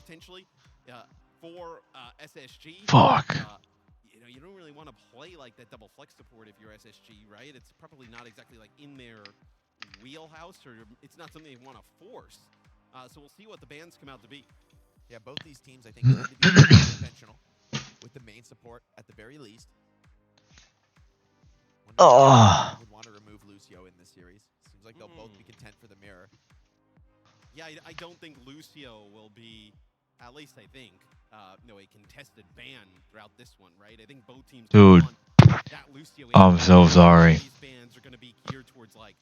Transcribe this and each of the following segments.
potentially for SSG. Fuck. You know, you don't really want to play like that double flex support if you're SSG, right? It's probably not exactly like in their wheelhouse, or it's not something they want to force. So we'll see what the bans come out to be. Yeah, both these teams I think tend to be intentional with the main support at the very least. Oh. Would want to remove Lucio in this series. Seems like they'll both be content for the mirror. Yeah, I don't think Lucio will be, at least I think, a contested ban throughout this one, right? I think both teams. Dude, that Lucio I'm so sorry. These bans are going to be geared towards like.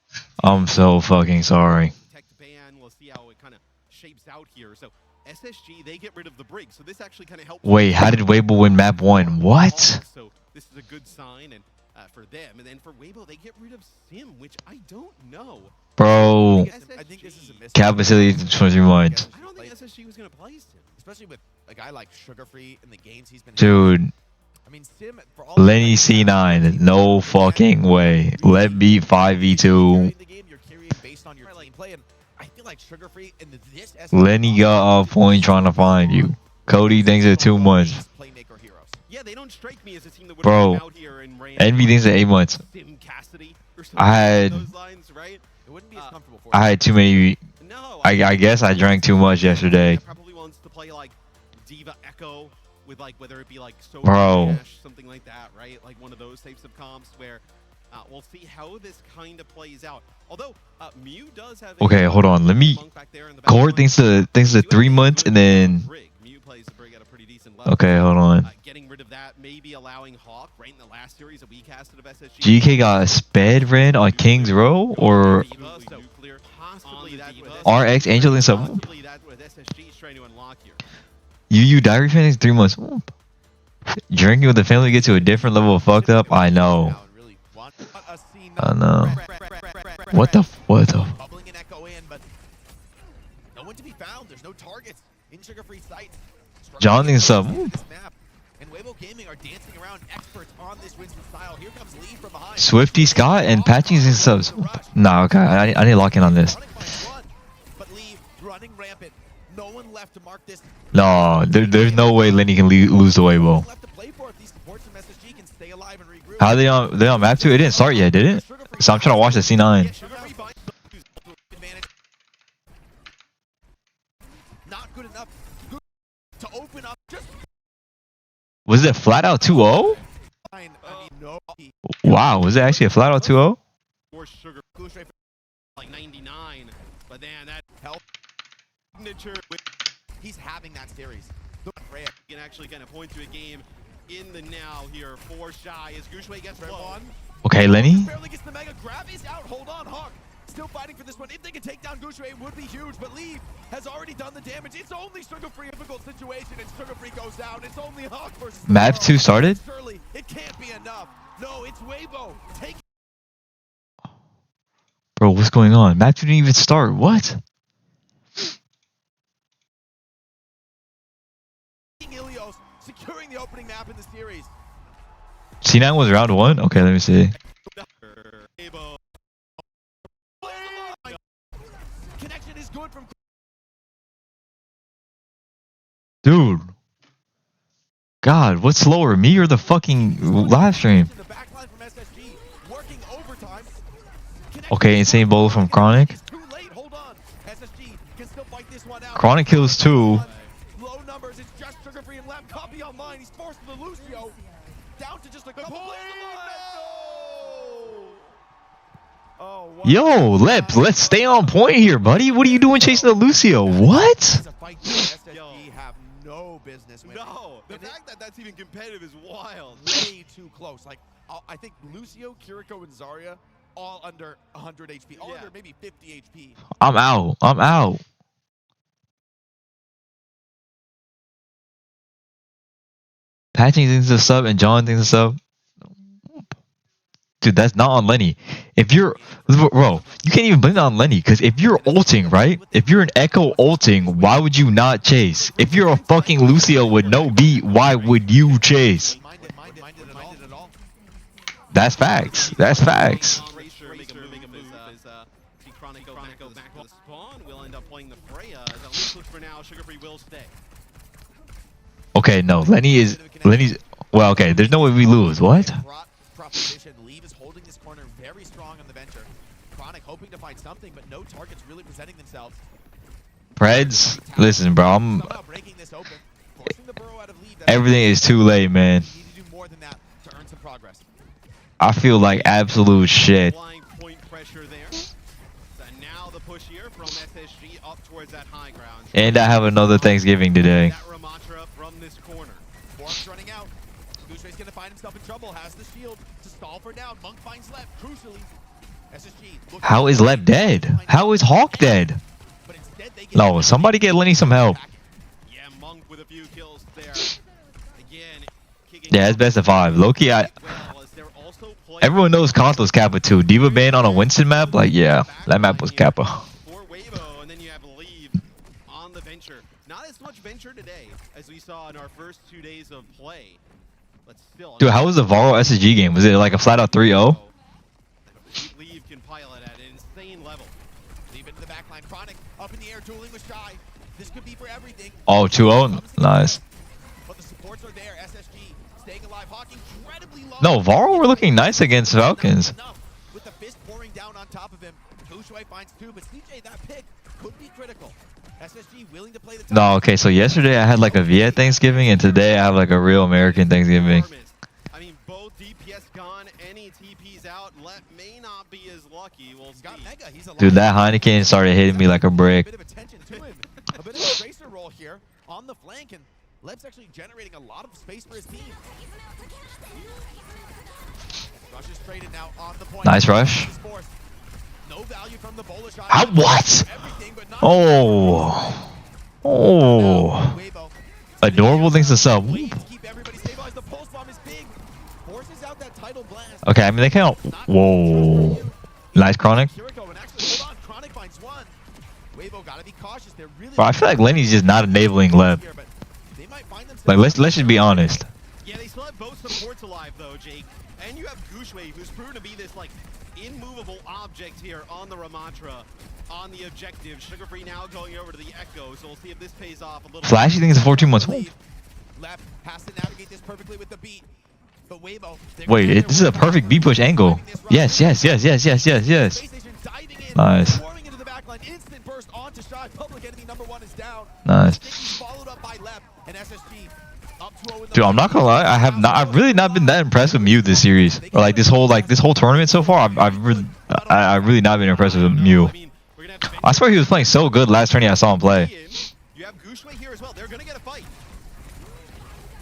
I'm so fucking sorry. Protect ban. We'll see how it kind of shapes out here. So SSG, they get rid of the brig, so this actually kind of helps. Wait, how did Weibo win map 1? What? So this is a good sign, and for them, and then for Weibo, they get rid of Sim, which I don't know. Bro, I think this is a miss. Cap facility 23 months. I don't think SSG was gonna play Sim, especially with a guy like Sugar Free in the games he's been. Dude, I mean, Sim for all Lenny C9, no fucking way. Let me 5v2. Based on your gameplay, and I feel like Sugar Free in this Lenny got a point trying to find you. Cody thinks it's 2 months. Yeah, they don't strike me as a team that would Bro, out here and Envy thinks it's 8 months. Sim Cassidy or I had those lines, right? It wouldn't be as comfortable for I had too many. No, I guess I drank too much yesterday. Probably wants to play like Diva Echo with like whether it be like so Bro, something like that, right? Like one of those types of comps where we'll see how this kind of plays out. Although Mew does have. Okay, hold on. Let me. Core thinks the 3 months and then. Mew plays the brig at a pretty decent level. Okay, hold on. Getting rid of that, maybe allowing Hawk right in the last series that we casted of SSG. GK got a sped ran on King's Row or RX Angel and some. UU Diary fans 3 months. Drinking with the family gets to a different level of fucked up. I know. I know. What the? Bubbling an echo in, but no one to be found. There's no targets in Sugar Free sights. John thinks some. And Weibo Gaming are dancing around experts on this Winston style. Here comes Lee from behind. Swifty Scott and Patchings and subs. Nah, okay. I need to lock in on this. But Lee running rampant. No one left to mark this. No, there's no way Lenny can lose to Weibo. How they on map 2? It didn't start yet, did it? So I'm trying to watch the C9. Not good enough to open up. Was it flat out 2-0? Wow, was it actually a flat out 2-0? Like 99, but then that help signature. He's having that series. You can actually kind of point to a game in the now here for Shy as Gushway gets one. Okay, Lenny. Barely gets the mega grab. Is out. Hold on, Hawk. Still fighting for this one. If they can take down Gushway, it would be huge. But Lee has already done the damage. It's only Sugar Free. Difficult situation, and Sugar Free goes down. It's only Hawk versus. Map 2 started. Surely it can't be enough. No, it's Weibo. Take. Bro, what's going on? Map 2 didn't even start. What? Ilios securing the opening map in the series. C9 was round 1? Okay, let me see. Connection is good from. Dude. God, what's slower, me or the fucking live stream? Okay, insane bowl from Chronic. Chronic kills 2. Low numbers, it's just Sugar Free and left. Copy online, he's forced to the Lucio. Down to just a couple. Oh, wow. Yo, let's stay on point here, buddy. What are you doing chasing the Lucio? What? SSG have no business with. No, the fact that that's even competitive is wild. Way too close. Like, I think Lucio, Kiriko, and Zarya all under 100 HP. All under maybe 50 HP. I'm out. Patching thinks it's a sub and John thinks it's a sub. Dude, that's not on Lenny. If you're, bro, you can't even blame it on Lenny, because if you're ulting, right? If you're an Echo ulting, why would you not chase? If you're a fucking Lucio with no beat, why would you chase? That's facts. That's facts. We'll end up playing the Freya, as at least for now, Sugar Free will stay. Okay, no, Lenny's. Well, okay, there's no way we lose. What? Proposition. Leave is holding this corner very strong on the venture. Chronic hoping to find something, but no targets really presenting themselves. Preds, listen, bro. Somehow breaking this open, forcing the burrow out of lead. Everything is too late, man. Need to do more than that to earn some progress. I feel like absolute shit. Blind point pressure there. So now the push here from SSG up towards that high ground. And I have another Thanksgiving today. That Ramatra from this corner. Borg's running out. Gushue's gonna find himself in trouble. Has the shield to stall for down. Monk finds left. Crucially, SSG. How is Lep dead? How is Hawk dead? But instead they get No, somebody get Lenny some help. Yeah, Monk with a few kills there. Again, kicking Yeah, it's best of 5. Loki, well, as they're also playing everyone knows Kanto's Kappa too. Diva ban on a Winston map? Like, yeah, that map was Kappa. for Weibo, and then you have Leave on the venture. Not as much venture today as we saw in our first 2 days of play. But still, Dude, how was the Varro SSG game? Was it like a flat out 3-0? Leave can pilot at an insane level. Leave into the back line. Chronic up in the air, dueling with Shy. This could be for everything. Oh, 2-0? Nice. But the supports are there. SSG staying alive. Hawk incredibly low. No, Varro were looking nice against Falcons. Not enough. With the fist pouring down on top of him. Gushue finds 2, but CJ, that pick could be critical. SSG willing to play the No, okay, so yesterday I had like a Viet Thanksgiving, and today I have like a real American Thanksgiving. I mean, both DPS gone, any TPs out. Lep may not be as lucky. We'll He's got see. Mega. He's alive. Dude, that Heineken started hitting me like a A brick. bit of attention to him. A bit of a tracer roll here on the flank, and Lep's actually generating a lot of space for his team. Rushes straight in now on the point. Nice rush. No value from the bullish eye. Ah, what? Everything, but not Oh. Oh. Weibo. Adorable things to sub. Ways to keep everybody stabilized. The pulse bomb is big. Forces out that tidal blast. Okay, I mean, they can't. Whoa. Nice Chronic. Kiriko, and actually, hold on. Chronic finds one. Weibo gotta be cautious. They're really. Bro, I feel like Lenny's just not enabling Lep. here, but they might find themselves- Like, let's just be honest. Yeah, they still have both supports alive, though, Jake. And you have Gushue, who's proven to be this, like, immovable object here on the Ramatra, on the objective. Sugar Free now going over to the Echo, so we'll see if this pays off a little. Flashy thinks it's 14 months. Lep has to navigate this perfectly with the beat. But Weibo, Wait, this is a perfect B push angle. Yes, yes, yes, yes, yes, yes, yes. Space Station diving in, Nice. swarming into the backline, instant burst onto Shy. Public enemy number 1 is down. Nice. Sticky's followed up by Lep and SSG. Up 2-0 in the Dude, I'm not gonna lie, I've really not been that impressed with Mew this series, or like this whole tournament so far. I've really not been impressed with Mew. I mean, we're gonna have to I swear he was playing so good last tourney I saw him play. You have Gushue here as well. They're gonna get a fight.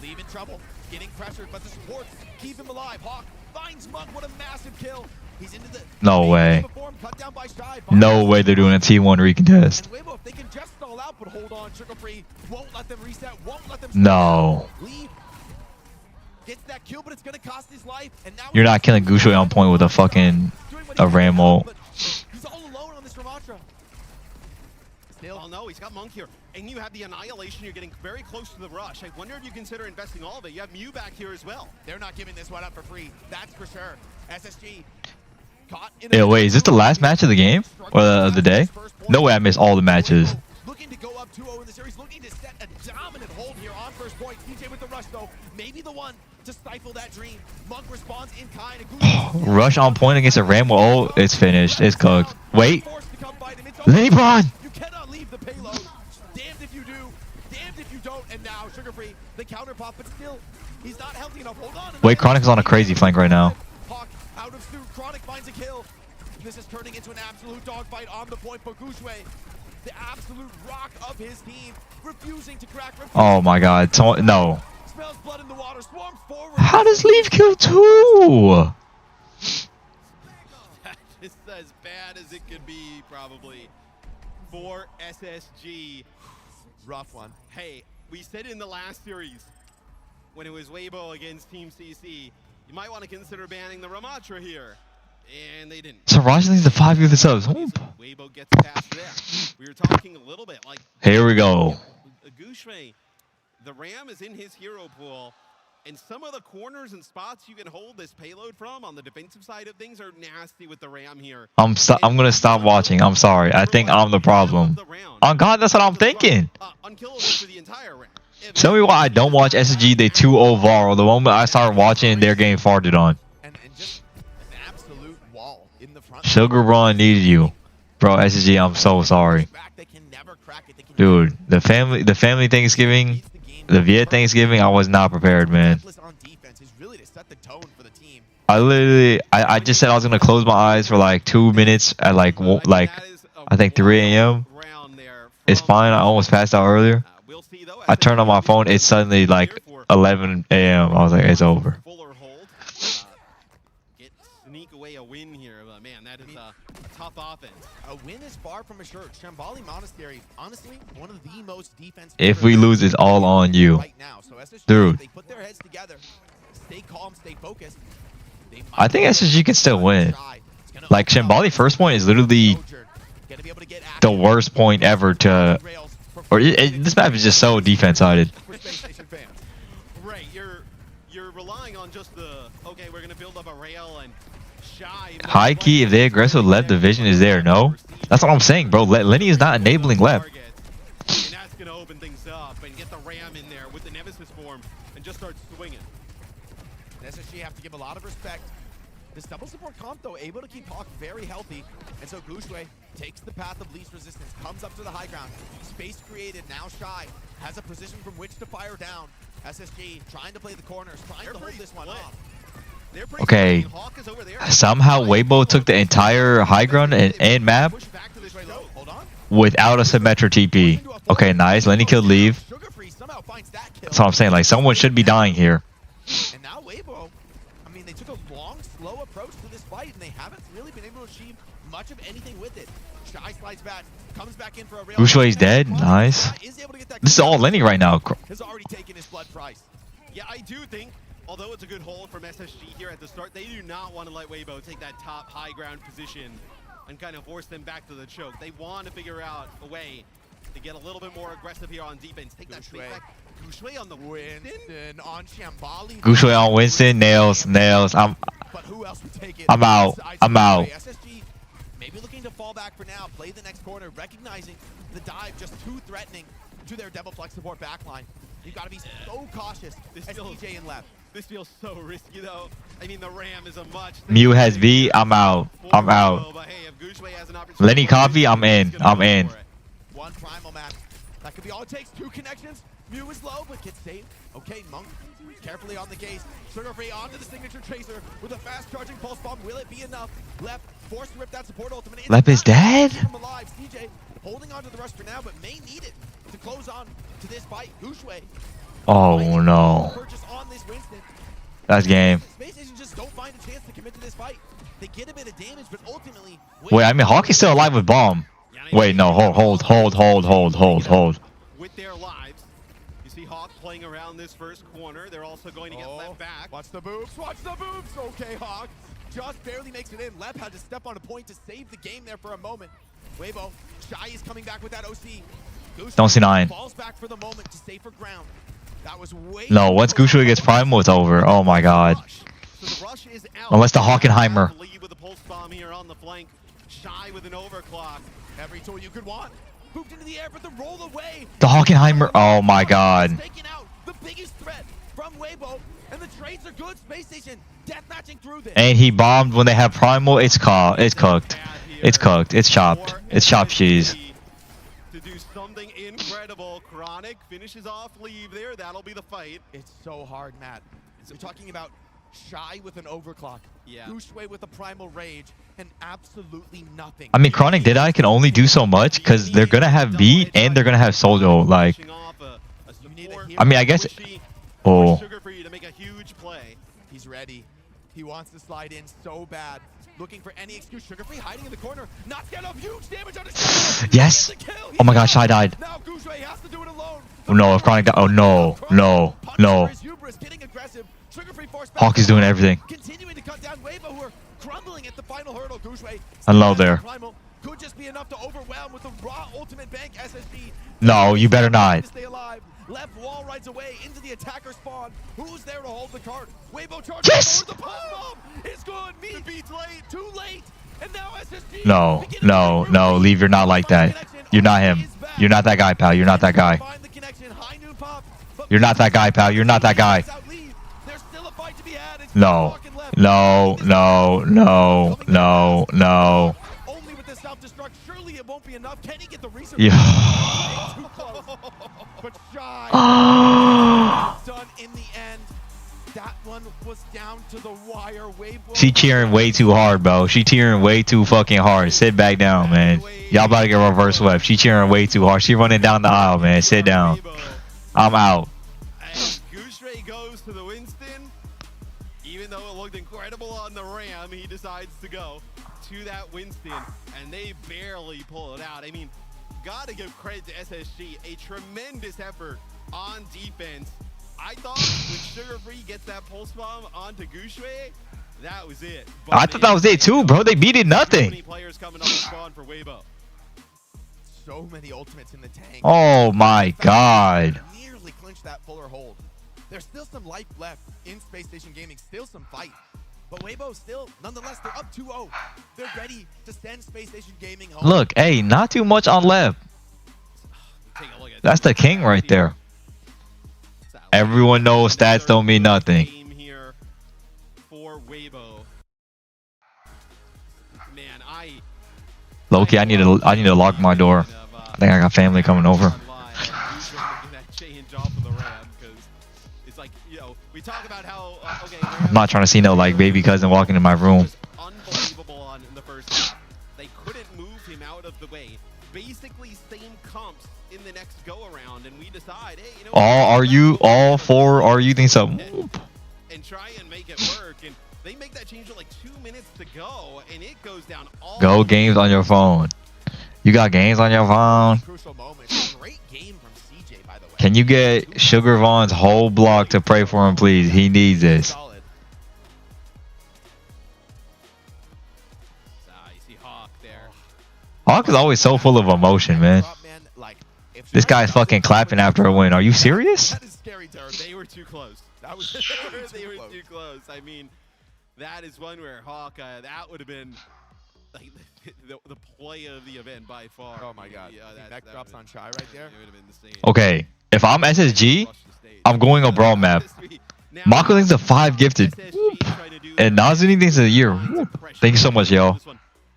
Leave in trouble, getting pressured, but the supports keep him alive. Hawk finds Monk, what a massive kill. He's into the No way. form, cut down by Shy. No way they're doing a T1 recontest. And Weibo, if they can just stall out, but hold on, Sugar Free won't let them reset, won't let them. No. Leave. Gets that kill, but it's gonna cost his life. And now You're not killing Gushue on point with a fucking a Ram ult. But he's all alone on this Ramatra. Still, Oh no, he's got Monk here. And you have the Annihilation. You're getting very close to the rush. I wonder if you consider investing all of it. You have Mew back here as well. they're not giving this one up for free. That's for sure. SSG caught in Yeah, wait, is this the last match of the game or of the day? No way, I missed all the matches. Looking to go up 2-0 in the series, looking to set a dominant hold here on first point. DJ with the rush though, maybe the one to stifle that dream. Monk responds in kind. Rush on point against a Ram ult. It's finished. It's cooked. Wait. LeBron. You cannot leave the payload. Damned if you do, damned if you don't. And now Sugar Free, the counter pop, but still, he's not healthy enough. Hold on. Wait, Chronic's on a crazy flank right now. Hawk out of suit. Chronic finds a kill. This is turning into an absolute dogfight on the point for Gushue. The absolute rock of his team, refusing to crack. Oh my god. No. Smells blood in the water. Swarms forward. How does Leave kill 2? It's as bad as it could be, probably, for SSG. Rough one. Hey, we said in the last series, when it was Weibo against Team CC, you might want to consider banning the Ramatra here. And they didn't. So Raj needs the 5 of the subs. Weibo gets past there. We were talking a little bit like... Here we go. Gushue, the Ram is in his hero pool. And some of the corners and spots you can hold this payload from on the defensive side of things are nasty with the Ram here. I'm gonna stop watching. I'm sorry. I think I'm the problem. Oh God, that's what I'm thinking. Unkillable for the entire round. Show me why I don't watch SSG. They 2-0 VAR. The moment I start watching, their game farted on. And just an absolute wall in the front. Sugar Run needed you, bro. SSG, I'm so sorry, They can never crack it. They can dude. The family Thanksgiving, the Viet Thanksgiving, I was not prepared, man. on defense is really to set the tone for the team. I just said I was gonna close my eyes for like 2 minutes at like I think 3 a.m. It's fine. I almost passed out earlier. I turned on my phone. It's suddenly like 11 a.m. I was like, it's over. Fuller hold. Sneak away a win here, but man, that is a tough offense. A win is far from assured. Shambali Monastery, honestly, one of the most defensive. If we lose, it's all on you, right now. So SSG, dude. They put their heads together, stay calm, stay focused. I think SSG can still win. Like Shambali first point is literally the worst point ever to. Or this map is just so defense-sided. Right, you're relying on just the okay. We're gonna build up a rail and shy. High key, if they aggressive left, the vision is there. No, that's what I'm saying, bro. Lenny is not enabling left. And that's gonna open things up and get the Ram in there with the Nemesis form and just start swinging. SSG have to give a lot of respect. This double support comp, though, able to keep Hawk very healthy. And so Gushui takes the path of least resistance, comes up to the high ground. Space created, now Shy has a position from which to fire down. SSG trying to play the corners, trying to hold this one off. Okay, somehow Weibo took the entire high ground and map without a symmetra TP. Okay, nice. Lenny killed Leave. That's what I'm saying. Like, someone should be dying here. And now Weibo, I mean, they took a long, slow approach to this fight, and they haven't really been able to achieve much of anything with it. Shy slides back, comes back in for a rail. Gushui's dead. Nice. This is all Lenny right now. Has already taken his blood price. Yeah, I do think, although it's a good hold from SSG here at the start, they do not want to let Weibo take that top high ground position and kind of force them back to the choke. They want to figure out a way to get a little bit more aggressive here on defense. Take that space back. Gushui on the Winston on Shambali. Gushui on Winston. Nails. But who else would take it? I'm out. SSG maybe looking to fall back for now, play the next corner, recognizing the dive just too threatening to their Devil Flex support backline. You got to be so cautious as DJ in left. This feels so risky though. I mean, the Ram is a much. Mew has B. I'm out. But hey, if Gushui has an opportunity, Lenny copy. I'm in. One primal match. That could be all it takes. 2 connections. Mew is low, but gets saved. Okay, Monk carefully on the case. Sugar Free onto the signature tracer with a fast charging pulse bomb. Will it be enough? Left forced to rip that support ultimate. Lep is dead. CJ holding on to the rush for now, but may need it to close on to this fight. Gushui. Oh no. Purchase on this Winston. That's game. Space Station just don't find a chance to commit to this fight. They get a bit of damage, but ultimately. Wait, I mean, Hawk is still alive with bomb. Wait, no, hold. With their lives, you see Hawk playing around this first corner. They're also going to get Lep back. Watch the boobs. Okay, Hawk just barely makes it in. Lep had to step on a point to save the game there for a moment. Weibo, Shy is coming back with that OC. Don't see 9. Falls back for the moment to safer ground. That was way. No, once Gushui gets primal, it's over. Oh my god. So the rush is out. Unless the Hockenheimer. Lead with a pulse bomb here on the flank. Shy with an overclock. Every tool you could want. Pooped into the air, but the roll away. The Hockenheimer. Oh my god. Taking out the biggest threat from Weibo, and the trades are good. Space Station death matching through this. And he bombed when they have primal. It's cooked. It's cooked. It's chopped. It's chopped cheese. To do something incredible. Chronic finishes off Leave there. That'll be the fight. It's so hard, Matt. We're talking about Shy with an overclock. Yeah. Gushui with a primal rage, and absolutely nothing. I mean, Chronic Deadeye can only do so much because they're gonna have beat and they're gonna have Soljo. Like, I mean, I guess. Oh. Sugar Free to make a huge play. He's ready. He wants to slide in so bad. Looking for any excuse. Sugar Free hiding in the corner. Not get up. Huge damage on his. Yes. Oh my gosh, Shy died. Now Gushui has to do it alone. Oh no, if Chronic died. Oh no. Hawk is doing everything. Continuing to cut down Weibo, who are crumbling at the final hurdle. Gushui. Unload there. Could just be enough to overwhelm with the raw ultimate bank SSB. No, you better not. Stay alive. Left wall rides away into the attacker spawn. Who's there to hold the card? Weibo charges Yes! forward. The pulse bomb is good. The beat's late. Too late. And now SSG. No, no, no, Leave, you're not like that. You're not him. You're not that guy, pal. You're not that guy. Find the connection. High noon pop. You're not that guy, pal. You're not that guy. There's still a fight to be had. It's No, no, no, no, no, no. Only with the self-destruct, surely it won't be enough. Can he get the research? Yeah. Too close, but shy. Done in the end. That one was down to the wire. She cheering way too hard, bro. She cheering way too fucking hard. Sit back down, man. Y'all about to get reverse swept. She cheering way too hard. She running down the aisle, man. Sit down. I'm out. And Goose goes to the Winston. Even though it looked incredible on the ram, he decides to go to that Winston, and they barely pull it out. I mean, gotta give credit to SSG. A tremendous effort on defense. I thought when Sugar Free gets that pulse bomb onto Gushue, that was it. But I thought that was it too, bro. They beat it nothing. Many players coming up the spawn for Weibo. So many ultimates in the tank. Oh my god. Nearly clinched that fuller hold. There's still some life left in Space Station Gaming, still some fight. But Weibo still, nonetheless, they're up 2-0. They're ready to send Space Station Gaming home. Look, hey, not too much on left. Take a look at That's the king right there. Everyone knows stats don't mean nothing. Game here for Weibo. Man, Loki, I need to lock my door. I think I got family coming over. I'm not trying to see no like baby cousin walking in my room. Unbelievable on in the first half. They couldn't move him out of the way. Basically same comps in the next go around, and we decide, hey, you know, all four are you think so? And try and make it work, and they make that change with like 2 minutes to go, and it goes down all. Go games on your phone. You got games on your phone. Crucial moment. Great game from CJ, by the way. Can you get Sugar Vaughn's whole block to pray for him, please? He needs this. Solid. You see Hawk there. Hawk is always so full of emotion, man. This guy's fucking clapping after a win. Are you serious? That is scary territory. They were too close. That was they were too close. I mean, that is one where Hawk, that would have been like the play of the event by far. Oh my god. That drops on Shy right there. It would have been insane. Okay, if I'm SSG, I'm going a brawl map. Mako thinks a 5 gifted. And Nazuni thinks a year. Thank you so much, yo.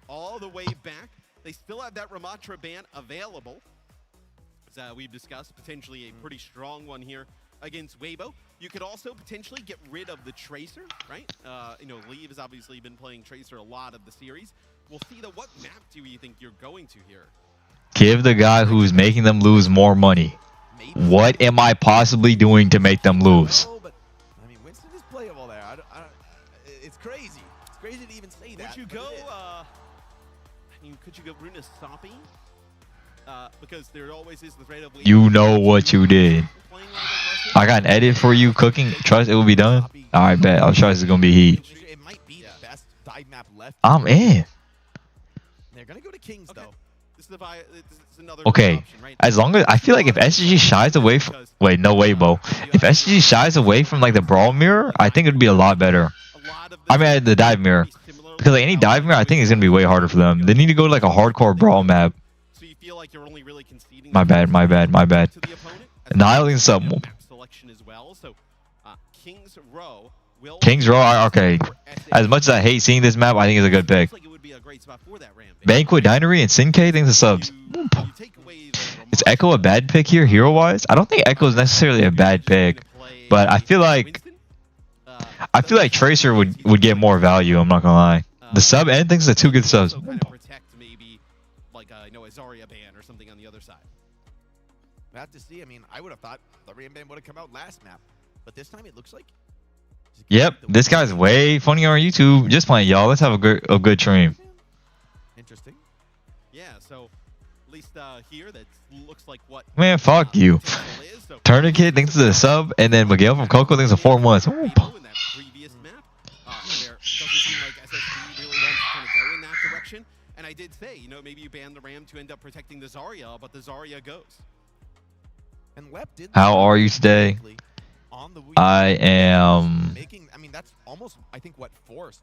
All the way back. They still have that Ramatra ban available. As we've discussed, potentially a pretty strong one here against Weibo. You could also potentially get rid of the Tracer, right? You know, Lee has obviously been playing Tracer a lot of the series. We'll see though, what map do you think you're going to here? Give the guy who's making them lose more money. What am I possibly doing to make them lose? But, I mean, Winston is playable there. It's crazy. It's crazy to even say that. Would you go, I mean, could you go Runa Soppy? Because there always is the threat of... You know what you did. I got an edit for you cooking. Trust it will be done. Alright, bet. I'll trust it's gonna be heat. It might be the best dive map left. I'm in. They're gonna go to Kings though. This is another Okay, option, right? as long as I feel like if SG shies away from no way, Bo. If SG shies away from like the brawl mirror, I think it'd be a lot better. I mean the dive mirror, because like any dive mirror, I think is gonna be way harder for them. They need to go to like a hardcore brawl map. So you feel like you're only really conceding My bad. to the opponent? Nihiling some. Selection as well. So Kings Row will Kings Row, okay. As much as I hate seeing this map, I think it's a good pick. Like it would be a great spot for that ramp. Banquet Dinery and Sinkei thinks the subs. Is Echo a bad pick here, hero-wise? I don't think Echo is necessarily a bad pick, but I feel like Tracer would get more value. I'm not gonna lie. The sub end thinks the two good subs. Protect maybe like a Zarya ban or something on the other side. We have to see. I mean, I would have thought the Ram ban would have come out last map, but this time it looks like. Yep, this guy's way funnier on YouTube. Just playing, y'all. Let's have a good stream. Interesting. Yeah, so at least here that looks like what. Man, fuck you. Tourniquet thinks it's a sub, and then Miguel from Coco thinks it's 4 months. In that previous map, there doesn't seem like SSD really wants to kind of go in that direction. And I did say, you know, maybe you ban the Ram to end up protecting the Zarya, but the Zarya goes. And Lep did How are you today? on the I am. making, I mean, that's almost, I think, what forced.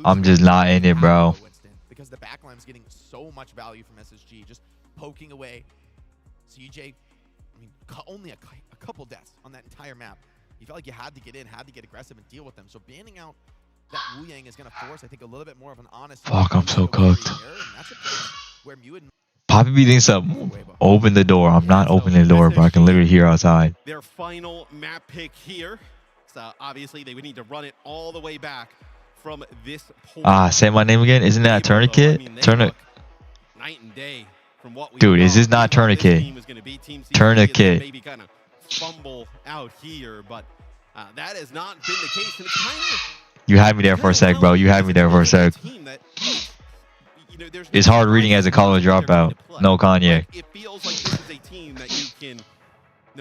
I'm just not in it, bro. Because the backline is getting so much value from SSG, just poking away. CJ, I mean, only a couple deaths on that entire map. You felt like you had to get in, had to get aggressive and deal with them. So banning out that Wu Yang is going to force, I think, a little bit more of an honest. Fuck, I'm so cooked. That's a place where Mew Poppy B thinks up. Open the door. I'm not opening the door, but I can literally hear outside. Their final map pick here. So obviously they would need to run it all the way back from this point. Ah, say my name again. Isn't that Tourniquet? Tourniquet. Night and day from what we Dude, is this not Tourniquet? Tourniquet. Maybe kind of fumble out here, but that has not been the case. And it's kind of, you had me there for a sec, bro. You had me there for a sec. It's hard reading as a college dropout. No Kanye. It feels like this is a team that you can,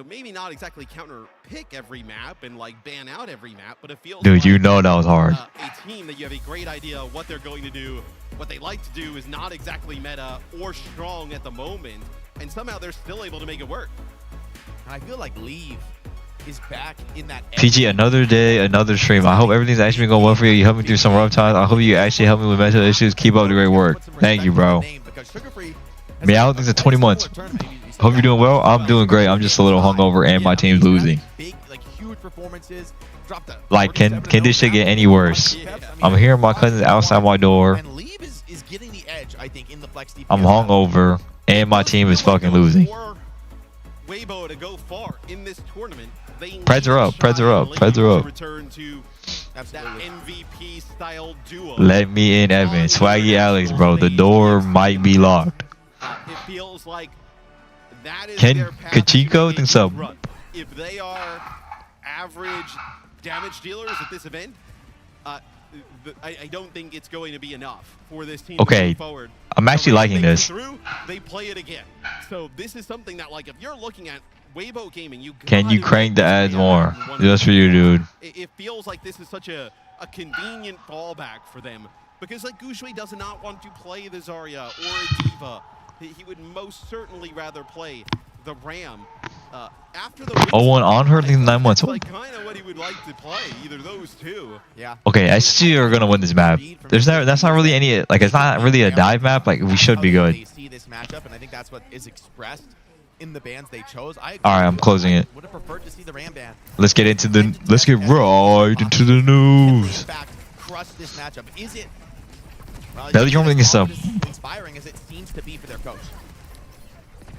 maybe not exactly counter pick every map and like ban out every map, but it feels Dude, like, you know that was hard. A team that you have a great idea of what they're going to do. What they like to do is not exactly meta or strong at the moment, and somehow they're still able to make it work. And I feel like Leave is back in that PG, another day, another stream. I hope everything's actually going well for you. You helped me through some rough times. I hope you actually helped me with mental issues. Keep up the great work. Thank you, bro. Meow, I think it's 20 months. Hope you're doing well. I'm doing great. I'm just a little hungover and my team's losing. Like, can this shit get any worse? I'm hearing my cousins outside my door. I'm hungover and my team is fucking losing. Weibo to go far in this tournament. Preds are up. Preds are up. Preds are up. Return to that MVP style duo. Let me in, Evan. Swaggy Alex, bro. The door might be locked. It feels like that is Ken their path Kachiko to thinks so. run. If they are average damage dealers at this event, I don't think it's going to be enough for this team to move forward. I'm actually liking this. Through, they play it again. So this is something that, like, if you're looking at Weibo Gaming, can you crank the ads more? Just for you, dude. It feels like this is such a convenient fallback for them, because like Gushui does not want to play the Zarya or a Diva. He would most certainly rather play the Ram. After the 0-1 on her, I think 9 months. Like kind of what he would like to play, either those two. Yeah. Okay, SG are gonna win this map. That's not really any, like, it's not really a dive map. Like, we should be good. They see this matchup, and I think that's what is expressed in the bands they chose. All right, I'm closing it. Would have preferred to see the Ram band. Let's get into the right into the news. In fact, crush this matchup. Is it Belly drumming is up. inspiring as it seems to be for their coach?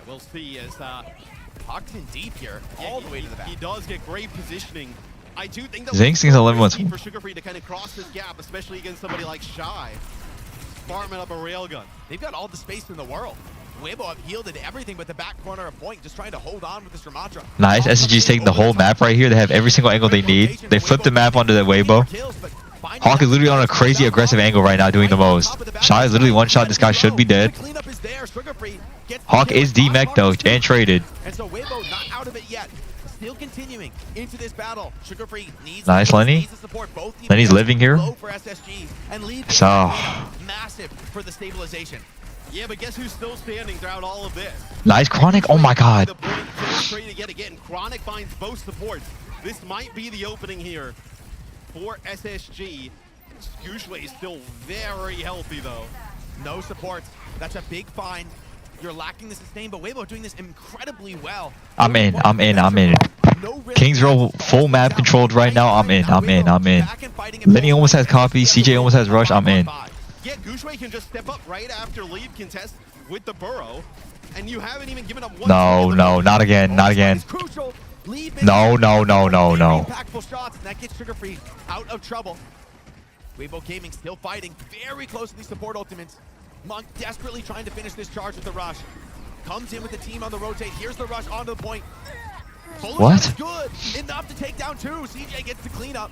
We'll see as Hawk's in deep here, all the way to the back. He does get great positioning. I do think that Zinx is 11 months. for Sugar Free to kind of cross this gap, especially against somebody like Shy, farming up a railgun. They've got all the space in the world. Weibo have yielded everything but the back corner of point, just trying to hold on with this Ramatra. Nice. SG's taking the whole map right here. They have every single angle they need. They flip the map onto the Weibo. Hawk is literally on a crazy aggressive angle right now, doing the most. Shy is literally one shot. This guy should be dead. Hawk is D-mech though, and traded. And so Weibo not out of it yet. Still continuing into this battle. Sugar Free needs nice, Lenny. Lenny's living here. So massive for the stabilization. Yeah, but guess who's still standing throughout all of this? nice Chronic. Oh my god. Again, Chronic finds both supports. This might be the opening here for SSG. Gushui is still very healthy though. No supports. That's a big find. You're lacking the sustain, but Weibo doing this incredibly well. I'm in. King's Row full map controlled right now. I'm in. Lenny almost has copy. CJ almost has rush. I'm in. Yeah, Gushui can just step up right after lead contest with the burrow, and you haven't even given up one. No, not again. No. Impactful shots, and that gets Sugar Free out of trouble. Weibo Gaming still fighting very close to these support ultimates. Monk desperately trying to finish this charge with the rush. Comes in with the team on the rotate. Here's the rush onto the point. What? Good. Enough to take down two. CJ gets the cleanup.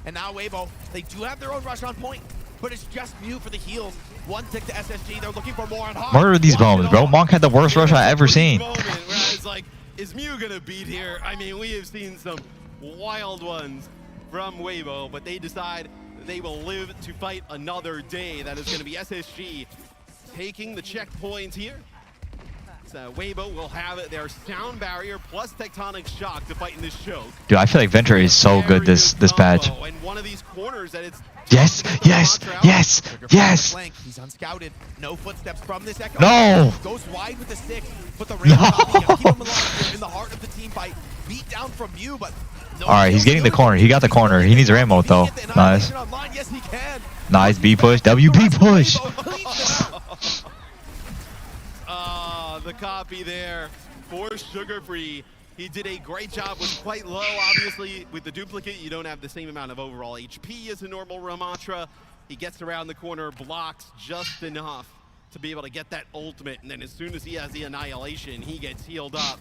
And now Weibo, they do have their own rush on point, but it's just Mew for the heals. One tick to SSG. They're looking for more on Hawk. Murder these bombs, bro. Monk had the worst rush I ever seen. Where I was like, is Mew gonna beat here? I mean, we have seen some wild ones from Weibo, but they decide they will live to fight another day. That is going to be SSG taking the checkpoint here. Weibo will have their sound barrier plus tectonic shock to fight in this choke. Dude, I feel like Venture is so good this patch. And one of these corners that it's Yes, yes, yes, yes. He's unscouted. No footsteps from this Echo. No. Goes wide with the 6, but the No. keep him alive in the heart of the team fight. Beat down from you, but no. All right, he's getting the corner. He got the corner. He needs Rambo though. Nice. Yes, he can. Nice B push. WB push. The copy there for Sugar Free. He did a great job, was quite low. Obviously, with the duplicate, you don't have the same amount of overall HP as a normal Ramatra. He gets around the corner, blocks just enough to be able to get that ultimate, and then as soon as he has the Annihilation, he gets healed up.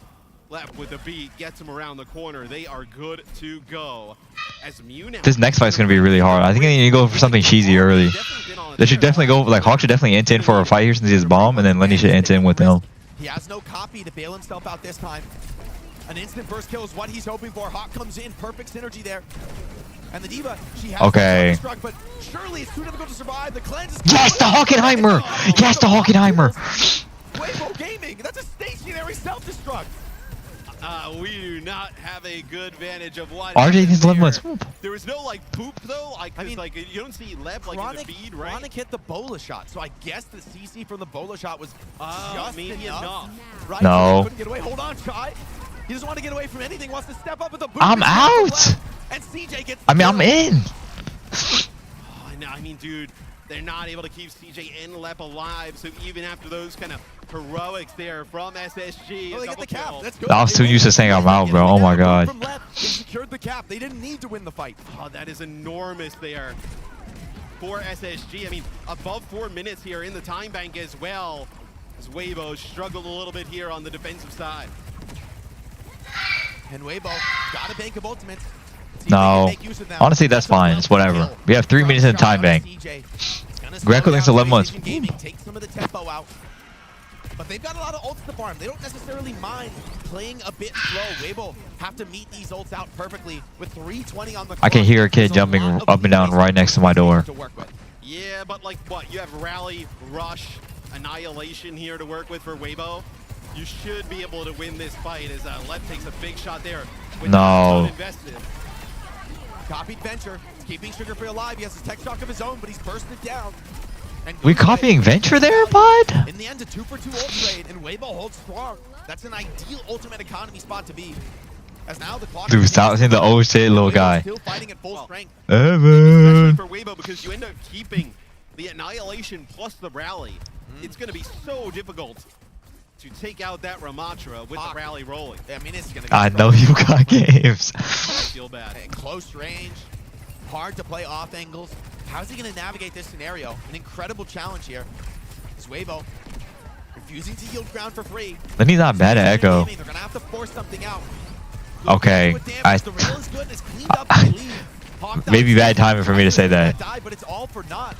Left with the beat, gets him around the corner. They are good to go. As Mew now, This next fight's gonna be really hard. I think they need to go for something cheesy early. They should definitely go, like, Hawk should definitely int in for a fight here since he has bomb, and then Lenny should int in with him. He has no copy to bail himself out this time. An instant burst kill is what he's hoping for. Hawk comes in, perfect synergy there. And the D.Va, she has Okay. struck, but surely it's too difficult to survive. The cleanse is Yes, the Hockenheimer! Yes, the Hockenheimer! Weibo Gaming, that's a stationary self-destruct. We do not have a good vantage of what RJ needs happened lemon there. swoop. There was no like poop though. Like, I mean, like you don't see Leb like in the feed, right? Chronic hit the bola shot, so I guess the CC from the bola shot was just maybe enough. enough. Right? No. He couldn't get away. Hold on, Shy. He doesn't want to get away from anything. Wants to step up with a boot. I'm out! And CJ gets. I mean, I'm in! Oh, no, I mean, dude, they're not able to keep CJ and Lep alive. So even after those kind of heroics there from SSG, Oh, they get the cap. That's good. I was too used to saying I'm out, bro. Oh my god. From Lep, they secured the cap. They didn't need to win the fight. Oh, that is enormous there for SSG. I mean, above 4 minutes here in the time bank as well. As Weibo struggled a little bit here on the defensive side. And Weibo got a bank of ultimates. No. Honestly, that's fine. It's whatever. We have 3 minutes in the time bank. Greco thinks 11 months. Take some of the tempo out. But they've got a lot of ults to farm. They don't necessarily mind playing a bit slow. Weibo have to meet these ults out perfectly with 3:20 on the clock. I can hear a kid jumping up and down right next to my door. Yeah, but like what? You have Rally, Rush, Annihilation here to work with for Weibo. You should be able to win this fight as Lep takes a big shot there. No. Invested. Copied Venture, keeping Sugar Free alive. He has his tech shock of his own, but he's bursting it down. And We copying Venture there, bud? in the end, a 2-for-2 ult trade, and Weibo holds strong. That's an ideal ultimate economy spot to be. As now the clock. Dude, stop saying the old shit, little guy. Still fighting at full strength. Especially for Weibo because you end up keeping the Annihilation plus the Rally. It's going to be so difficult to take out that Ramatra with the Rally rolling. I mean, it's going to be I know you got games. I feel bad. at close range, hard to play off angles. How's he going to navigate this scenario? An incredible challenge here. Is Weibo refusing to yield ground for free. Lenny's not bad at Echo. They're going to have to force something out. Okay, The rail is good and it's cleaned up, I believe. Hawk maybe dies. bad timing for me to say that. But it's all for naught.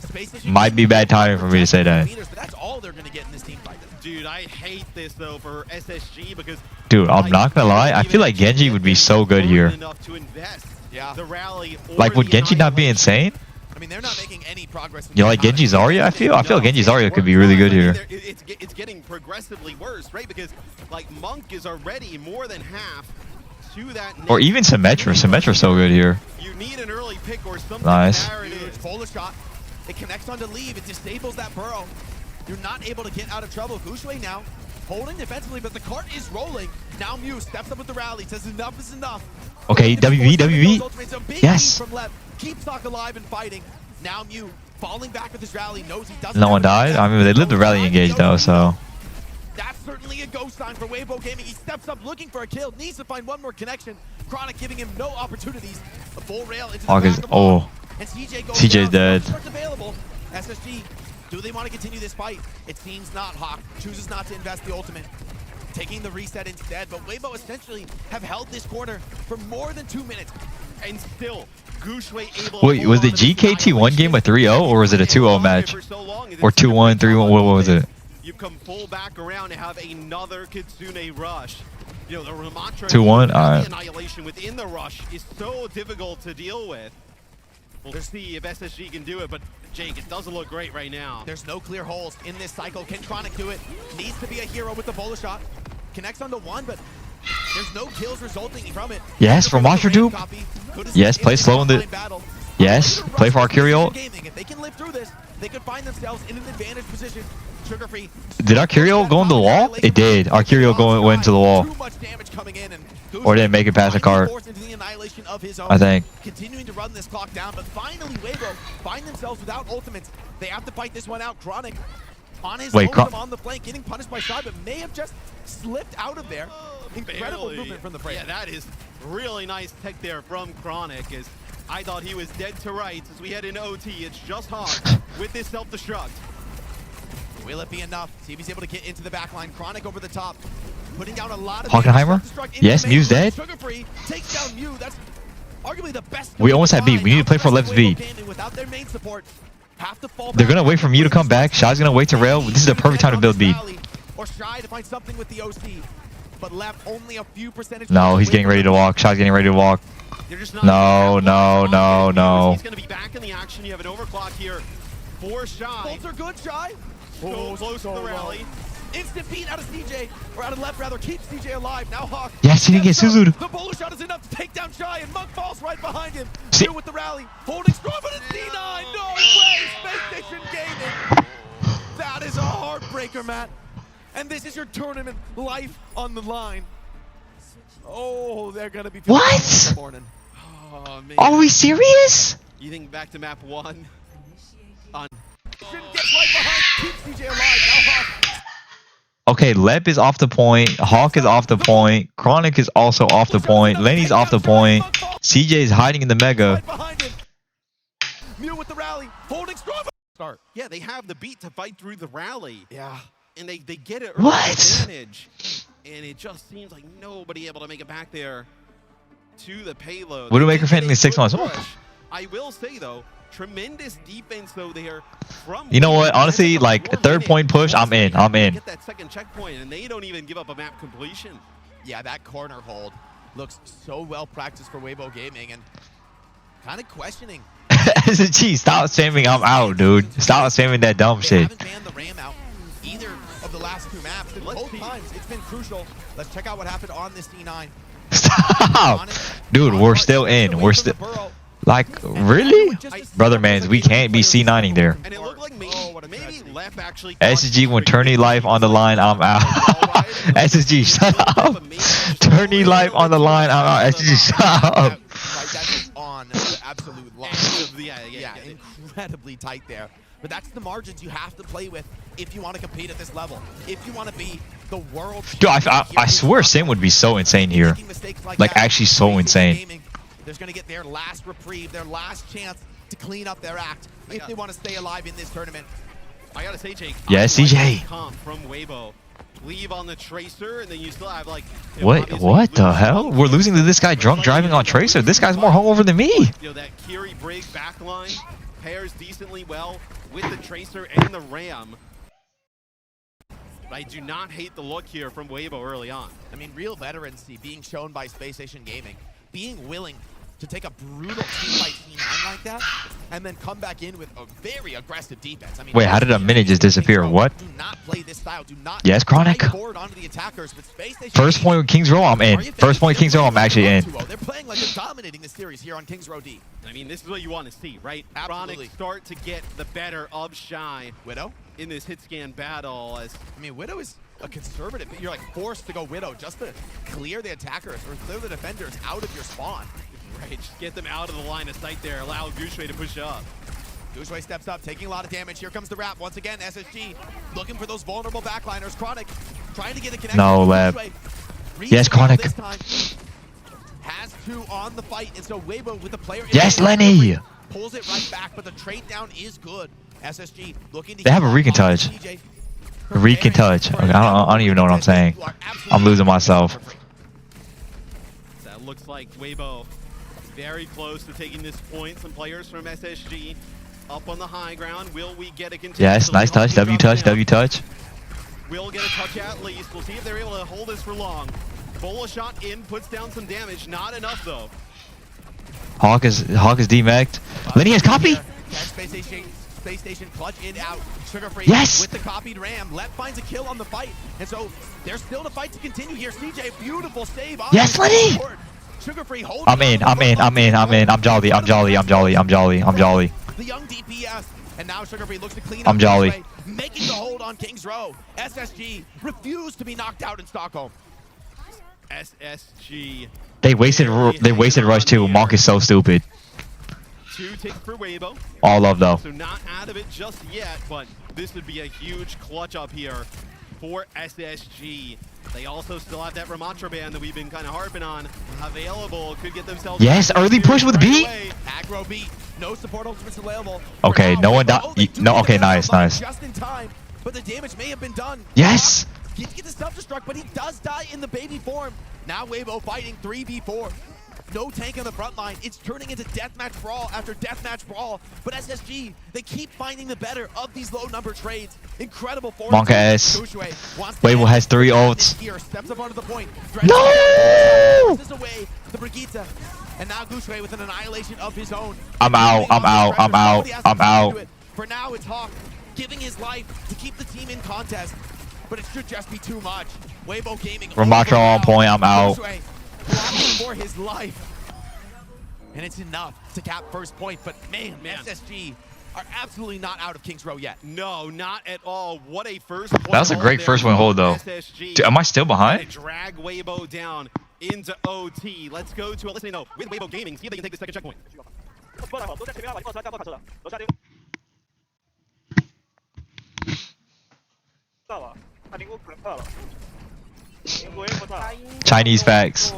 Space Station Might be bad timing for me to say that. meters, but that's all they're going to get in this team fight. Dude, I hate this though for SSG because Dude, I'm not gonna lie. I feel like Genji would be so good here. enough to invest Yeah. the Rally or Like, would the Genji not be Annihilation. insane? I mean, they're not making any progress. You like Genji Zarya? I feel Genji Zarya could be really good here. It's getting progressively worse, right? Because like Monk is already more than half to that. Or even Symmetra. Symmetra's so good here. You need an early pick or something. Nice. There it is. It's full of shot. It connects onto Leave. It disables that burrow. You're not able to get out of trouble. Gushue now holding defensively, but the cart is rolling. Now Mew steps up with the Rally. Says enough is enough. Okay, WV, WV. Yes. From left. Keep Stock alive and fighting. Now Mew falling back with his Rally. Knows he doesn't. No one died? I mean, they lived the rally engaged though, so. That's certainly a ghost sign for Weibo Gaming. He steps up looking for a kill. Needs to find one more connection. Chronic giving him no opportunities. A full rail into the Hawk is, back of the wall. oh. And CJ goes CJ's down. dead. Available. SSG, do they want to continue this fight? It seems not. Hawk chooses not to invest the ultimate, taking the reset instead. But Weibo essentially have held this corner for more than 2 minutes. And still, Gushue able. Wait, was the GKT1 game a 3-0 or was it a 2-0 match? Or 2-1, 3-1, what was it? You come full back around and have another Kitsune rush. You know, the Ramatra 2-1, alright. Annihilation within the rush is so difficult to deal with. We'll see if SSG can do it, but Jake, it doesn't look great right now. There's no clear holes in this cycle. Can Chronic do it? Needs to be a hero with the bola shot. Connects onto one, but there's no kills resulting from it. Yes, from Watcher Dupe. Yes, play slow in the... Yes, play for Arcurio. If they can live through this, they could find themselves in an advantage position. Sugar Free. Did Arcurio go into the wall? It did. Arcurio went into the wall. Too much damage coming in, and Or didn't make it past the cart. I think. Continuing to run this clock down, but finally Weibo find themselves without ultimates. They have to fight this one out. Chronic on his own on the flank, getting punished by Shy, but may have just slipped out of there. Incredible movement from the Freight. Yeah, that is really nice tech there from Chronic. As I thought he was dead to rights as we head into OT. It's just Hawk with this self-destruct. Will it be enough? See if he's able to get into the back line. Chronic over the top, putting down a lot of Hockenheimer? Yes, Mew's dead. Sugar Free takes down Mew. That's arguably the best. We almost had B. We need to play for Left's B. Without their main support, have to fall They're gonna wait for Mew to come back. Shy's gonna wait to rail. This is the perfect time to build B. Or Shy to find something with the OC, but left only a few percentage. No, he's getting ready to walk. Shy's getting ready to walk. No. He's gonna be back in the action. You have an overclock here for Shy. Bolts are good, Shy. So close to the rally. Instant beat out of CJ, or out of Left rather, keeps CJ alive. Now Hawk. Yes, he didn't get Suzu'd. The bowler shot is enough to take down Shy, and Monk falls right behind him. See With the rally, holding strong, but it's D9. No way, Space Station Gaming. That is a heartbreaker, Matt. And this is your tournament, life on the line. Oh, they're gonna be. What? This morning. Oh, man. Are we serious? You think back to map 1? On. Gets right behind, keeps CJ alive. Now Hawk. Okay, Lep is off the point. Hawk is off the point. Chronic is also off the point. Lenny's off the point. CJ is hiding in the mega. Right behind him. Mew with the rally, holding strong. Start. Yeah, they have the beat to fight through the rally. Yeah. And they get it. What? Advantage. And it just seems like nobody able to make it back there to the payload. Widowmaker fan in 6 months. I will say, though, tremendous defense, though, there from... You know what? Honestly, like, a 3rd point push, I'm in. I'm in. Get that second checkpoint, and they don't even give up a map completion. Yeah, that corner hold looks so well practiced for Weibo Gaming, and kind of questioning. Gee, stop spamming I'm out, dude. Stop spamming that dumb They shit. haven't banned the Ram out either of the last 2 maps, and both times it's been crucial. Let's check out what happened on this C9. Stop! Dude, we're still in. We're still... Like, really? Brother mans, we can't be C9ing there. And it looked like maybe Lep actually... SSG, when tourney life on the line, I'm out. SSG, shut up. Tourney life on the line, I'm out. SSG, shut up. Right, that's on the absolute line. Yeah, incredibly tight there. But that's the margins you have to play with if you want to compete at this level. If you want to be the world... Dude, I swear Sim would be so insane here. Like, actually so insane. They're going to get their last reprieve, their last chance to clean up their act if they want to stay alive in this tournament. I gotta say, Jake. Yeah, CJ. Comp from Weibo. Leave on the Tracer, and then you still have, like... What the hell? We're losing to this guy drunk driving on Tracer? This guy's more hungover than me. You know, that Kiri Brig backline pairs decently well with the Tracer and the Ram. I do not hate the look here from Weibo early on. I mean, real veterancy being shown by Space Station Gaming. Being willing to take a brutal team fight C9 like that, and then come back in with a very aggressive defense. I mean, wait, how did a minute just disappear? What? Do not play this style. Do not. Yes, Chronic. Forward onto the attackers, but Space Station First point with Kings Row, I'm in. First point Kings Row, I'm actually in. They're playing like they're dominating this series here on Kings Row D. I mean, this is what you want to see, right? Absolutely. Chronic start to get the better of Shy. Widow? In this hit scan battle. I mean, Widow is a conservative. You're like forced to go Widow just to clear the attackers or clear the defenders out of your spawn. Right, just get them out of the line of sight there. Allow Gushue to push up. Gushue steps up, taking a lot of damage. Here comes the wrap. Once again, SSG looking for those vulnerable backliners. Chronic trying to get a connection. No, Lab. Yes, Chronic. This time has 2 on the fight, and so Weibo with the player. Yes, Lenny. Pulls it right back, but the trade down is good. SSG looking to... They have a Recon touch. Recon touch. Okay, I don't even know what I'm saying. I'm losing myself. That looks like Weibo very close to taking this point. Some players from SSG up on the high ground. Will we get a continue? Yes, nice touch. W touch. W touch. We'll get a touch at least. We'll see if they're able to hold this for long. Bola shot in, puts down some damage. Not enough, though. Hawk is demeched. Lenny has copy. Space Station clutch it out. Sugar Free Yes! with the copied ram. Lep finds a kill on the fight. And so there's still the fight to continue here. CJ, beautiful save. Yes, Lenny! Sugar Free holding I'm in. I'm jolly. The young DPS. And now Sugar Free looks to clean up. I'm jolly. Way, making the hold on Kings Row. SSG refused to be knocked out in Stockholm. SSG. They wasted rush too. Monk is so stupid. 2 ticks for Weibo. All love though. So not out of it just yet, but this would be a huge clutch up here for SSG. They also still have that Ramatra band that we've been kind of harping on available. Could get themselves. Yes, early push with B. Aggro beat. No support ultimates available. Okay, no one died. No, okay, nice. Just in time, but the damage may have been done. Yes. He gets the self-destruct, but he does die in the baby form. Now Weibo fighting 3v4. No tank on the front line. It's turning into deathmatch brawl after deathmatch brawl. But SSG, they keep finding the better of these low number trades. Incredible form. Monka S. Weibo has 3 ults. Here, steps up onto the point. No! This is away the Brigitte. And now Gushue with an annihilation of his own. I'm out. For now, it's Hawk giving his life to keep the team in contest. But it should just be too much. Weibo Gaming. Ramatra on point. I'm out. For his life. And it's enough to cap first point. But man, SSG are absolutely not out of Kings Row yet. No, not at all. What a first point. That was a great first one hold though. Dude, am I still behind? Drag Weibo down into OT. Let's go to a listening note with Weibo Gaming. See if they can take the second checkpoint. Chinese facts.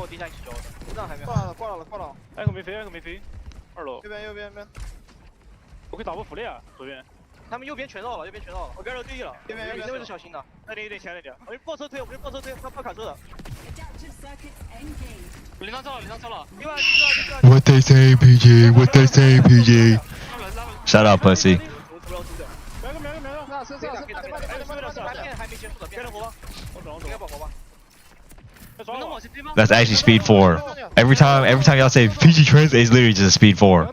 挨个没飞，挨个没飞。2楼。右边，右边，右边。我可以打波福利啊，左边。他们右边全绕了，右边全绕了。我边绕对了。右边，右边，那位置小心的。那里有点前了点。我们爆车推，我们爆车推，爆卡车的。领上车了，领上车了。另外， What they say, PG? What they say, PG? Shut up, pussy. 还没结束的，别人活吧。我走，应该保活吧。 That's actually speed 4. Every time y'all say PG trans, it's literally just a speed 4.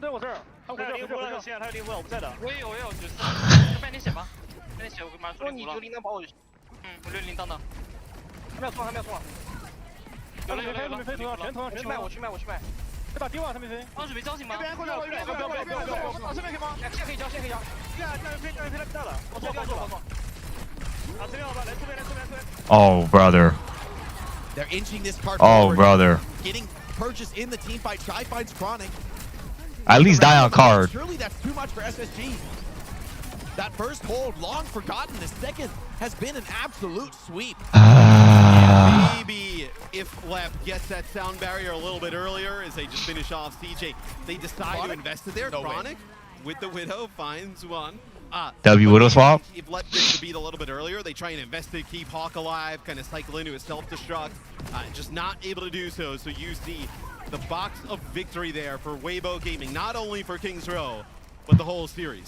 哦 brother. They're inching this card Oh, forward. brother. Getting purchased in the team fight. Shy finds Chronic. At least die on card. Surely that's too much for SSG. That first hold, long forgotten. The second has been an absolute sweep. Maybe if Left gets that sound barrier a little bit earlier as they just finish off CJ, they decide to invest it there. No Chronic with the Widow finds one. W Widow swap? If Left gets the beat a little bit earlier, they try and invest it, keep Hawk alive, kind of cycle into a self-destruct. Just not able to do so. So you see the box of victory there for Weibo Gaming, not only for Kings Row, but the whole series.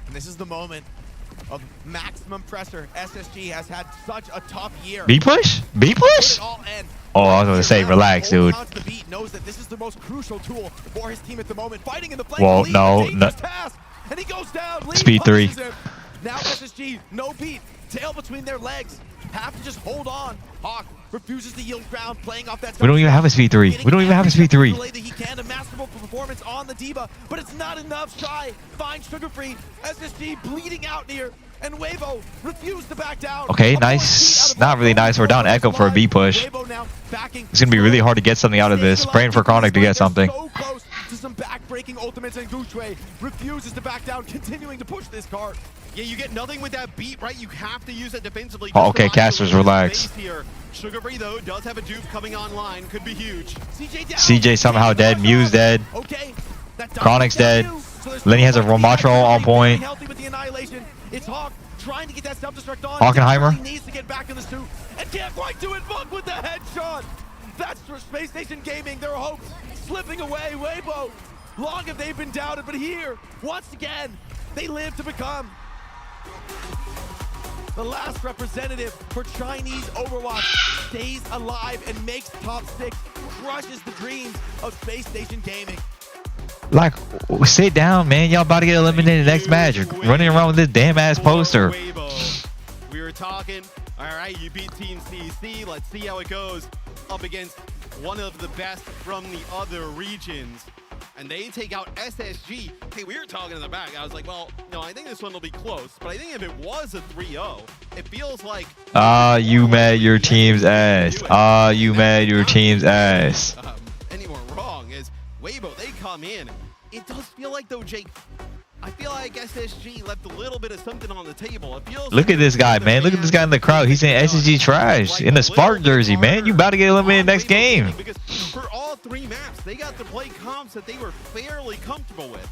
And this is the moment of maximum pressure. SSG has had such a tough year. B push? B push? Oh, I was gonna say, relax, dude. The beat knows that this is the most crucial tool for his team at the moment. Fighting in the flank. Well, no. And he goes down. Speed 3. Now SSG, no beat. Tail between their legs. Have to just hold on. Hawk refuses to yield ground, playing off that. We don't even have a speed 3. We don't even have a speed 3. He can, a masterful performance on the Diva, but it's not enough. Shy finds Sugar Free. SSG bleeding out near, and Weibo refused to back down. Okay, nice. Not really nice. We're down Echo for a B push. It's gonna be really hard to get something out of this. Praying for Chronic to get something. So close to some back-breaking ultimates, and Gushue refuses to back down, continuing to push this card. Yeah, you get nothing with that beat, right? You have to use it defensively. Oh, okay, casters, relax. Sugar Free, though, does have a dupe coming online. Could be huge. CJ somehow dead. Mew's dead. Okay, Chronic's dead. Lenny has a Ramatra on point. It's Hawk trying to get that self-destruct on. Hockenheimer. He needs to get back in the suit and can't quite do it. Monk with the headshot. That's for Space Station Gaming. Their hopes slipping away. Weibo, long have they been doubted, but here, once again, they live to become the last representative for Chinese Overwatch. Stays alive and makes top 6. crushes the dreams of Space Station Gaming. Like, sit down, man. Y'all about to get eliminated next match. You're running around with this damn ass poster. We were talking. All right, you beat Team CC. Let's see how it goes up against one of the best from the other regions. And they take out SSG. Hey, we were talking in the back. I was like, well, no, I think this one will be close. But I think if it was a 3-0, it feels like... You mad your team's ass. You mad your team's ass. Any more wrong is Weibo, they come in. It does feel like, though, Jake, I feel like SSG left a little bit of something on the table. It feels Look at this guy, man. Look at this guy in the crowd. He's saying SSG trash in the Spark jersey, man. You about to get eliminated next game. Because for all 3 maps, they got to play comps that they were fairly comfortable with.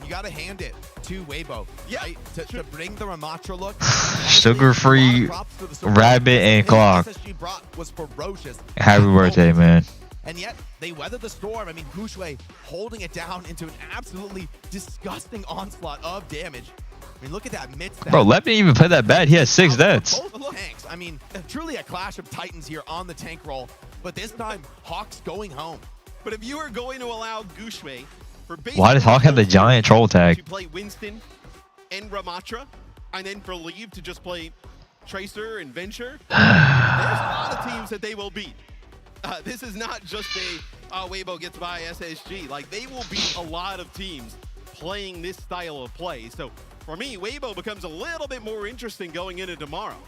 You got to hand it to Weibo. Yeah, right? to bring the Ramatra look. Sugar-free rabbit and clock. SSG brought was ferocious. Happy birthday, man. And yet, they weathered the storm. I mean, GOOSHWAY holding it down into an absolutely disgusting onslaught of damage. I mean, look at that mid stack. Bro, Lep didn't even play that bad. He has 6 deaths. Both tanks. I mean, truly a clash of titans here on the tank roll. But this time, Hawk's going home. But if you are going to allow GOOSHWAY for why does Hawk have the giant troll tag? To play Winston and Ramatra, and then for Leave to just play Tracer and Venture, there's a lot of teams that they will beat. This is not just a Weibo gets by SSG. Like, they will beat a lot of teams playing this style of play. So for me, Weibo becomes a little bit more interesting going into tomorrow.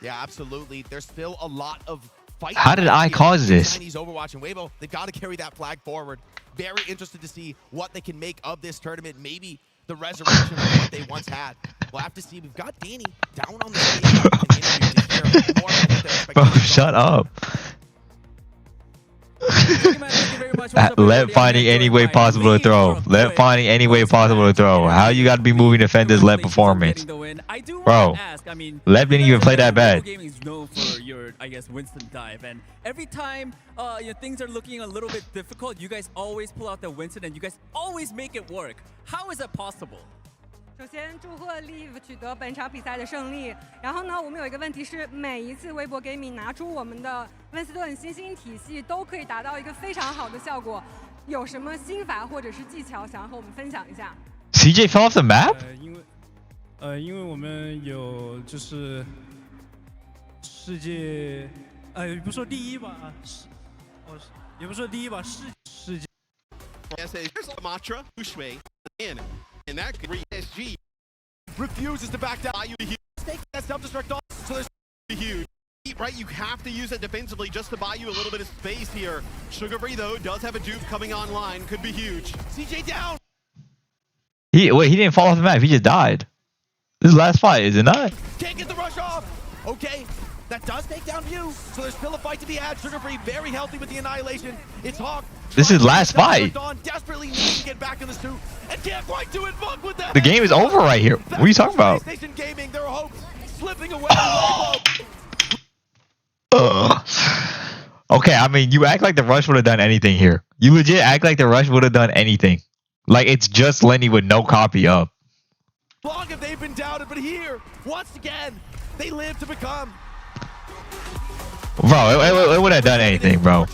Yeah, absolutely. There's still a lot of fight. How did I cause this? Chinese Overwatch and Weibo, they've got to carry that flag forward. Very interested to see what they can make of this tournament. Maybe the resurrection of what they once had. We'll have to see. We've got Danny down on the stage. Bro, shut up. Let finding any way possible to throw. Let finding any way possible to throw. How you got to be moving defenders Lep performance? Bro, Lep didn't even play that bad. Gaming is known for your, I guess, Winston dive, and every time things are looking a little bit difficult, you guys always pull out the Winston and you guys always make it work. How is that possible? 首先，祝贺 Live 取得本场比赛的胜利。然后呢，我们有一个问题是，每一次微博 Gaming 拿出我们的温斯顿新兴体系，都可以达到一个非常好的效果。有什么心法或者是技巧想要和我们分享一下 ？CJ fell off the map？ 因为我们有就是世界，也不说第一吧，也不说第一吧，世界。Here's Ramatra, GOOSHWAY in. And that could SG refuses to back down. Take that self-destruct off, so there's huge. Right, you have to use it defensively just to buy you a little bit of space here. Sugar Free though does have a dupe coming online, could be huge. CJ down. He didn't fall off the map. He just died. This is the last fight, is it not? Can't get the rush off. Okay. That does take down View, so there's still a fight to be had. Sugar Free very healthy with the annihilation. It's Hawk. This is last fight. Desperately needs to get back in the suit and can't quite do it. Fuck with that. The game is over right here. What are you talking about? Station Gaming, their hopes slipping away. Okay, I mean, you act like the Rush would have done anything here. You legit act like the Rush would have done anything. Like it's just Lenny with no copy up. Long have they been doubted, but here, once again, they live to become. Bro, it wouldn't have done anything, bro.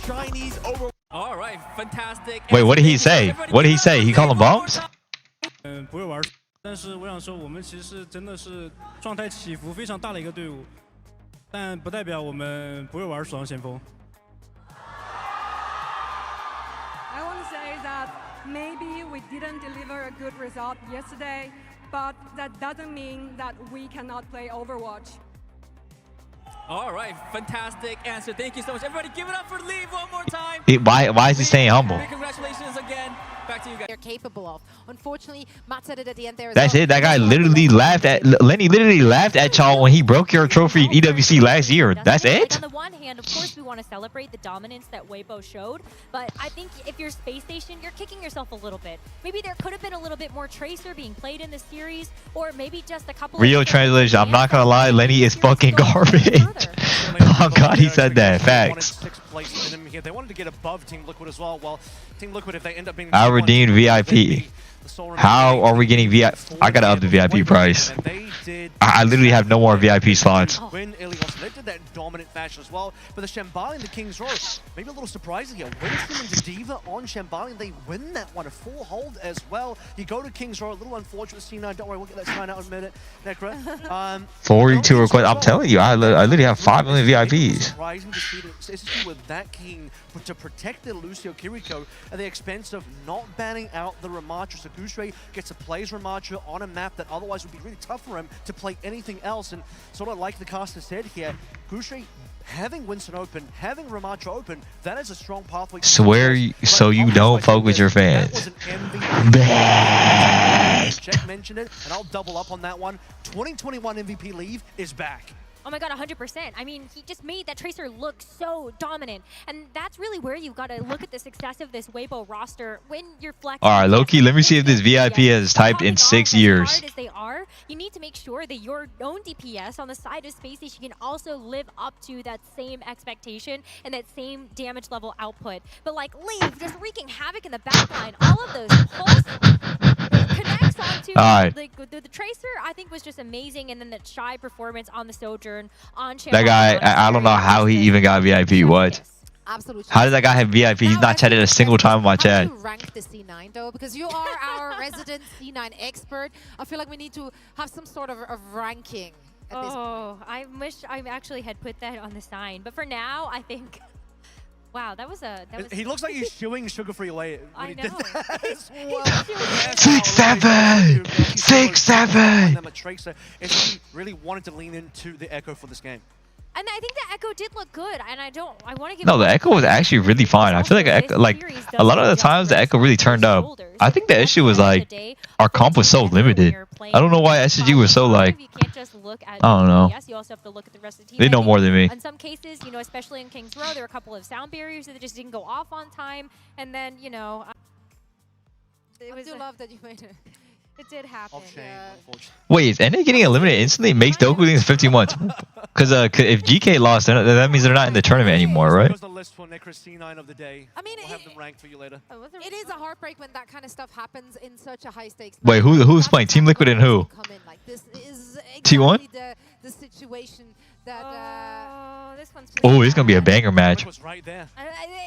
All right, fantastic. Wait, what did he say? What did he say? He called them bumps? 不会玩，但是我想说，我们其实真的是状态起伏非常大的一个队伍，但不代表我们不会玩守望先锋。I want to say that maybe we didn't deliver a good result yesterday, but that doesn't mean that we cannot play Overwatch. All right, fantastic answer. Thank you so much. Everybody give it up for Leave one more time. Why is he staying humble? Big congratulations again. Back to you guys. They're capable of. Unfortunately, Matt said it at the end there. That's it. That guy literally laughed at Lenny. Literally laughed at y'all when he broke your trophy in EWC last year. That's it. On the one hand, of course, we want to celebrate the dominance that Weibo showed, but I think if you're Space Station, you're kicking yourself a little bit. Maybe there could have been a little bit more Tracer being played in the series, or maybe just a couple. Real translation. I'm not gonna lie. Lenny is fucking garbage. Oh God, he said that. Facts. They wanted to get above Team Liquid as well. Well, Team Liquid, if they end up being I redeemed VIP. How are we getting VIP? I gotta up the VIP price. I literally have no more VIP slots. Win early on, so they did that in dominant fashion as well. But the Shambali and the King's Row, maybe a little surprising here. Winston and the Diva on Shambali, and they win that one, a full hold as well. You go to King's Row, a little unfortunate with C9. Don't worry, we'll get that sign out in a minute, Necra. 42 requests. I'm telling you, I literally have 5 million VIPs. Surprising to see that SSG were that keen to protect their Lucio Kiriko at the expense of not banning out the Ramatra. So Gouche gets to play Ramatra on a map that otherwise would be really tough for him to play anything else. And sort of like the caster said here, Gouche having Winston open, having Ramatra open, that is a strong pathway. Swear so you don't fuck with your fans. Jack mentioned it, and I'll double up on that one. 2021 MVP Leave is back. Oh my god, 100%. I mean, he just made that Tracer look so dominant. And that's really where you've got to look at the success of this Weibo roster when you're flexing. Alright, Loki, let me see if this VIP has typed in 6 years. As hard as they are, you need to make sure that your own DPS on the side of Space Station can also live up to that same expectation and that same damage level output. But like Leave, just wreaking havoc in the backline, all of those pulse connects onto the Tracer, I think was just amazing. And then the Shy performance on the Sojourn. On that guy, I don't know how he even got VIP. What? Absolutely. How did that guy have VIP? He's not chatted a single time in my chat. How do you rank the C9 though? Because you are our resident C9 expert. I feel like we need to have some sort of ranking. At this point. I wish I actually had put that on the sign. But for now, I think. Wow, that was. He looks like he's shooing Sugar-Free away when I he know. did that as well. 6-7! 6-7! Tracer is really wanted to lean into the Echo for this game. And I think the Echo did look good, and I want to give. No, the Echo was actually really fine. I feel like a lot of the times the Echo really turned up. I think the issue was like our comp was so limited. I don't know why SSG was so like. I don't know. You also have to look at the rest of the team. They know more than me. In some cases, you know, especially in King's Row, there were a couple of sound barriers that just didn't go off on time, and then you know. I do love that you made it. It did happen. Wait, is NA getting eliminated instantly? Makes Doku things 51. Because if GK lost, that means they're not in the tournament anymore, right? The list for Necra C9 of the day. I mean, we'll have them ranked for you later. It is a heartbreak when that kind of stuff happens in such a high stakes. Wait, who's playing? Team Liquid and who? This is T1? exactly the situation that. This one's. Oh, it's gonna be a banger match. Was right there.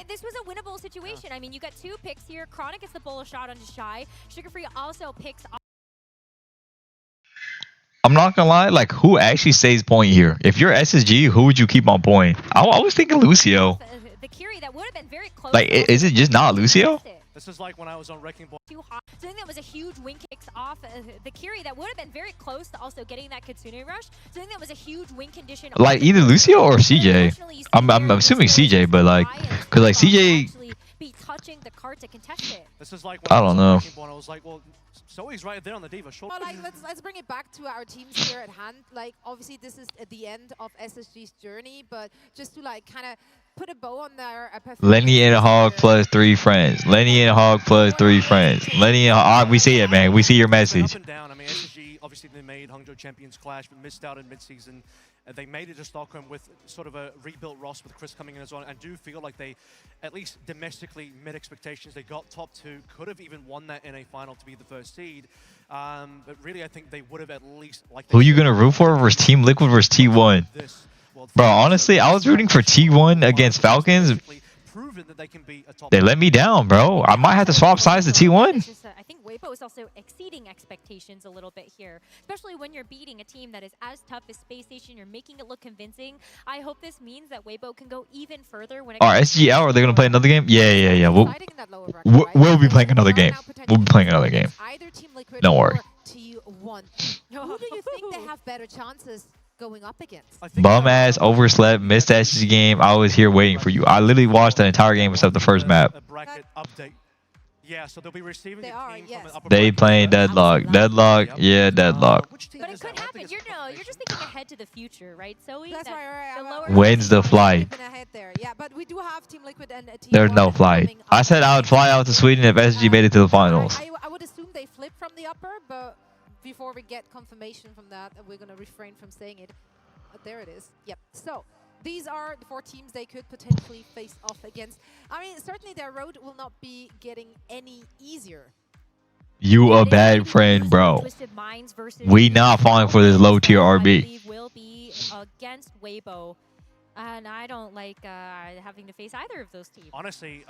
This was a winnable situation. I mean, you got 2 picks here. Chronic gets the bullet shot onto Shy. Sugar-Free also picks. I'm not gonna lie, like, who actually stays point here? If you're SSG, who would you keep on point? I was thinking Lucio. The Curie that would have been very close. Like, is it just not Lucio? This is like when I was on Wrecking Ball. Too hot. So I think that was a huge win kicks off the Curie that would have been very close to also getting that Kitsune rush. So I think that was a huge win condition. Like, either Lucio or CJ. I'm assuming CJ, but like, cause like CJ. Be touching the cart to contest it. This is like I don't know. I was like, well, Zoe's right there on the Diva. Sure. Well, like, let's bring it back to our teams here at hand. Like, obviously, this is at the end of SSG's journey, but just to like kind of put a bow on their. Lenny and a Hog plus 3 friends. Lenny and a Hog plus 3 friends. Lenny and a Hog. We see it, man. We see your message. Up and down. I mean, SSG obviously they made Hangzhou Champions Clash, but missed out in midseason. They made it to Stockholm with sort of a rebuilt roster with Chris coming in as well. And do feel like they, at least domestically, met expectations. They got top 2, could have even won that NA final to be the first seed. But really, I think they would have at least. Like, who are you gonna root for versus Team Liquid versus T1? Bro, honestly, I was rooting for T1 against Falcons. They let me down, bro. I might have to swap sides to T1. I think Weibo is also exceeding expectations a little bit here, especially when you're beating a team that is as tough as Space Station. You're making it look convincing. I hope this means that Weibo can go even further when it comes SGL, are they gonna play another game? Yeah. We'll be playing another game. We'll be playing another game. Don't worry. T1. Who do you think they have better chances going up against? Bum ass, overslept, missed the SG game. I was here waiting for you. I literally watched the entire game except the first map. Yeah, so they'll be receiving the team from an upper They playing Deadlock. Deadlock, yeah, Deadlock. But it could happen. You're just thinking ahead to the future, right? So that's right. When's the flight? Yeah, but we do have Team Liquid and Team There's no flight. I said I would fly out to Sweden if SG made it to the finals. I would assume they flip from the upper, but before we get confirmation from that, we're going to refrain from saying it. There it is. Yep. So these are the 4 teams they could potentially face off against. I mean, certainly their road will not be getting any easier. You a bad friend, bro. We not falling for this low tier RB. Will be against Weibo. And I don't like having to face either of those teams. Honestly,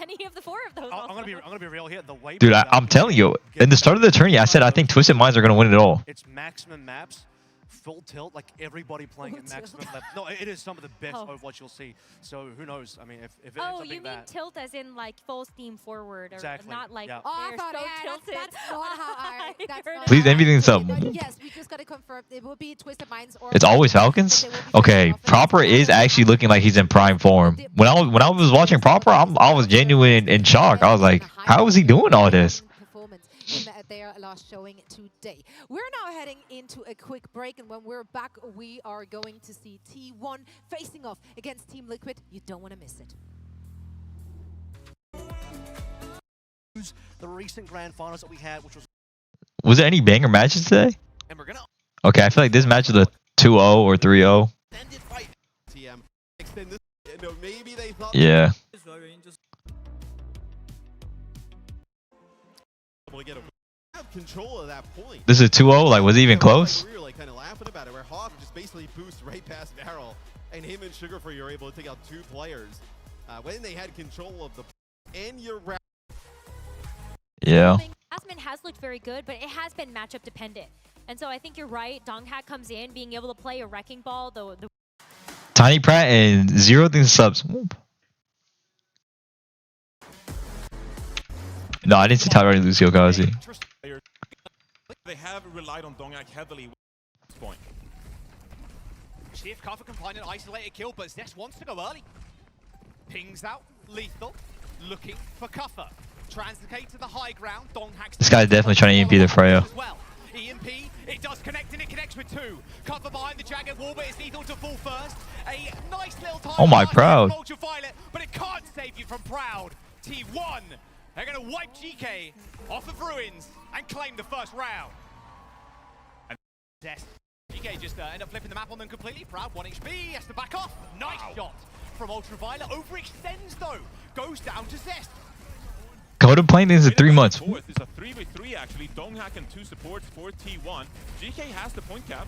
any of the four of those. I'm gonna be real here. The way Dude, I'm telling you, in the start of the tourney, I said I think Twisted Minds are gonna win it all. It's maximum maps, full tilt, like everybody playing at maximum level. No, it is some of the best Overwatch you'll see. So who knows? I mean, if it ends up being you mean that, tilt as in like full steam forward, or exactly. not like Oh, I thought tilted. that's not how I. That's not Please, how I anything heard up. it. Yes, we just gotta confirm it will be Twisted Minds or. It's always Falcons? Okay, Proper is actually looking like he's in prime form. When I was watching Proper, I was genuine in shock. I was like, how is he doing all this? In their last showing today. We're now heading into a quick break, and when we're back, we are going to see T1 facing off against Team Liquid. You don't want to miss it. the recent grand finals that we had, which was. Was there any banger matches today? And we're gonna Okay, I feel like this match is a 2-0 or 3-0. extended fight. TM extend this. No, maybe they thought. Yeah. To get have control of that point. This is 2-0. Like, was it even close? We were like kind of laughing about it, where Hawk just basically boosts right past Barrel, and him and Sugarfree are able to take out two players when they had control of the. And you're right. Yeah. Asmin has looked very good, but it has been matchup dependent. And so I think you're right. Donghack comes in, being able to play a wrecking ball. The Tiny Pratt and Zero things subs. No, I didn't see Tyler and Lucio Kazi. They have relied on Donghack heavily at this point. See if Kafka can find an isolated kill, but Zest wants to go early. Pings out, lethal, looking for Kafka. Translocate to the high ground. Donghack. This guy's definitely trying to EMP the Freya. Well. EMP, it does connect, and it connects with two. Cover behind the jagged wall, but it's lethal to fall first. A nice little time. Oh my, Proud. Ultraviolet, but it can't save you from Proud. T1, they're going to wipe GK off of Ruins and claim the first round. And yes, GK just end up flipping the map on them completely. Proud 1 HP, has to back off. Nice shot from Ultraviolet. Overextends though, goes down to Zest. Code of playing this in 3 months. It's a 3v3 actually. Donghack and 2 supports for T1. GK has the point cap.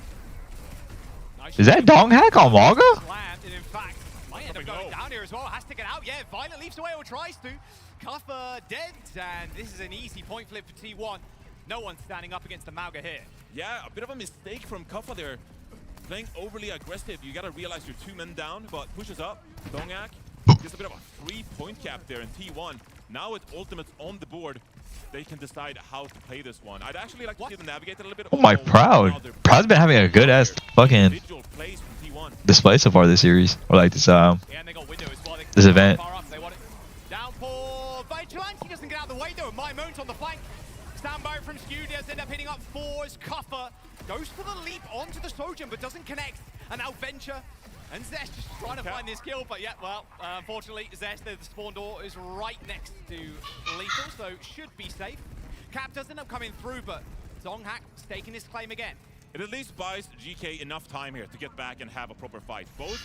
Nice. Is that Donghack on Maga? And in fact, might end up going down here as well. Has to get out. Yeah, Violet leaps away or tries to. Kuffer dead, and this is an easy point flip for T1. No one standing up against the Mauga here. Yeah, a bit of a mistake from Kuffer there. Playing overly aggressive. You gotta realize you're 2 men down, but pushes up. Donghack gets a bit of a 3-point cap there in T1. Now with ultimates on the board, they can decide how to play this one. I'd actually like to see them navigate it a little bit. Oh my, Proud. Proud's been having a good ass fucking display so far this series. Or like this this event. Down for Vigilance. He doesn't get out of the way though. My Moon's on the flank. Standby from Studios, end up hitting up 4's Kuffer. Goes for the leap onto the Sojourn, but doesn't connect. And now Venture. And Zest just trying to find this kill, but yeah, well, unfortunately, Zest, the spawn door is right next to Lethal, so should be safe. Cap does end up coming through, but Donghack staking his claim again. It at least buys GK enough time here to get back and have a proper fight. Both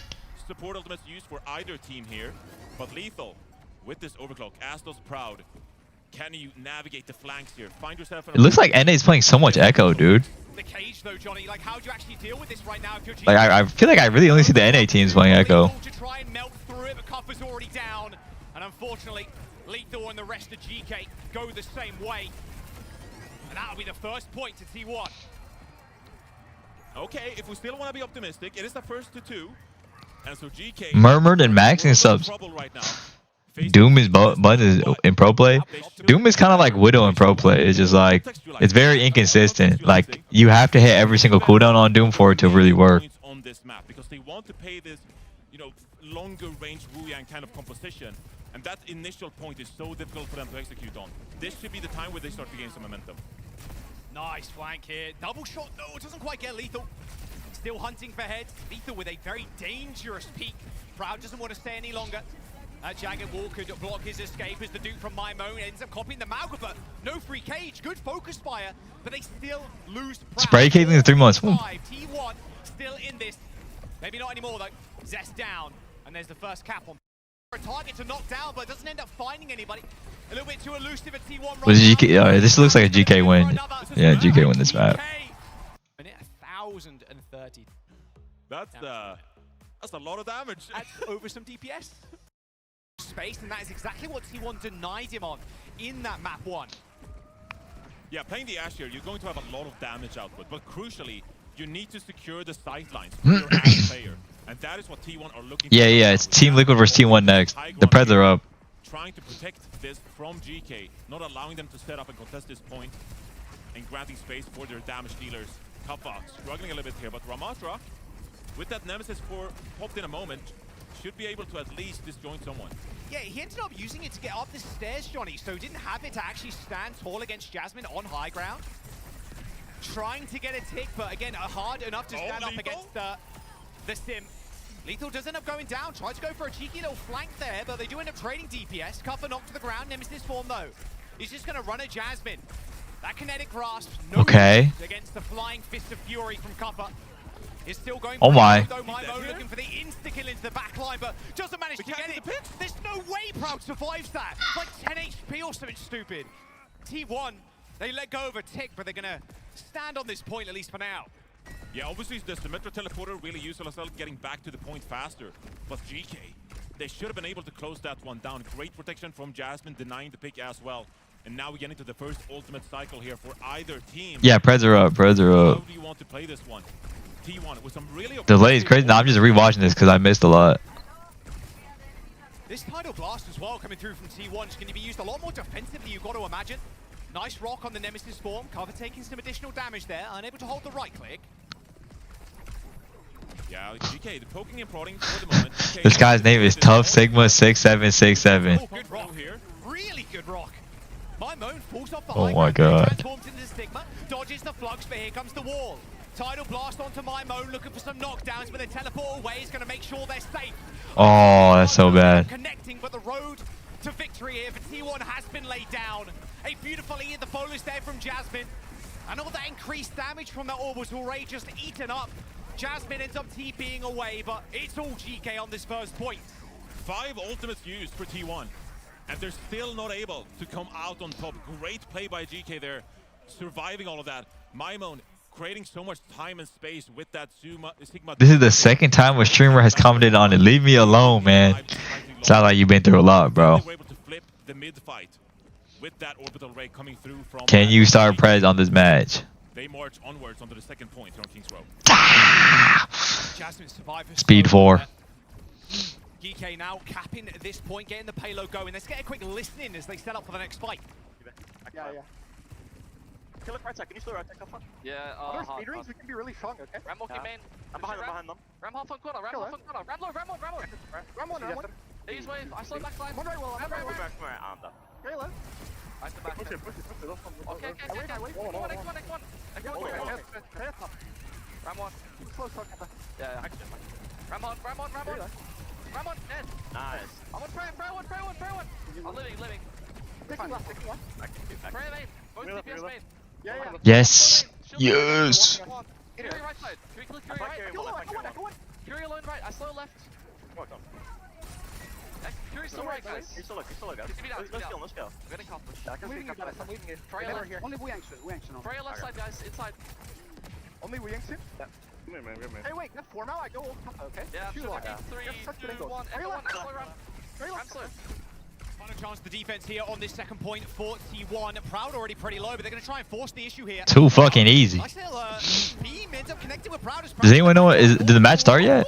support ultimates used for either team here, but Lethal, with this overclock, Astos Proud, can you navigate the flanks here? Find yourself in It looks like NA is playing so much Echo, dude. The cage though, Johnny, like how do you actually deal with this right now if you're Like I feel like I really only see the NA teams playing Echo. To try and melt through it, but Kuffer's already down. And unfortunately, Lethal and the rest of GK go the same way. And that'll be the first point to T1. Okay, if we still want to be optimistic, it is the first to 2. And so GK Murmured and maxing subs. Right now. Doom is Bud in pro play. Doom is kind of like Widow in pro play. It's just like it's very inconsistent. Like you have to hit every single cooldown on Doom for it to really work. On this map because they want to pay this, you know, longer range Wu Yang kind of composition, and that initial point is so difficult for them to execute on. This should be the time where they start to gain some momentum. Nice flank here. Double shot. No, it doesn't quite get Lethal. Still hunting for heads. Lethal with a very dangerous peek. Proud doesn't want to stay any longer. Jagged Wall could block his escape as the Duke from Maimone ends up copying the Mauga, but no free cage. Good focus fire, but they still lose Proud. Spray Caitlyn in 3 months. T1 still in this. Maybe not anymore though. Zest down, and there's the first cap on. A target to knock down, but doesn't end up finding anybody. A little bit too elusive at T1 Was right GK? now. This looks like a GK win. Yeah, GK win this map. Minute 1,030. That's a lot of damage. That's over some DPS. Space, and that is exactly what T1 denied him on in that map 1. Yeah, playing the Ashe here, you're going to have a lot of damage output, but crucially, you need to secure the sightlines for your Ashe player, and that is what T1 are looking for. Yeah, it's Team Liquid versus T1 next. The Preds are up. Trying to protect this from GK, not allowing them to set up and contest this point, and granting space for their damage dealers. Kappa struggling a little bit here, but Ramatra, with that Nemesis core popped in a moment, should be able to at least disjoint someone. Yeah, he ended up using it to get up the stairs, Johnny, so he didn't have it to actually stand tall against Jasmine on high ground. Trying to get a tick, but again, hard enough to stand up against the Sim. Lethal does end up going down, tries to go for a cheeky little flank there, but they do end up trading DPS. Cuppa knocked to the ground, Nemesis form though. He's just gonna run at Jasmine. That kinetic grasp, no against the flying fist of fury from Cuppa. Is still going oh my. Though Mimo looking for the insta-kill into the back line, but doesn't manage to get it. There's no way Proud survives that. Like 10 HP or something stupid. T1, they let go of a tick, but they're gonna stand on this point at least for now. Yeah, obviously the Symmetra teleporter really useful as well, getting back to the point faster. But GK, they should have been able to close that one down. Great protection from Jasmine, denying the pick as well. And now we get into the first ultimate cycle here for either team. Yeah, Preds are up. Preds are up. How do you want to play this one? T1 with some really delay is crazy. Now I'm just rewatching this because I missed a lot. This tidal blast as well coming through from T1 is going to be used a lot more defensively, you've got to imagine. Nice rock on the Nemesis form. Cover taking some additional damage there, unable to hold the right click. Yeah, GK, the poking and prodding for the moment. This guy's name is Tough Sigma 6767. Oh, good rock here. Really good rock. Mimo falls off the oh my god. Transforms into the Stigma, dodges the flux, but here comes the wall. Tidal blast onto Mimo, looking for some knockdowns, but they teleport away. He's going to make sure they're safe. Oh, that's so bad. Connecting, but the road to victory here for T1 has been laid down. A beautiful E at the foliage there from Jasmine. And all that increased damage from that orbital ray just eaten up. Jasmine ends up TPing away, but it's all GK on this first point. 5 ultimates used for T1, and they're still not able to come out on top. Great play by GK there, surviving all of that. Mimon creating so much time and space with that Sigma. This is the second time a streamer has commented on it. Leave me alone, man. Sounds like you've been through a lot, bro. They were able to flip the mid-fight with that orbital ray coming through from. Can you start Preds on this match? They march onwards onto the second point here on Kings Row. Speed 4. GK now capping at this point, getting the payload going. Let's get a quick listening as they set up for the next fight. Yeah. Kill it right side. Can you slow right side? Yeah, speed rings, we can be really strong, okay? Ram walking main. I'm behind them. Ram half on corner, Ram half on corner. Ram low. Ram one. They use wave. I saw back line. One right wall. Armed up. Very low. I step back. Push it. Okay. Ram one. Slow. Yeah. Ram on. Dead. Nice. I'm on pray one. I'm living. Taking one. I can do back. Pray main. Both DPS main. Yeah. Yes. Yes. Curie right side. Can we kill Curie right? Curie alone right. I slow left. Curie's still right, guys. You're still low, guys. Let's go. I'm getting accomplished. I'm leaving you. Freya left here. Only we action. Freya left side, guys. Inside. Only we action? Yeah. Hey, wait. That's 4 now. I go okay. Yeah, 3, 2, 1. Everyone, I'm slow. Final chance the defense here on this second point for T1. Proud already pretty low, but they're going to try and force the issue here. Too fucking easy. Beam ends up connecting with Proud. Does anyone know did the match start yet?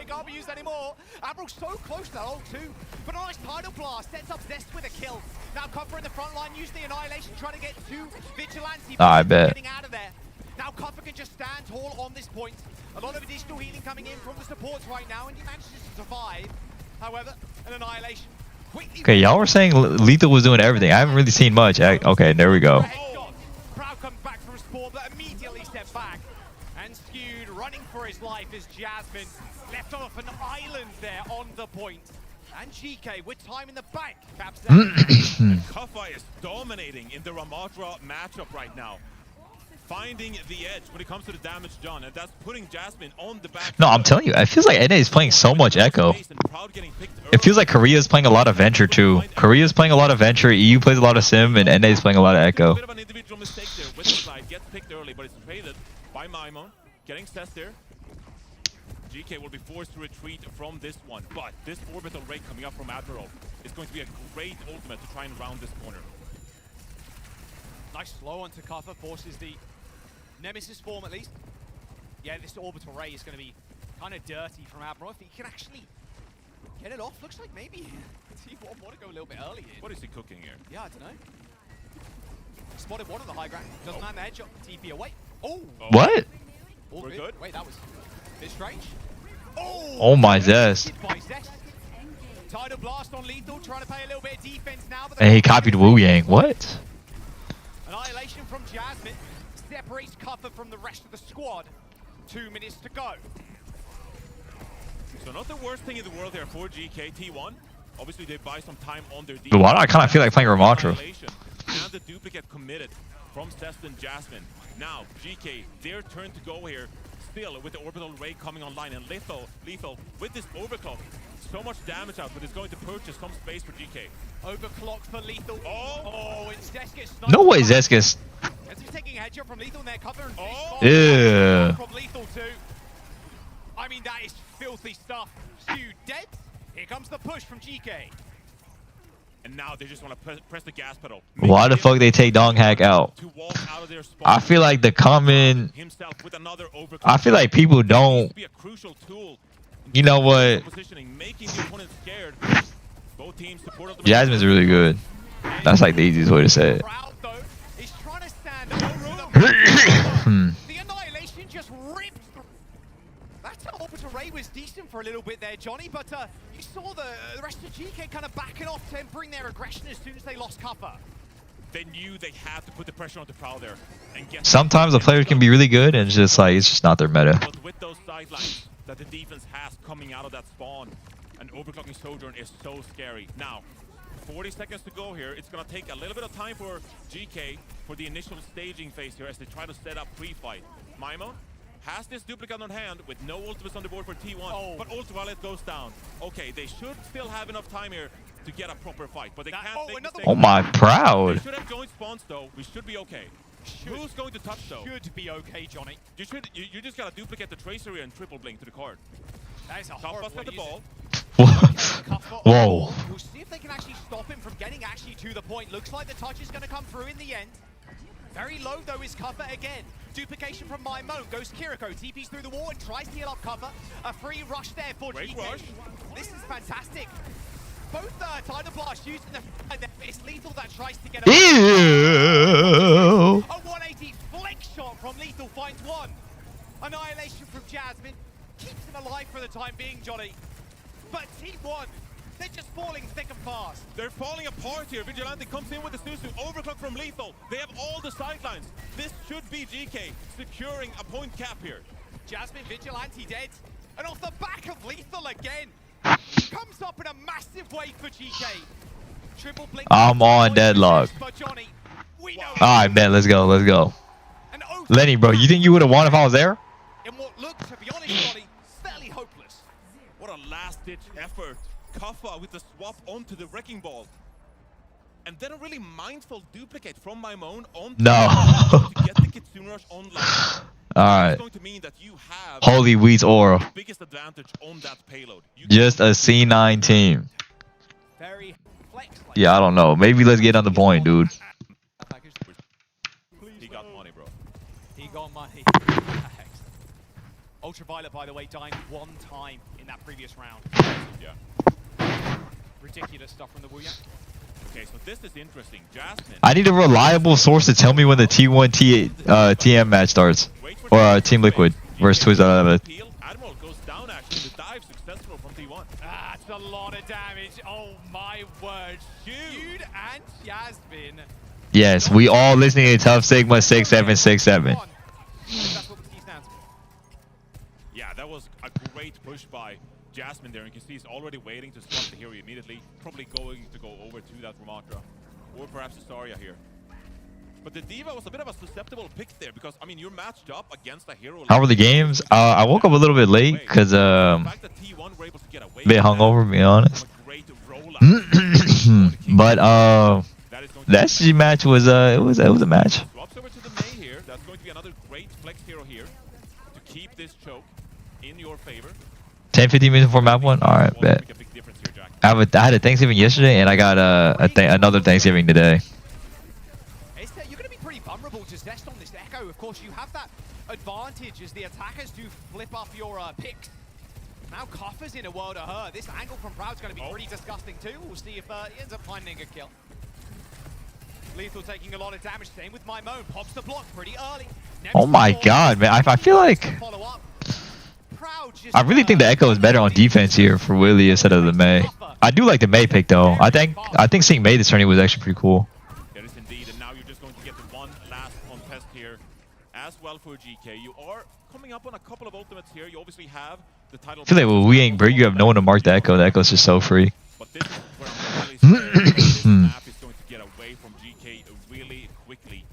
Can't be used anymore. Admiral's so close to that ult too. But a nice tidal blast sets up Zest with a kill. Now Cuffer in the front line, use the annihilation, trying to get 2 Vigilante. I bet. Getting out of there. Now Cuffer can just stand tall on this point. A lot of additional healing coming in from the supports right now, and he manages to survive. However, an annihilation. Okay, y'all were saying Lethal was doing everything. I haven't really seen much. Okay, there we go. Proud comes back from spawn, but immediately steps back. And skewed, running for his life is Jasmine. Left off an island there on the point. And GK with time in the bank caps that. Kuffa is dominating in the Ramatra matchup right now. finding the edge when it comes to the damage done, and that's putting Jasmine on the back. No, I'm telling you, it feels like NA is playing so much Echo. It feels like Korea is playing a lot of Venture too. Korea is playing a lot of Venture, EU plays a lot of Sim, and NA is playing a lot of Echo. A bit of an individual mistake there with the slide, gets picked early, but it's traded by Maimon, getting set there. GK will be forced to retreat from this one, but this orbital ray coming up from Admiral is going to be a great ultimate to try and round this corner. Nice slow onto cover, forces the Nemesis form at least. Yeah, this orbital ray is going to be kind of dirty from Admiral. If he can actually get it off, looks like maybe T1 want to go a little bit early in. What is he cooking here? Yeah, I don't know. Spotted one on the high ground. Doesn't land the headshot. TP away. Oh! What? All We're good? Wait, that was a bit strange. Oh my Zest. Tidal blast on Lethal, trying to play a little bit of defense now. And he copied Wu Yang. What? Annihilation from Jasmine separates cover from the rest of the squad. 2 minutes to go. So not the worst thing in the world here for GK T1. Obviously they buy some time on their defense. But why do I kind of feel like playing Ramatra? And the duplicate committed from Cest and Jasmine. Now GK, their turn to go here. Still with the orbital ray coming online, and Lethal with this overclock. So much damage out, but it's going to purchase some space for GK. Overclock for Lethal. Oh, it's Zest gets sniped. No way Zest gets... As he's taking a headshot from Lethal in their cover. Ew. From Lethal too. I mean, that is filthy stuff. Stu dead. Here comes the push from GK. And now they just want to press the gas pedal. Why the fuck they take Dong Hack out? I feel like the common... I feel like people don't... You know what? Jasmine's really good. That's like the easiest way to say it. The annihilation just ripped. That orbital ray was decent for a little bit there, Johnny, but you saw the rest of GK kind of backing off, tempering their aggression as soon as they lost cover. They knew they had to put the pressure on the Prowl there and get. Sometimes the players can be really good, and it's just like it's just not their meta. But with those sidelines that the defense has coming out of that spawn, an overclocking Sojourn is so scary. Now, 40 seconds to go here. It's gonna take a little bit of time for GK for the initial staging phase here as they try to set up pre-fight. Maimon has this duplicate on hand with no ultimates on the board for T1, but Ultraviolet goes down. Okay, they should still have enough time here to get a proper fight, but they can't make mistakes. Oh my, proud. They should have joined spawns though. We should be okay. Who's going to touch though? Should be okay, Johnny. You just gotta duplicate the tracer and triple blink to the card. That is a Kaffa's got the ball. Whoa. We'll see if they can actually stop him from getting actually to the point. Looks like the touch is going to come through in the end. Very low though is cover again. Duplication from Maimon. Goes Kiriko. TP's through the wall and tries to heal up cover. A free rush there for GK. Rush. This is fantastic. Both Tidal Blast using the it's Lethal that tries to get away. Ew. A 180 flick shot from Lethal finds one. Annihilation from Jasmine. Keeps him alive for the time being, Johnny. But T1, they're just falling thick and fast. They're falling apart here. Vigilante comes in with the Susu. Overclock from Lethal. They have all the sidelines. This should be GK securing a point cap here. Jasmine, Vigilante dead. And off the back of Lethal again. Comes up in a massive way for GK. Triple blink. I'm on deadlock. Alright, man, let's go, let's go. Lenny, bro, you think you would have won if I was there? In what looked, to be honest, Johnny, fairly hopeless. What a last-ditch effort. Kaffa with the swap onto the Wrecking Ball. And then a really mindful duplicate from Maimon on to get the Kitsune Rush online. Alright. Going to mean that you have Holy Weeds Aura. the biggest advantage on that payload. Just a C9 team. Very flex. Yeah, I don't know. Maybe let's get on the point, dude. He got money, bro. He got money. Ultraviolet, by the way, dying one time in that previous round. Yeah. Ridiculous stuff from the Wu Yang. Okay, so this is interesting. Jasmine. I need a reliable source to tell me when the T1 TM match starts. Or Team Liquid versus Twiz. Admiral goes down actually. The dive successful from T1. That's a lot of damage. Oh my word. Jude and Jasmine. Yes, we all listening to Tough Sigma 6767. Yeah, that was a great push by Jasmine there. You can see he's already waiting to spot the hero immediately. Probably going to go over to that Ramatra. Or perhaps the Zarya here. But the Diva was a bit of a susceptible pick there because, I mean, you're matched up against a hero. How were the games? I woke up a little bit late because a bit hungover, to be honest. But the SG match was it was a match. Swaps over to the May here. That's going to be another great flex hero here to keep this choke in your favor. 10-15 minutes before map 1. All right, bet. I had a Thanksgiving yesterday, and I got another Thanksgiving today. You're going to be pretty vulnerable to Zest on this Echo. Of course, you have that advantage as the attackers do flip up your picks. Now Koffer's in a world of hurt. This angle from Proud's going to be pretty disgusting too. We'll see if he ends up finding a kill. Lethal taking a lot of damage. Same with my Moan. Pops the block pretty early. Oh my god, man. I feel like... I really think the Echo is better on defense here for Willie instead of the May. I do like the May pick though. I think seeing May this tourney was actually pretty cool. There is indeed, and now you're just going to get the one last contest here as well for GK. You are coming up on a couple of ultimates here. You obviously have the title. I feel like with Weing Bird, you have no one to mark the Echo. The Echo's just so free. But this is where I'm really scared. This map is going to get away from GK really quickly.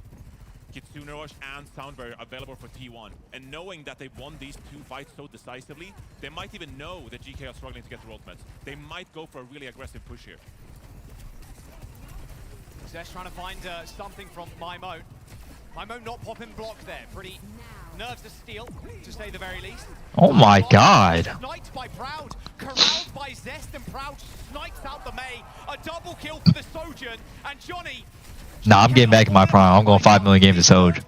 Kitsune Rush and Soundbarrier available for T1. And knowing that they've won these two fights so decisively, they might even know that GK are struggling to get their ultimates. They might go for a really aggressive push here. Zesh trying to find something from my Moan. My Moan not popping block there. Pretty nerves of steel, to say the very least. Oh my god. Sniped by Proud, corralled by Zest, and Proud snipes out the May. A double kill for the Sojourn, and Johnny. Nah, I'm getting back in my prime. I'm going 5 million games to Soj.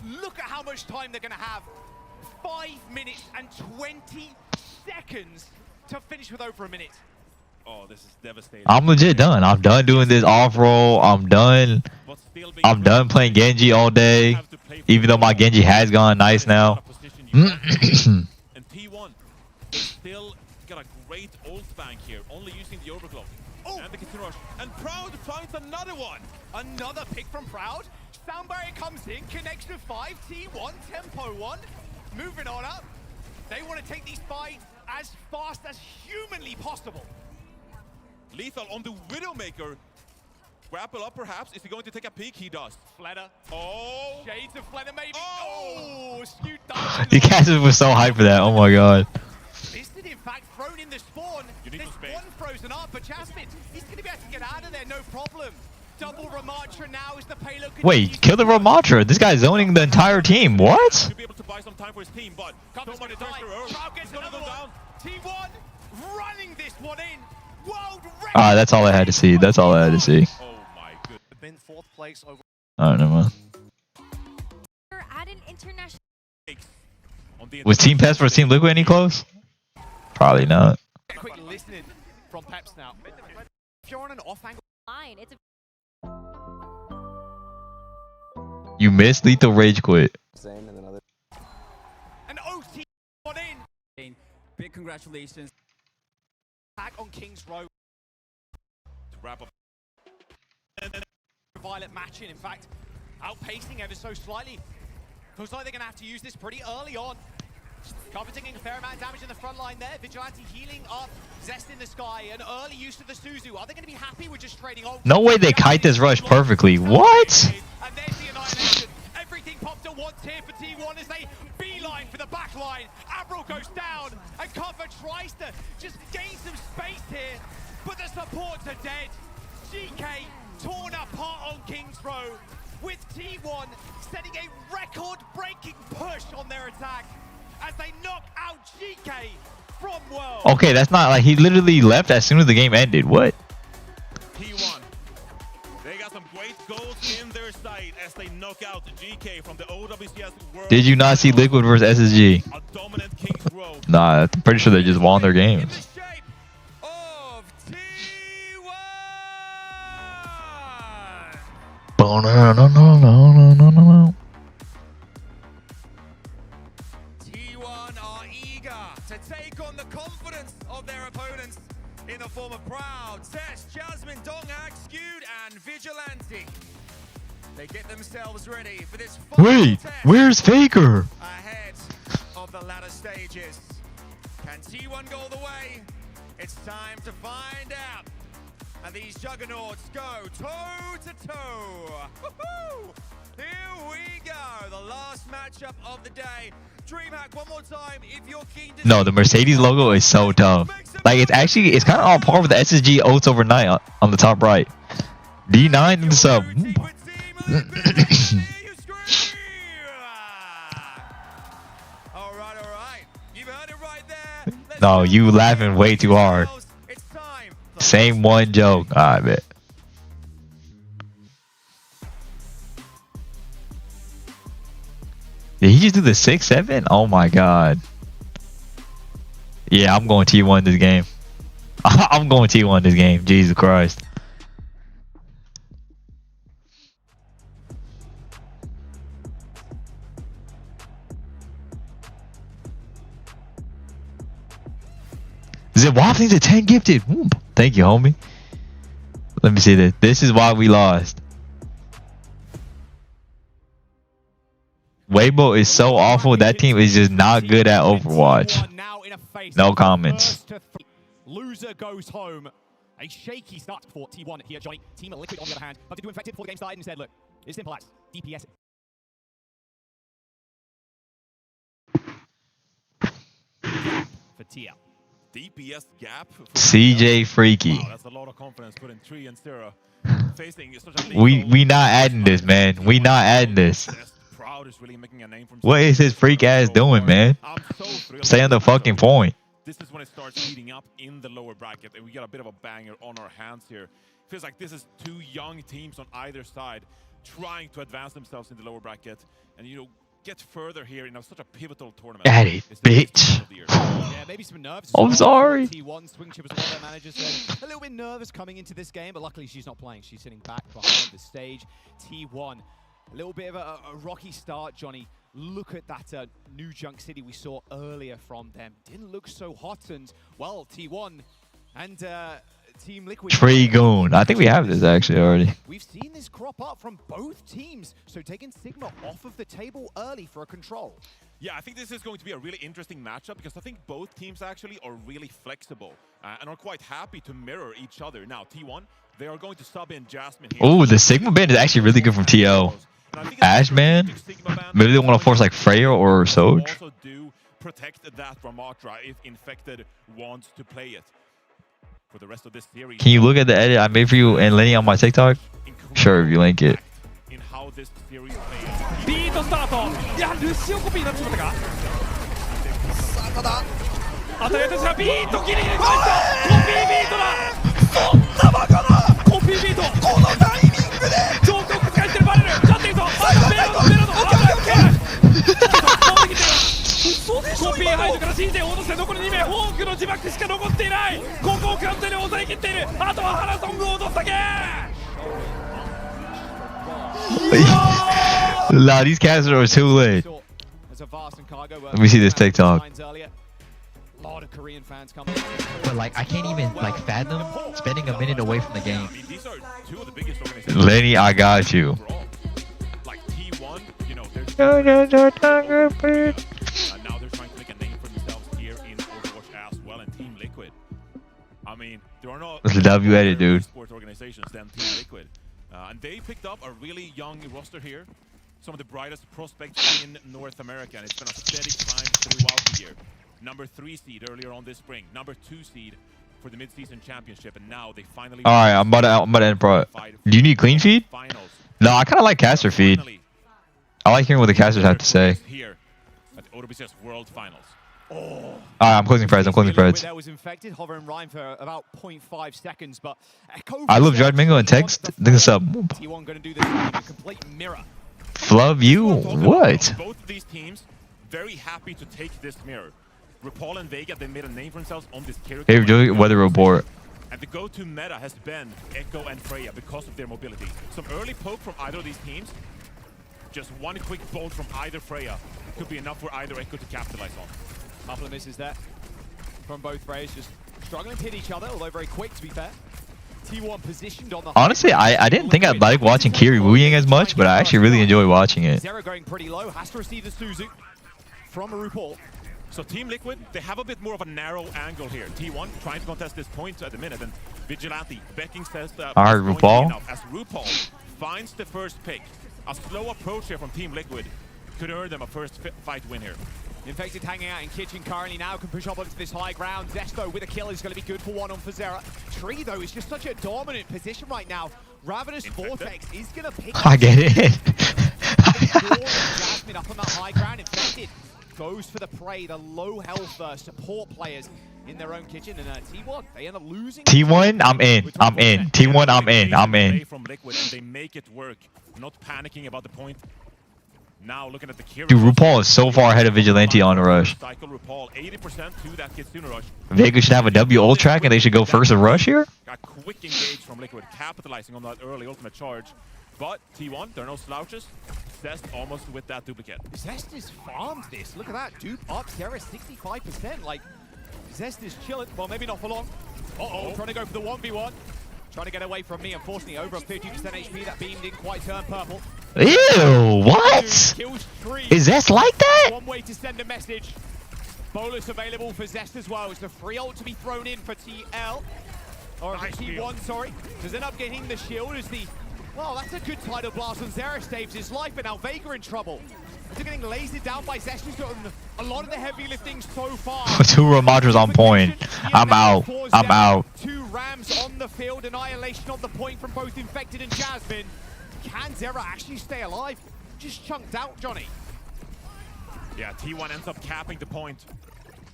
Look at how much time they're going to have. 5 minutes and 20 seconds to finish with over a minute. Oh, this is devastating. I'm legit done. I'm done doing this off-roll. I'm done. I'm done playing Genji all day. Even though my Genji has gone nice now. And T1, they still got a great ult bank here, only using the overclock. And the Kitsune Rush. And Proud finds another one. Another pick from Proud. Soundbarrier comes in, connects with 5, T1, tempo 1. Moving on up. They want to take these fights as fast as humanly possible. Lethal on the Widowmaker. Grapple up perhaps. Is he going to take a peek? He does. Fledder. Oh. Shades of Fledder maybe. Oh. Skewed You guys were so hyped for that. Oh my god. Is it in fact thrown in the spawn? There's one frozen up, but Jasmine, he's going to be able to get out of there, no problem. Double Ramatra now is the payload. Wait, kill the Ramatra. This guy's zoning the entire team. What? To be able to buy some time for his team, but so much pressure early. Gets another one. T1 running this one in. World record. Alright, that's all I had to see. That's all I had to see. Oh my goodness. Been 4th place over. I don't know, man. At an international. Was Team Pest versus Team Liquid any close? Probably not. Quick listening from Peps now. If you're on an off angle line, it's a You missed Lethal Rage Quit. an OT one in. Big congratulations. Back on King's Row. To wrap up. Violet matching, in fact, outpacing ever so slightly. Feels like they're going to have to use this pretty early on. Cover taking a fair amount of damage in the front line there. Vigilante healing up. Zest in the sky. An early use of the Suzu. Are they going to be happy with just trading ult? No way they kite this rush perfectly. What? And there's the annihilation. Everything popped at once here for T1 as they beeline for the back line. Avril goes down, and Cover tries to just gain some space here, but the supports are dead. GK torn apart on King's Row, with T1 setting a record-breaking push on their attack as they knock out GK from World. Okay, that's not like he literally left as soon as the game ended. What? T1. They got some great goals in their sight as they knock out GK from the OWCS World. Did you not see Liquid versus SSG? A dominant King's Row. Nah, I'm pretty sure they just won their games. In the shape of T1. T1 are eager to take on the confidence of their opponents in the form of Proud, Zesh, Jasmine, Donghak, Skewed, and Vigilante. They get themselves ready for this final Wait, test where's Faker? ahead of the latter stages. Can T1 go all the way? It's time to find out. And these juggernauts go toe-to-toe. Here we go, the last matchup of the day. DreamHack, one more time, if you're keen to... No, the Mercedes logo is so tough. Like, it's kind of on par with the SSG Oats overnight on the top right. D9 in the sub. No, you laughing way too hard. Same one joke. I bet. Did he just do the 6-7? Oh my god. Yeah, I'm going T1 this game. I'm going T1 this game. Jesus Christ. Zip Waffling's a 10 gifted. Whoop. Thank you, homie. Let me see this. This is why we lost. Weibo is so awful. That team is just not good at Overwatch. No comments. Loser goes home. A shaky start for T1 here, Johnny. Team Liquid on the other hand, but they do infected before the game started and said, look, it's simple as DPS. For Tia. DPS gap. CJ Freaky. Wow, that's a lot of confidence put in 3 and 0. Facing such a We not adding this, man. We not adding this. Is really making a name for What is his freak ass doing, man? Stay on the fucking point. This is when it starts heating up in the lower bracket, and we got a bit of a banger on our hands here. Feels like this is two young teams on either side trying to advance themselves in the lower bracket and, you know, get further here in such a pivotal tournament. At it, bitch. Yeah, maybe some nerves. I'm sorry. T1 Swing Chip was one of their managers said a little bit nervous coming into this game, but luckily she's not playing. She's sitting back behind the stage. T1. A little bit of a rocky start, Johnny. Look at that new Junk City we saw earlier from them. Didn't look so hot, and, well, T1 and Team Liquid... Trigoon. I think we have this actually already. We've seen this crop up from both teams, so taking Sigma off of the table early for a control. Yeah, I think this is going to be a really interesting matchup because I think both teams actually are really flexible and are quite happy to mirror each other. Now, T1, they are going to sub in Jasmine here. Oh, the Sigma band is actually really good from TO. Ashman? Maybe they want to force like Freya or Soj. Also do protect that Ramatra if Infected wants to play it. For the rest of this series. Can you look at the edit I made for you and Lenny on my TikTok? Sure, if you link it. In how this series B とスタート。いや、ルシオコピーになってしまったか。さあ、ただ当たりとしては B とギリギリコピービートだ。そんなバカなコピービート。このタイミングで上空使いしてるバレル。勝っているぞ。ベロの。コピーハイドから新戦を落として残り2名。ホークの自爆しか残っていない。ここを完全に抑え切っている。あとはハラソングを落とすだけ。Nah, these casters are too lit. Let me see this TikTok. But like, I can't even like fathom spending a minute away from the game. Lenny, I got you. Like T1, you know, now they're trying to make a name for themselves here in Overwatch as well, and Team Liquid. I mean, there are no It's a W edit, dude. sports organizations than Team Liquid. And they picked up a really young roster here. Some of the brightest prospects in North America, and it's been a steady climb throughout the year. Number 3 seed earlier on this spring, number 2 seed for the mid-season championship, and now they finally... Alright, I'm about to end pro. Do you need clean feed? No, I kind of like caster feed. I like hearing what the casters have to say. Here at the OWCS World Finals. Alright, I'm closing Preds. There was infected, hovering Rhyme for about 0.5 seconds, but I love Dread Mingo and text. This up. T1 going to do this in a complete mirror. Flub you? What? Both of these teams very happy to take this mirror. RuPaul and Vega, they made a name for themselves on this character. Hey, we're doing weather report. And the go-to meta has been Echo and Freya because of their mobility. Some early poke from either of these teams. Just one quick bolt from either Freya could be enough for either Echo to capitalize on. Couple of misses there from both Freyas, just struggling to hit each other, although very quick to be fair. T1 positioned on the... Honestly, I didn't think I'd like watching Kiri Wooying as much, but I actually really enjoy watching it. Zero going pretty low, has to receive the Suzu from RuPaul. So Team Liquid, they have a bit more of a narrow angle here. T1 trying to contest this point at the minute, and Vigilante, Becking says that All right, RuPaul. As RuPaul finds the first pick, a slow approach here from Team Liquid could earn them a first fight win here. Infected hanging out in kitchen currently now, can push up onto this high ground. Zesto with a kill is going to be good for one on Fazera. Tree, though, is just such a dominant position right now. Ravenous Vortex is going to pick I get it. Jasmine up on that high ground. Infected goes for the prey, the low health support players in their own kitchen. And T1, they end up losing. T1, I'm in. I'm in. T1, I'm in. I'm in. From Liquid, and they make it work, not panicking about the point. Now looking at the Dude, RuPaul is so far ahead of Vigilante on the rush. Cycle RuPaul 80% to that Kitsune rush. Vega should have a W ult track and they should go first of rush here? Got quick engage from Liquid, capitalizing on that early ultimate charge. But T1, there are no slouches. Zest almost with that duplicate. Zest is farmed this. Look at that. Dupe up, Sarah 65%. Like, Zest is chilling. Well, maybe not for long. Uh-oh, trying to go for the 1v1. Trying to get away from me. Unfortunately, over 50% HP. That beam didn't quite turn purple. Ew, what? Is Zest like that? One way to send a message. Bolus available for Zest as well. It's the free ult to be thrown in for TL. Or nice T1, sorry. Does end up getting the shield as the... Well, that's a good tidal blast on Zera, saves his life, but now Vega in trouble. They're getting lasered down by Zest, who's gotten a lot of the heavy lifting so far. 2 Ramadras on point. I'm out. I'm out. 2 Rams on the field, annihilation on the point from both Infected and Jasmine. Can Zera actually stay alive? Just chunked out, Johnny. Yeah, T1 ends up capping the point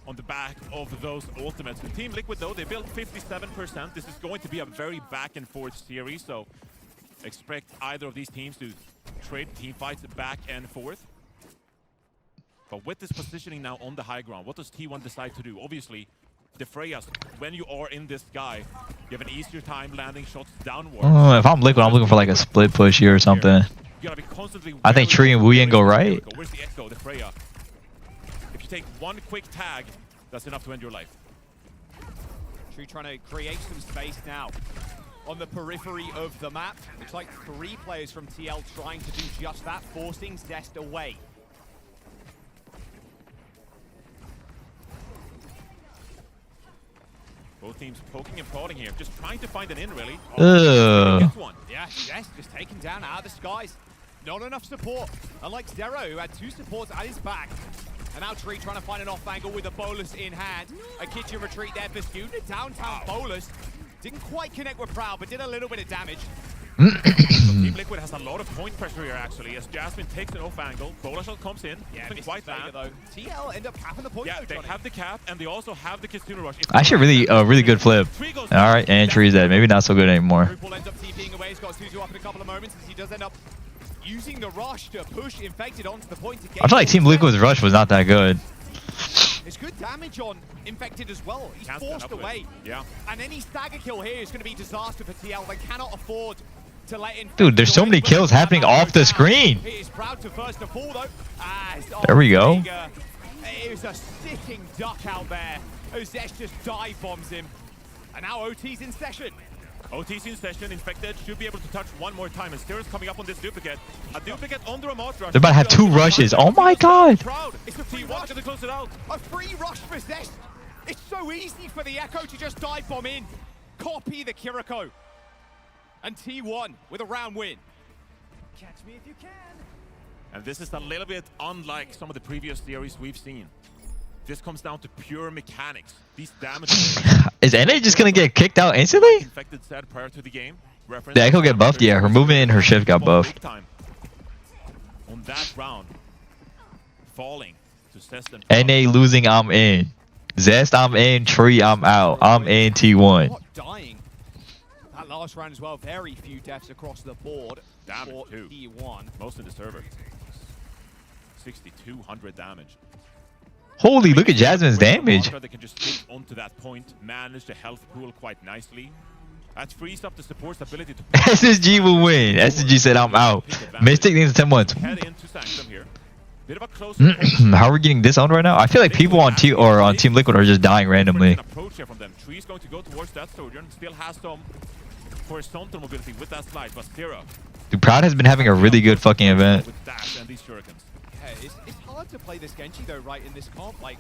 on the back of those ultimates. The Team Liquid, though, they built 57%. This is going to be a very back-and-forth series, so expect either of these teams to trade team fights back and forth. But with this positioning now on the high ground, what does T1 decide to do? Obviously, the Freyas, when you are in this sky, you have an easier time landing shots downward. If I'm Liquid, I'm looking for like a split push here or something. You gotta be constantly I think Tree and Wuyen go right. Where's the Echo, the Freya? If you take one quick tag, that's enough to end your life. Tree trying to create some space now on the periphery of the map. Looks like 3 players from TL trying to do just that, forcing Zest away. Both teams poking and prodding here, just trying to find an in, really. Ugh. Yeah, Zest just taken down out of the skies. Not enough support. Unlike Zero, who had 2 supports at his back. And now Tree trying to find an off angle with a Bolus in hand. A kitchen retreat there for Student. A downtown Bolus. Didn't quite connect with Proud, but did a little bit of damage. Team Liquid has a lot of point pressure here, actually, as Jasmine takes an off angle. Bola shot comes in. Yeah, doesn't quite land. Though. TL end up capping the point. Yeah, though, they have the cap, and they also have the Kitsune rush. Actually, really good flip. Alright, and Tree's dead. Maybe not so good anymore. RuPaul ends up TPing away. He's got Suzu up in a couple of moments as he does end up using the rush to push Infected onto the point again. I feel like Team Liquid's rush was not that good. It's good damage on Infected as well. He's forced away. Yeah. And any stagger kill here is going to be disaster for TL. They cannot afford to let in. Dude, there's so many kills happening off the screen. He is proud to first to fall though. There we go. It was a sitting duck out there. Ozesh just dive bombs him. And now OT's in session. OT's in session. Infected should be able to touch one more time. And Steer's coming up on this duplicate. A duplicate on the remote rush. They're about to have 2 rushes. Oh my god. It's a free rush. To close it out. A free rush for Zesh. It's so easy for the Echo to just dive bomb in. Copy the Kiriko. And T1 with a round win. Catch me if you can. And this is a little bit unlike some of the previous series we've seen. This comes down to pure mechanics. These damages. Is NA just gonna get kicked out instantly? Infected said prior to the game. The Echo get buffed? Yeah, her movement and her shift got buffed. On that round, falling to Zest and NA losing, I'm in. Zest, I'm in. Tree, I'm out. I'm in T1. Not dying. That last round as well, very few deaths across the board. Damage for too. T1. Most in the server. 6,200 damage. Holy, look at Jasmine's damage. They can just stick onto that point, manage the health pool quite nicely. That frees up the support's ability to SSG will win. SSG said I'm out. Mystic needs 10 months. Head into Sanctum here. Bit of a close How are we getting this on right now? I feel like people on Team Liquid are just dying randomly. Approach here from them. Tree's going to go towards that Sojourn. Still has some horizontal mobility with that slide, but Zero. Dude, Proud has been having a really good fucking event. With that and these shurikens. Yeah, it's hard to play this Genji though, right, in this comp. Like,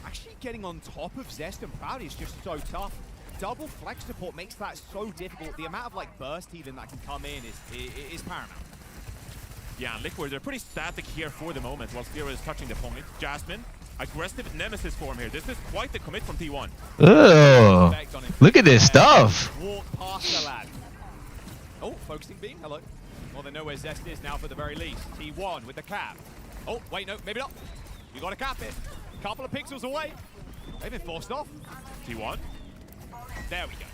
actually getting on top of Zest and Proud is just so tough. double flex support makes that so difficult. The amount of like burst even that can come in is paramount. Yeah, Liquid, they're pretty static here for the moment while Zero is touching the point. Jasmine, aggressive nemesis form here. This is quite the commit from T1. Ugh. Look at this stuff. Walk past the lad. Oh, focusing beam. Hello. Well, they know where Zest is now for the very least. T1 with the cap. Oh, wait, no, maybe not. You got to cap it. Couple of pixels away. They've been forced off. T1. There we go.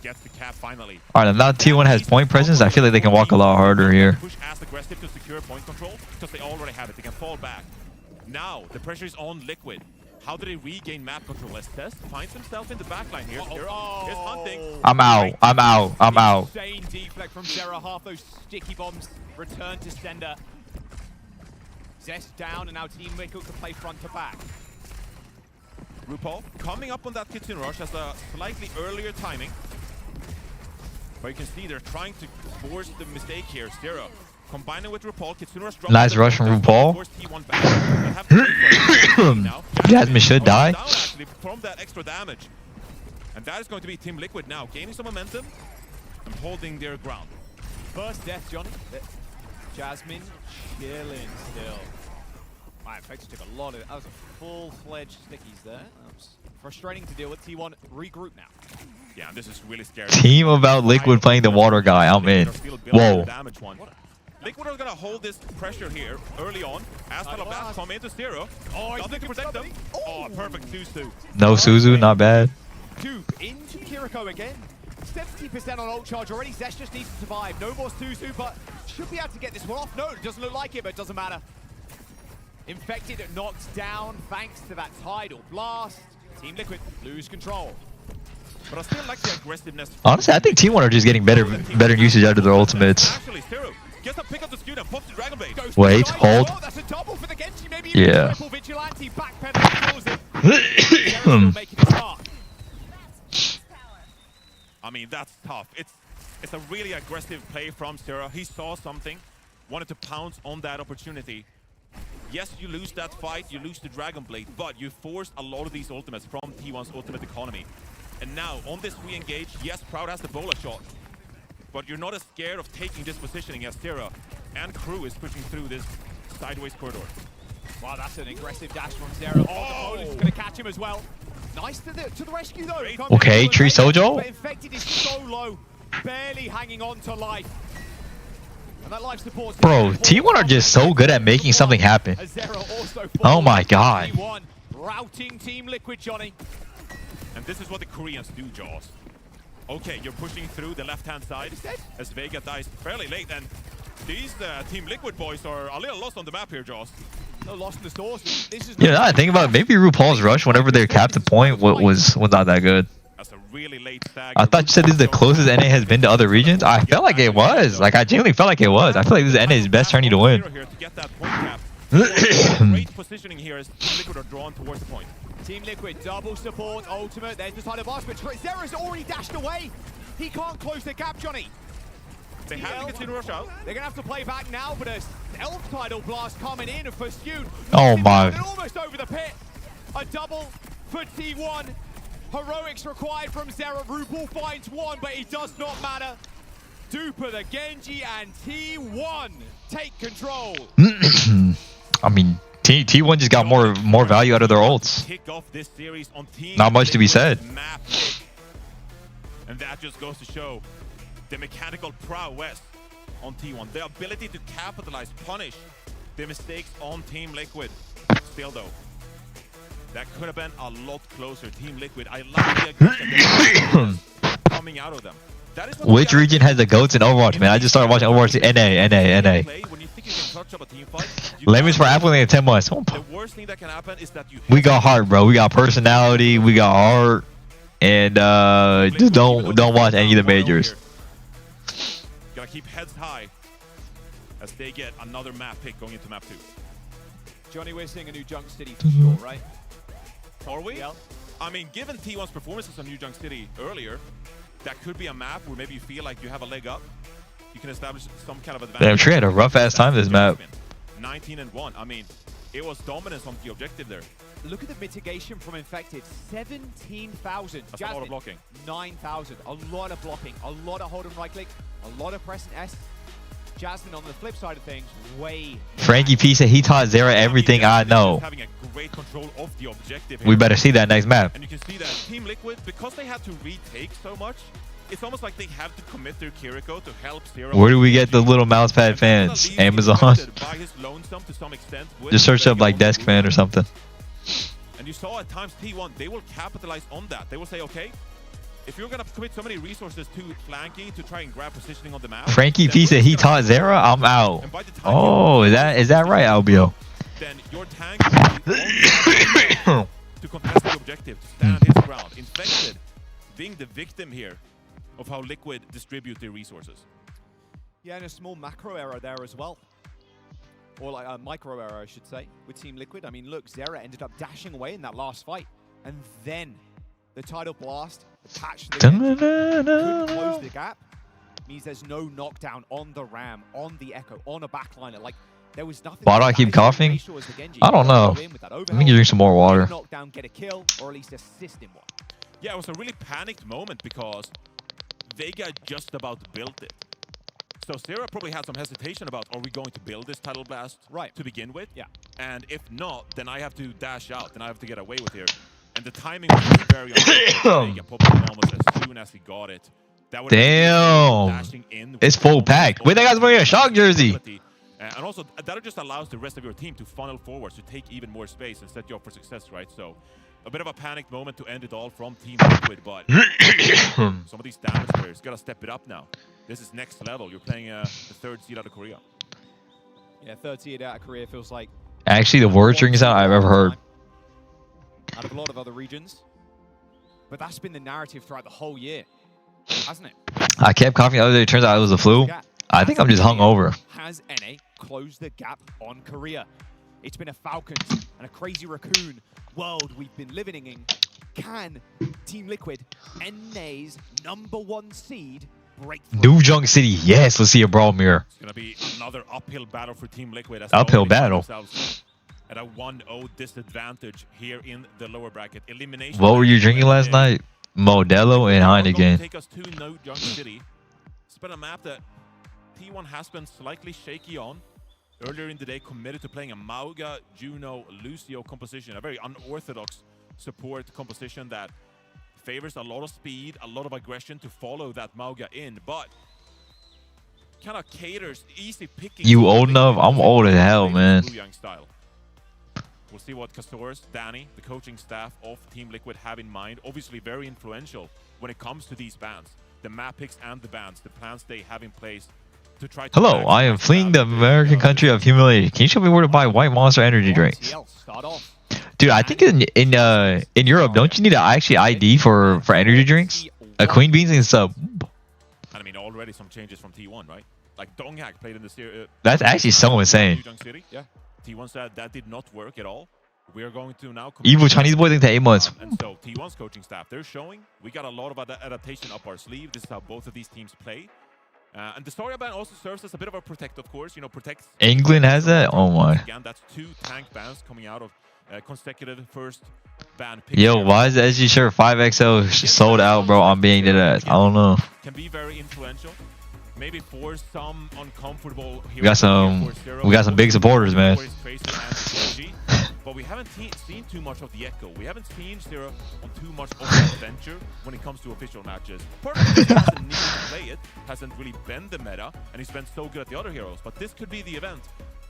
Gets the cap finally. Alright, now T1 has point presence. I feel like they can walk a lot harder here. Push as aggressive to secure point control because they already have it. They can fall back. Now the pressure is on Liquid. How do they regain map control? As Test finds himself in the backline here. Here's hunting. I'm out. I'm out. I'm out. Insane deflect from Zera. Half those sticky bombs return to sender. Zest down, and now Team Liquid can play front to back. RuPaul coming up on that kitchen rush has a slightly earlier timing. But you can see they're trying to force the mistake here. Zero combining with RuPaul. Kitsune Rush Nice rush from RuPaul. Jasmine should die. Actually, from that extra damage. And that is going to be Team Liquid now, gaining some momentum and holding their ground. First death, Johnny. Jasmine chilling still. My effects took a lot of... That was a full-fledged stickies there. That was frustrating to deal with. T1 regroup now. Yeah, this is really scary. Team about Liquid playing the water guy. I'm in. Whoa. Liquid are going to hold this pressure here early on. Astalabas come into Zero. Oh, nothing to protect them. Oh, perfect Suzu. No Suzu, not bad. Dupe into Kiriko again. 70% on ult charge already. Zest just needs to survive. No more Suzu, but should be able to get this one off. No, it doesn't look like it, but it doesn't matter. Infected, knocked down thanks to that tidal blast. Team Liquid lose control. But I still like the aggressiveness. Honestly, I think T1 are just getting better usage out of their ultimates. Actually, Zero gets a pick up the skew and pops the Dragon Blade. Wait, hold. Oh, that's a double for the Genji. Maybe yeah. Triple Vigilante backpedal kills it. Making it hard. I mean, that's tough. It's a really aggressive play from Zero. He saw something, wanted to pounce on that opportunity. Yes, you lose that fight, you lose the Dragon Blade, but you forced a lot of these ultimates from T1's ultimate economy. And now, on this re-engage, yes, Proud has the bola shot, but you're not as scared of taking this positioning as Zero and crew is pushing through this sideways corridor. Wow, that's an aggressive dash from Zero. Oh, the Bola's going to catch him as well. Nice to the rescue, though. Okay, Tree Sojo. But Infected is so low, barely hanging on to life. And that life support's Bro, T1 are just so good at making something happen. Oh my god. Routing Team Liquid, Johnny. And this is what the Koreans do, Jaws. Okay, you're pushing through the left-hand side as Vega dies fairly late, and these Team Liquid boys are a little lost on the map here, Jaws. No, lost in the stores. This is Yeah, I think about it, maybe RuPaul's rush whenever they capped the point was not that good. That's a really late stag. I thought you said this is the closest NA has been to other regions. I felt like it was. Like I genuinely felt like it was. I feel like this is NA's best tourney to win. Great positioning here as Team Liquid are drawn towards the point. Team Liquid double support ultimate. There's the side of but Zera's already dashed away. He can't close the gap, Johnny. They have to continue to rush out. They're gonna have to play back now, but a elf tidal blast coming in for Skewed. Oh my! Almost over the pit. A double for T1. Heroics required from Zera. RuPaul finds one, but it does not matter. Duper the Genji and T1 take control. I mean, T1 just got more value out of their ults. Kick off this series on Team Not much to be said. And that just goes to show the mechanical prowess on T1. The ability to capitalize, punish the mistakes on Team Liquid. Still though, that could have been a lot closer. Team Liquid, I like the aggression coming out of them. That is Which region has the GOATs in Overwatch, man? I just started watching Overwatch. NA. When you think you can touch up a team fight, Lemons for Apple in 10 months. the worst thing that can happen is that you We got heart, bro. We got personality. We got heart. And just don't watch any of the majors. Gotta keep heads high as they get another map pick going into map 2. Johnny, we're seeing a new Junk City for sure, right? Are we? I mean, given T1's performances on New Junk City earlier, that could be a map where maybe you feel like you have a leg up. You can establish some kind of advantage. Damn, Tree had a rough ass time this map. 19-1. I mean, it was dominance on the objective there. Look at the mitigation from Infected. 17,000. That's a lot of blocking. 9,000. A lot of blocking. A lot of hold and right click. A lot of press and S. Jasmine on the flip side of things, way. Frankie P said he taught Zera everything I know. Having a great control of the objective here. We better see that next map. And you can see that Team Liquid, because they had to retake so much, it's almost like they have to commit their Kiriko to help Zera. Where do we get the little mousepad fans? Amazon? Just search up like desk fan or something. And you saw at times T1, they will capitalize on that. They will say, okay, if you're going to commit so many resources to flanking to try and grab positioning on the map. Frankie P said he taught Zera? I'm out. Oh, is that right, Albio? Then your tank will to contest the objective, to stand his ground. Infected being the victim here of how Liquid distribute their resources. Yeah, and a small macro error there as well. Or like a micro error, I should say, with Team Liquid. I mean, look, Zera ended up dashing away in that last fight. And then the tidal blast, the patch couldn't close the gap. Means there's no knockdown on the Ram, on the Echo, on a backliner. Like, there was nothing. Why do I keep coughing? I don't know. Let me drink some more water. Knockdown, get a kill, or at least assist in one. Yeah, it was a really panicked moment because Vega just about built it. So Zera probably had some hesitation about, are we going to build this tidal blast to begin with? Yeah. And if not, then I have to dash out, then I have to get away with here. And the timing was very unfortunate. Vega popped it almost as soon as he got it. That Damn. It's full pack. Wait, that guy's wearing a Shock jersey. And also, that just allows the rest of your team to funnel forwards, to take even more space and set you up for success, right? So, a bit of a panicked moment to end it all from Team Liquid, but some of these damage players gotta step it up now. This is next level. You're playing the third seed out of Korea. Yeah, third seed out of Korea feels like actually the worst drinking sound I've ever heard. Out of a lot of other regions. But that's been the narrative throughout the whole year, hasn't it? I kept coughing the other day. It turns out it was the flu. I think I'm just hungover. Has NA closed the gap on Korea? It's been a Falcons and a crazy raccoon world we've been living in. Can Team Liquid, NA's #1 seed, break through? Dujung City, yes. Let's see a brawl mirror. It's gonna be another uphill battle for Team Liquid. Uphill battle. At a 1-0 disadvantage here in the lower bracket. Elimination. What were you drinking last night? Modelo and Heineken. Take us to Dujung City. It's been a map that T1 has been slightly shaky on. Earlier in the day, committed to playing a Mauga, Juno, Lucio composition, a very unorthodox support composition that favors a lot of speed, a lot of aggression to follow that Mauga in, but kind of caters easy picking. You old enough? I'm old as hell, man. Style. We'll see what Castores, Danny, the coaching staff of Team Liquid have in mind. Obviously very influential when it comes to these bans. The map picks and the bans, the plans they have in place. Hello, I am fleeing the American country of humiliation. Can you show me where to buy White Monster energy drinks? Dude, I think in Europe, don't you need an actually ID for energy drinks? A Queen Beans and stuff. I mean, already some changes from T1, right? Like Donghak played in the series. That's actually so insane. Yeah. T1 said that did not work at all. We are going to now. Evil Chinese boy into 8 months. And so T1's coaching staff, they're showing we got a lot of adaptation up our sleeve. This is how both of these teams play. And the Story ban also serves as a bit of a protect, of course. You know, protects. England has that? Oh my. Again, that's 2 tank bans coming out of consecutive first ban. Yo, why is the SG shirt 5XL sold out, bro? I'm being dead ass. I don't know. Can be very influential. Maybe for some uncomfortable. We got some big supporters, man. But we haven't seen too much of the Echo. We haven't seen Zero on too much of an adventure when it comes to official matches. Part of it hasn't needed to play it, hasn't really been the meta, and he's been so good at the other heroes. But this could be the event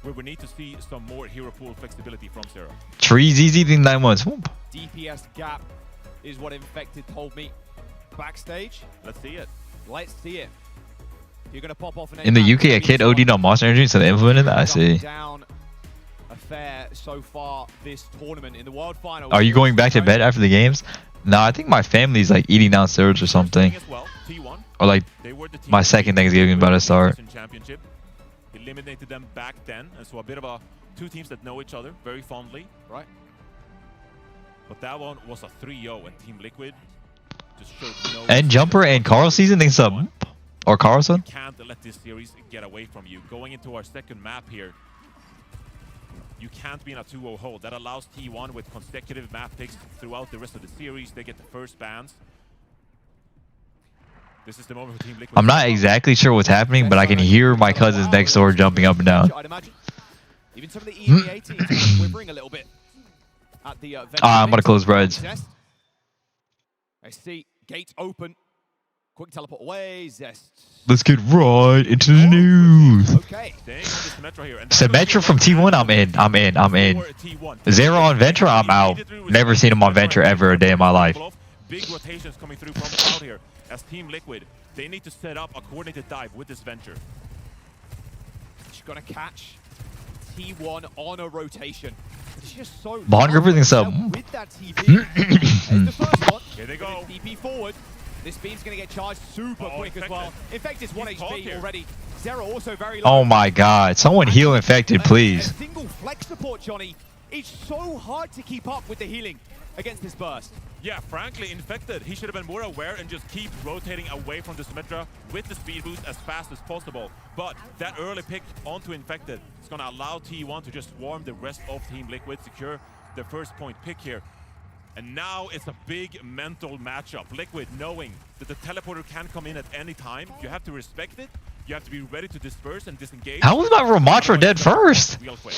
where we need to see some more hero pool flexibility from Zero. Trees easy in 9 months. Whoop. DPS gap is what Infected told me. Backstage. Let's see it. Let's see it. You're gonna pop off an in the UK, a kid OD'd on Monster Energy, so they implemented that. I see. Affair so far this tournament in the World Finals. Are you going back to bed after the games? No, I think my family's like eating downstairs or something. Or like my second Thanksgiving about to start. Eliminated them back then, and so a bit of 2 teams that know each other very fondly. Right. But that one was a 3-0, and Team Liquid just showed no. And Jumper and Carl season thinks up. Or Carlson? Can't let this series get away from you. Going into our second map here. you can't be in a 2-0 hold. That allows T1 with consecutive map picks throughout the rest of the series. They get the first bans. This is the moment for Team Liquid. I'm not exactly sure what's happening, but I can hear my cousins next door jumping up and down. I'd imagine. Even some of the EMEA teams quivering a little bit at the I'm gonna close breads. I see gates open. Quick teleport away. Zest. Let's get right into the news. Okay. Symmetra from T1, I'm in. Zero on Venture, I'm out. Never seen him on Venture ever a day in my life. Big rotations coming through from Cloud here. As Team Liquid, they need to set up a coordinated dive with this Venture. She's gonna catch T1 on a rotation. It's just so Bond everything's up. with that TV. There's the first one. Here they go. TP forward. This beam's gonna get charged super quick as well. Infected's 1 HP already. Zero also very low. Oh my god, someone heal Infected, please. A single flex support, Johnny. It's so hard to keep up with the healing against this burst. Yeah, frankly, Infected, he should have been more aware and just keep rotating away from the Symmetra with the speed boost as fast as possible. But that early pick onto Infected is going to allow T1 to just swarm the rest of Team Liquid, secure the first point pick here. And now it's a big mental matchup. Liquid knowing that the teleporter can come in at any time. You have to respect it. You have to be ready to disperse and disengage. How was my Ramatra dead first? Real quick.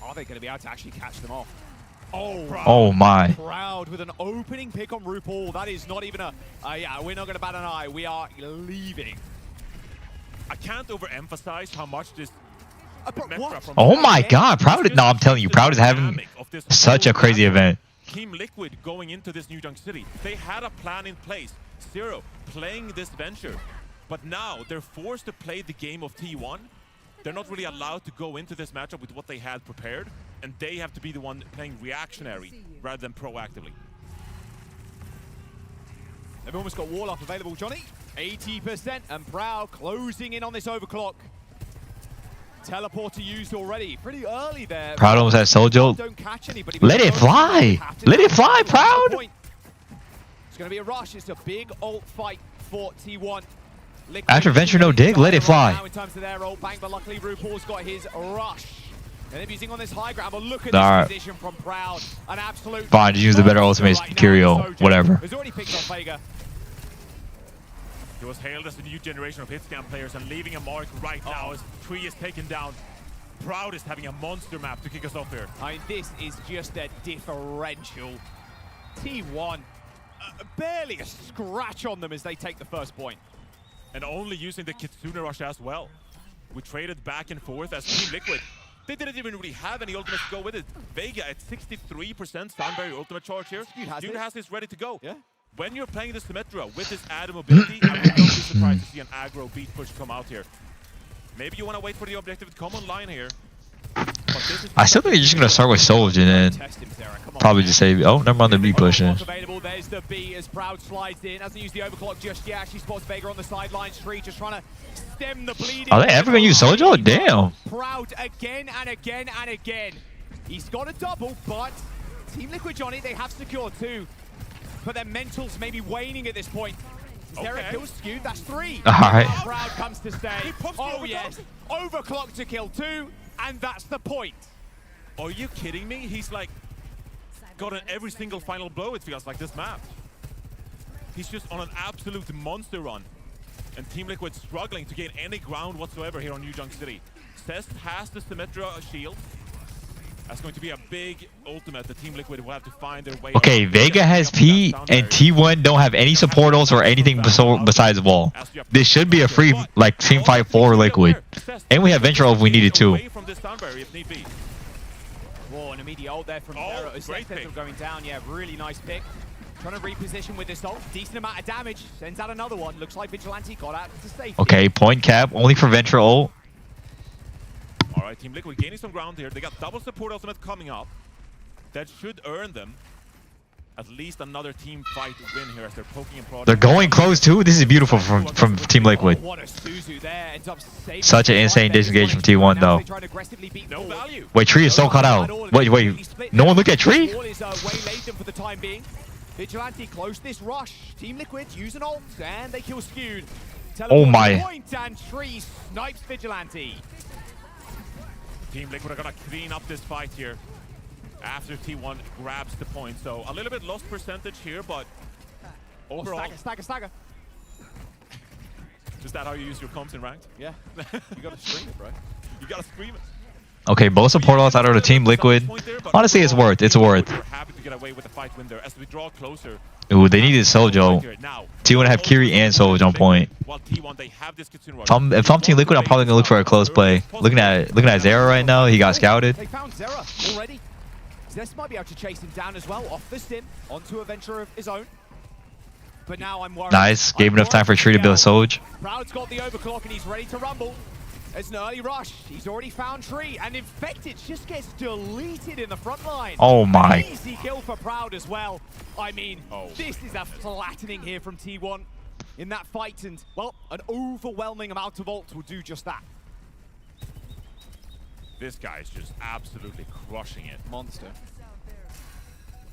Are they going to be able to actually catch them off? Oh my. Proud with an opening pick on RuPaul. That is not even a, yeah, we're not going to bat an eye. We are leaving. I can't overemphasize how much this... Oh my god, Proud. No, I'm telling you, Proud is having such a crazy event. Team Liquid going into this New Junk City, they had a plan in place. Zero playing this Venture, but now they're forced to play the game of T1. They're not really allowed to go into this matchup with what they had prepared, and they have to be the one playing reactionary rather than proactively. They've almost got wall up available, Johnny. 80%, and Proud closing in on this overclock. Teleporter used already. Pretty early there. Proud almost has Souljolt. Don't catch anybody. Let it fly! Let it fly, Proud! It's going to be a rush. It's a big ult fight for T1. Liquid After Venture no dig, let it fly. now in terms of their ult bank, but luckily RuPaul's got his rush. And they're using on this high ground, but look at this position from Proud. An absolute... Fine, just use the better ultimate Curio, whatever. He's already picked off Vega. He was hailed as the new generation of hitscan players, and leaving a mark right now as Tree is taken down. Proud is having a monster map to kick us off here. I mean, this is just a differential. T1, barely a scratch on them as they take the first point. And only using the Kitsune Rush as well. We traded back and forth as Team Liquid. They didn't even really have any ultimates to go with it. Vega at 63% Sunberry ultimate charge here. Dude has this ready to go. Yeah. When you're playing the Symmetra with this added mobility, I would not be surprised to see an aggro beat push come out here. Maybe you want to wait for the objective to come online here. I still think you're just going to start with Solj and then probably just say, oh, never mind the B pushing. There's the B as Proud slides in. Hasn't used the overclock just yet. She spots Vega on the sidelines. Tree just trying to stem the bleeding. Are they ever going to use Solj? Oh, damn. Proud again and again and again. He's got a double, but Team Liquid, Johnny, they have secured two. But their mentals may be waning at this point. Derek kills skewed, that's 3. Alright. Proud comes to stay. Oh yes, overclock to kill 2, and that's the point. Are you kidding me? He's like gotten every single final blow, it feels like, this map. He's just on an absolute monster run. And Team Liquid struggling to gain any ground whatsoever here on New Junk City. Cest has the Symmetra shield. That's going to be a big ultimate. The Team Liquid will have to find their way. Okay, Vega has P and T1 don't have any support ults or anything besides wall. This should be a free like team fight for Liquid. And we have Venture if we needed to. Whoa, an immediate ult there from Zero. Great pick. Going down, yeah, really nice pick. Trying to reposition with this ult. Decent amount of damage. Sends out another one. Looks like Vigilante got out to safety. Okay, point cap only for Venture ult. All right, Team Liquid gaining some ground here. They got double support ultimate coming up. That should earn them at least another team fight win here as they're poking and prodding. They're going close too. This is beautiful from Team Liquid. Such an insane disengage from T1 though. No value. Wait, Tree is so cut out. Wait. No one look at Tree? Vigilante close this rush. Team Liquid use an ult and they kill skewed. Oh my. Point and Tree snipes Vigilante. Team Liquid are gonna clean up this fight here after T1 grabs the point. So a little bit lost percentage here, but overall. Stagger. Is that how you use your comms in ranked? Yeah. You gotta stream it, bro. You gotta scream it. Okay, both support outside of the Team Liquid. Honestly, it's worth. It's worth. We're happy to get away with the fight win there as we draw closer. Ooh, they needed Sojo. T1 have Kiri and Sojo on point. While T1 they have this Kitsune rush. If I'm Team Liquid, I'm probably gonna look for a close play. Looking at Zera right now, he got scouted. They found Zera already. Zest might be able to chase him down as well off the stim onto a venture of his own. But now I'm worried. Nice. Gave enough time for Tree to build Soj. Proud's got the overclock and he's ready to rumble. It's an early rush. He's already found Tree, and Infected just gets deleted in the front line. Oh my. An easy kill for Proud as well. I mean, this is a flattening here from T1 in that fight, and well, an overwhelming amount of ult will do just that. This guy is just absolutely crushing it. Monster.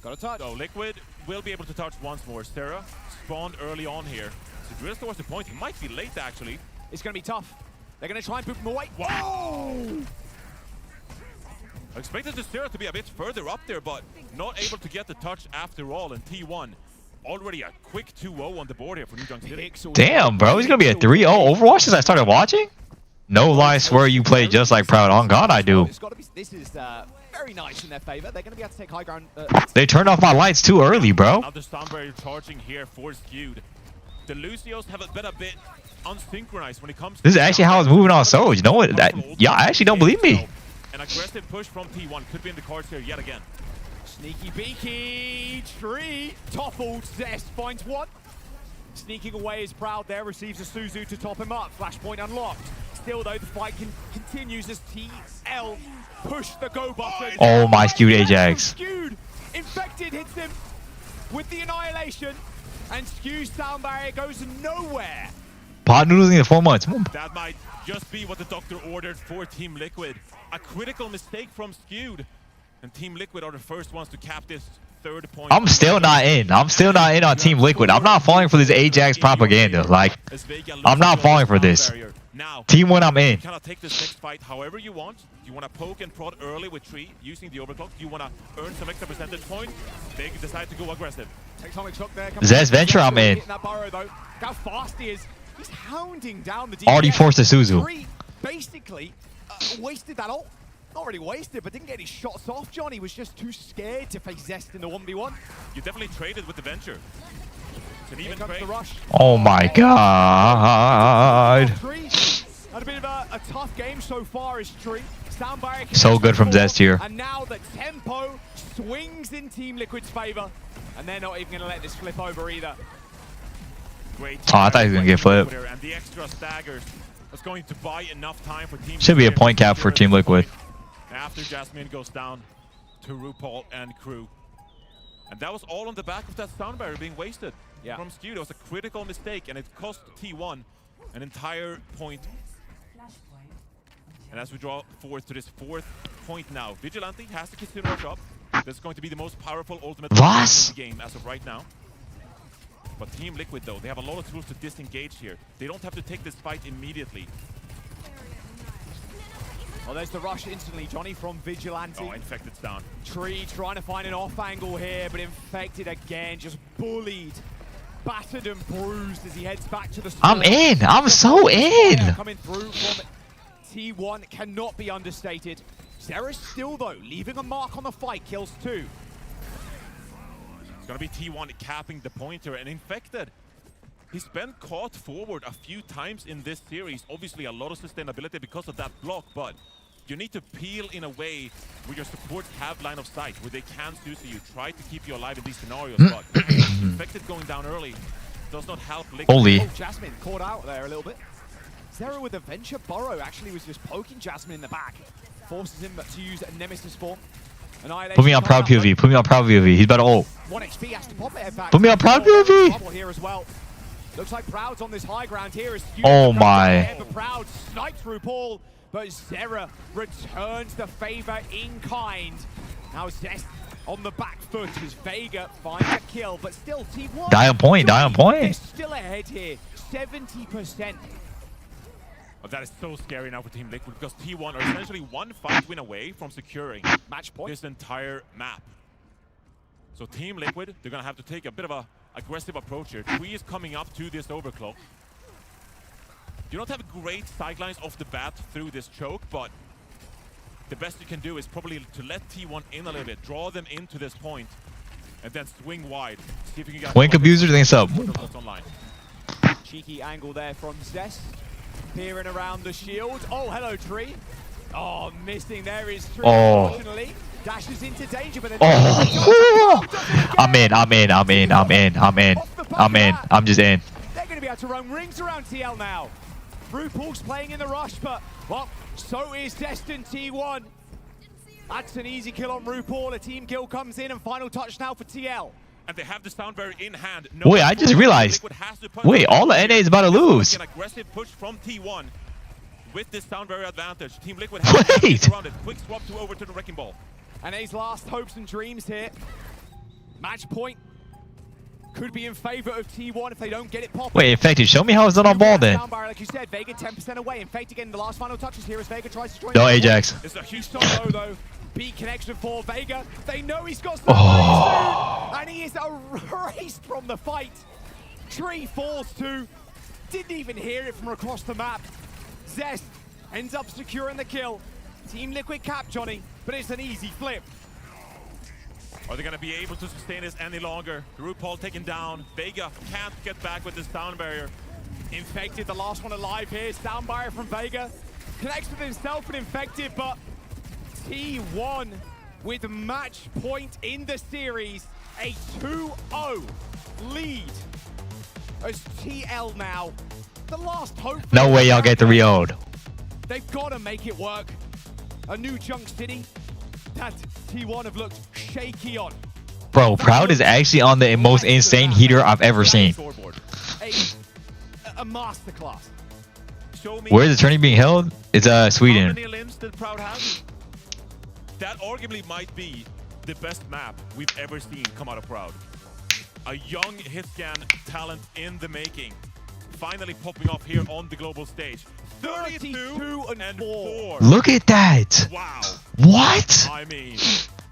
Got a touch. So Liquid will be able to touch once more. Sarah spawned early on here. So drills towards the point. He might be late actually. It's going to be tough. They're going to try and poop him away. Wow! I expected the Sarah to be a bit further up there, but not able to get the touch after all. And T1 already a quick 2-0 on the board here for New Junk City. Damn, bro, he's gonna be a 3-0 Overwatch since I started watching? No lie, swear you play just like Proud. On God, I do. It's got to be, this is very nice in their favor. They're going to be able to take high ground. They turned off my lights too early, bro. Now the Sunbury charging here for Skewed. The Lucios have been a bit unsynchronized when it comes to This is actually how it's moving on Soj. You know what? Y'all actually don't believe me. An aggressive push from T1 could be in the cards here yet again. Sneaky beaky. Tree toppled. Zest finds one. Sneaking away is Proud there. Receives a Suzu to top him up. Flashpoint unlocked. Still though, the fight continues as TL push the go button. Oh my, Skewed Ajax. Skewed. Infected hits him with the annihilation. And Skew's sound barrier goes nowhere. Pot noodles in 4 months. That might just be what the doctor ordered for Team Liquid. A critical mistake from Skewed. And Team Liquid are the first ones to cap this third point. I'm still not in. I'm still not in on Team Liquid. I'm not falling for this Ajax propaganda. Like, I'm not falling for this. Now, Team 1, I'm in. You cannot take this next fight however you want. You want to poke and prod early with Tree using the overclock. You want to earn some extra percentage points. They decide to go aggressive. Zest Venture, I'm in. How fast he is. He's hounding down the DPS. Already forced a Suzu. Tree basically wasted that ult. Not really wasted, but didn't get his shots off. Johnny was just too scared to face Zest in the 1v1. You definitely traded with the Venture. It's an even trade. Oh my God. Had a bit of a tough game so far as Tree. So good from Zest here. And now the tempo swings in Team Liquid's favor. And they're not even going to let this flip over either. Great. Oh, I thought he was going to get flipped. And the extra staggers was going to buy enough time for Team Should be a point cap for Team Liquid. After Jasmine goes down to RuPaul and crew. And that was all on the back of that sound barrier being wasted from Skewed. It was a critical mistake, and it cost T1 an entire point. And as we draw forward to this fourth point now, Vigilante has to Kitsune rush up. This is going to be the most powerful ultimate in the game as of right now. But Team Liquid, though, they have a lot of tools to disengage here. They don't have to take this fight immediately. Well, there's the rush instantly, Johnny, from Vigilante. Oh, Infected's down. Tree trying to find an off angle here, but Infected again, just bullied. Battered and bruised as he heads back to the store. I'm in. I'm so in. Coming through from T1 cannot be understated. Zera's still, though, leaving a mark on the fight. Kills 2. It's going to be T1 capping the pointer, and Infected. He's been caught forward a few times in this series. Obviously, a lot of sustainability because of that block, but you need to peel in a way where your supports have line of sight, where they can suicide you. Try to keep you alive in these scenarios, but Infected going down early does not help Liquid. Holy. Oh, Jasmine caught out there a little bit. Zera with a Venture Burrow actually was just poking Jasmine in the back. Forces him to use a Nemesis form. Put me on Proud POV. Put me on Proud POV. He's about to ult. 1 HP has to pop it back. Put me on Proud POV. Here as well. Looks like Proud's on this high ground here. Oh my. Proud snipes through Paul, but Zera returns the favor in kind. Now Zest on the back foot as Vega finds a kill, but still T1. Die on point. Die on point. Still ahead here. 70%. Oh, that is so scary now for Team Liquid because T1 are essentially one fight win away from securing Match point. this entire map. So Team Liquid, they're gonna have to take a bit of a aggressive approach here. Tree is coming up to this overclock. You don't have great sightlines off the bat through this choke, but the best you can do is probably to let T1 in a little bit, draw them into this point, and then swing wide. See if you can get Wink abusers things up. online. Cheeky angle there from Zest. Peering around the shield. Oh, hello, Tree. Oh, missing there is Tree. Oh. Unfortunately, dashes into danger, but then Oh, I'm in. I'm just in. they're going to be able to run rings around TL now. RuPaul's playing in the rush, but well, so is Destin T1. That's an easy kill on RuPaul. A team kill comes in, and final touch now for TL. And they have the sound barrier in hand. Wait, I just realized. Wait, all the NA is about to lose. An aggressive push from T1 with this sound barrier advantage. Team Liquid has to around it. Quick swap over to the Wrecking Ball. And A's last hopes and dreams here. Match point could be in favor of T1 if they don't get it popping. Wait, Infected, show me how it's done on ball then. Like you said, Vega 10% away. Infected getting the last final touches here as Vega tries to join. No, Ajax. It's a huge solo though. Beat connection for Vega. They know he's got some soon, and he is erased from the fight. Tree falls too. Didn't even hear it from across the map. Zest ends up securing the kill. Team Liquid cap Johnny, but it's an easy flip. Are they going to be able to sustain this any longer? RuPaul taken down. Vega can't get back with this sound barrier. Infected, the last one alive here. Sound barrier from Vega. Connects with himself and Infected, but T1 with match point in the series. A 2-0 lead. As TL now, the last hope. No way y'all get the reload. They've got to make it work. A new Junk City that T1 have looked shaky on. Bro, Proud is actually on the most insane heater I've ever seen. A masterclass. Where is the tourney being held? It's Sweden. How many limbs did Proud have? That arguably might be the best map we've ever seen come out of Proud. A young hit scan talent in the making. Finally popping off here on the global stage. 32 and 4. Look at that. Wow. What? I mean,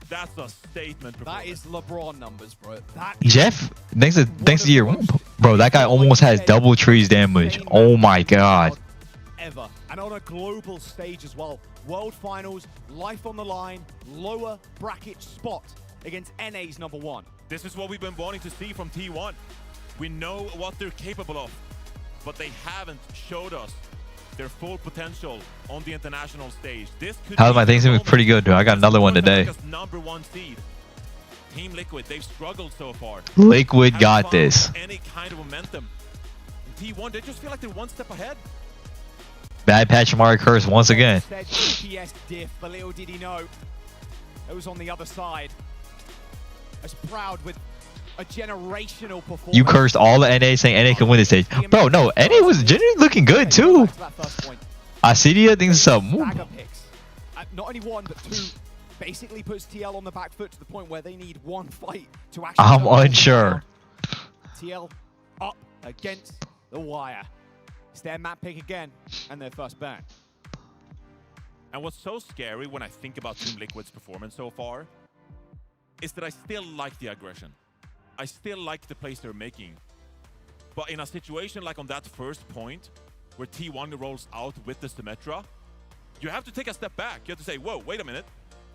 that's a statement. That is LeBron numbers, bro. Jeff, thanks to your bro, that guy almost has double Tree's damage. Oh my god. Ever. And on a global stage as well. World Finals, life on the line, lower bracket spot against NA's #1. This is what we've been wanting to see from T1. We know what they're capable of, but they haven't showed us their full potential on the international stage. This could How's my Thanksgiving? Pretty good, dude. I got another one today. #1 seed. Team Liquid, they've struggled so far. Liquid got this. Any kind of momentum. T1, they just feel like they're one step ahead. Bad patch Mario Curse once again. GPS diff, but little did he know it was on the other side. As Proud with a generational performance. You cursed all the NA saying NA can win this stage. Bro, no, NA was genuinely looking good too. Asidia thinks so. Not only one, but two. Basically puts TL on the back foot to the point where they need one fight to actually. I'm unsure. TL up against the wire. It's their map pick again, and their first ban. And what's so scary when I think about Team Liquid's performance so far is that I still like the aggression. I still like the plays they're making. But in a situation like on that first point, where T1 rolls out with the Symmetra, you have to take a step back. You have to say, whoa, wait a minute.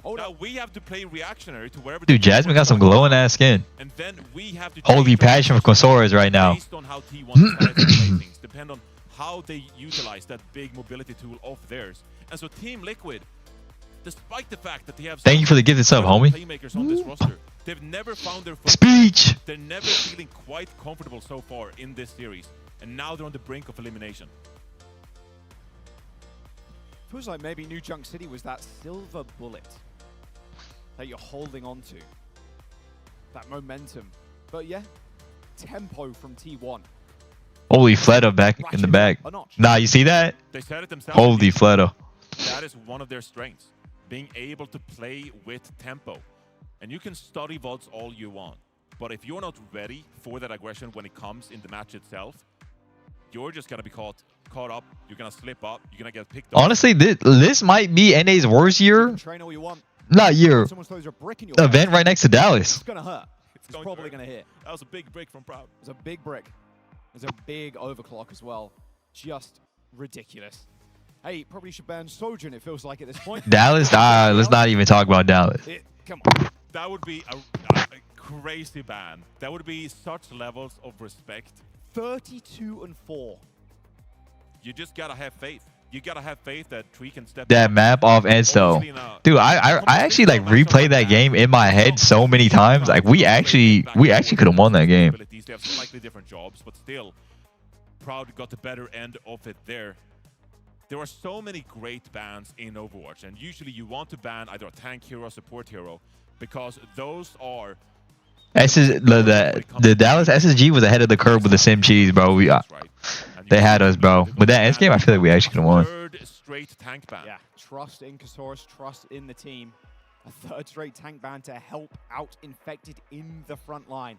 Oh, now we have to play reactionary to wherever. Dude, Jasmine got some glowing ass skin. And then we have to holy passion for Consoras right now. Based on how T1 decides to play things, depend on how they utilize that big mobility tool of theirs. And so Team Liquid, despite the fact that they have thank you for the gifted sub, homie. Playmakers on this roster, they've never found their speech. They're never feeling quite comfortable so far in this series, and now they're on the brink of elimination. Feels like maybe New Junk City was that silver bullet that you're holding on to. That momentum. But yeah, tempo from T1. Holy Fleto back in the back. Nah, you see that? They said it themselves. Holy Fleto. That is one of their strengths, being able to play with tempo. And you can study VODs all you want, but if you're not ready for that aggression when it comes in the match itself, you're just gonna be caught up. You're gonna slip up. You're gonna get picked up. Honestly, this might be NA's worst year. Train all you want. Not year. Someone throws a brick in your Event right next to Dallas. It's gonna hurt. It's probably gonna hit. That was a big brick from Proud. It's a big brick. There's a big overclock as well. Just ridiculous. Hey, probably should ban Sojourn, it feels like at this point. Dallas, let's not even talk about Dallas. Come on. That would be a crazy ban. That would be such levels of respect. 32-4. You just gotta have faith. You gotta have faith that Tree can step That up. map off Ensto. Dude, I actually like replayed that game in my head so many times. Like we actually could have won that game. They have slightly different jobs, but still, Proud got the better end of it there. There are so many great bans in Overwatch, and usually you want to ban either a tank hero or support hero because those are the Dallas SSG was ahead of the curve with the sim cheese, bro. They had us, bro. With that ends game, I feel like we actually could have won. Third straight tank ban. Yeah, trust in Kasaurus, trust in the team. A third straight tank ban to help out Infected in the front line.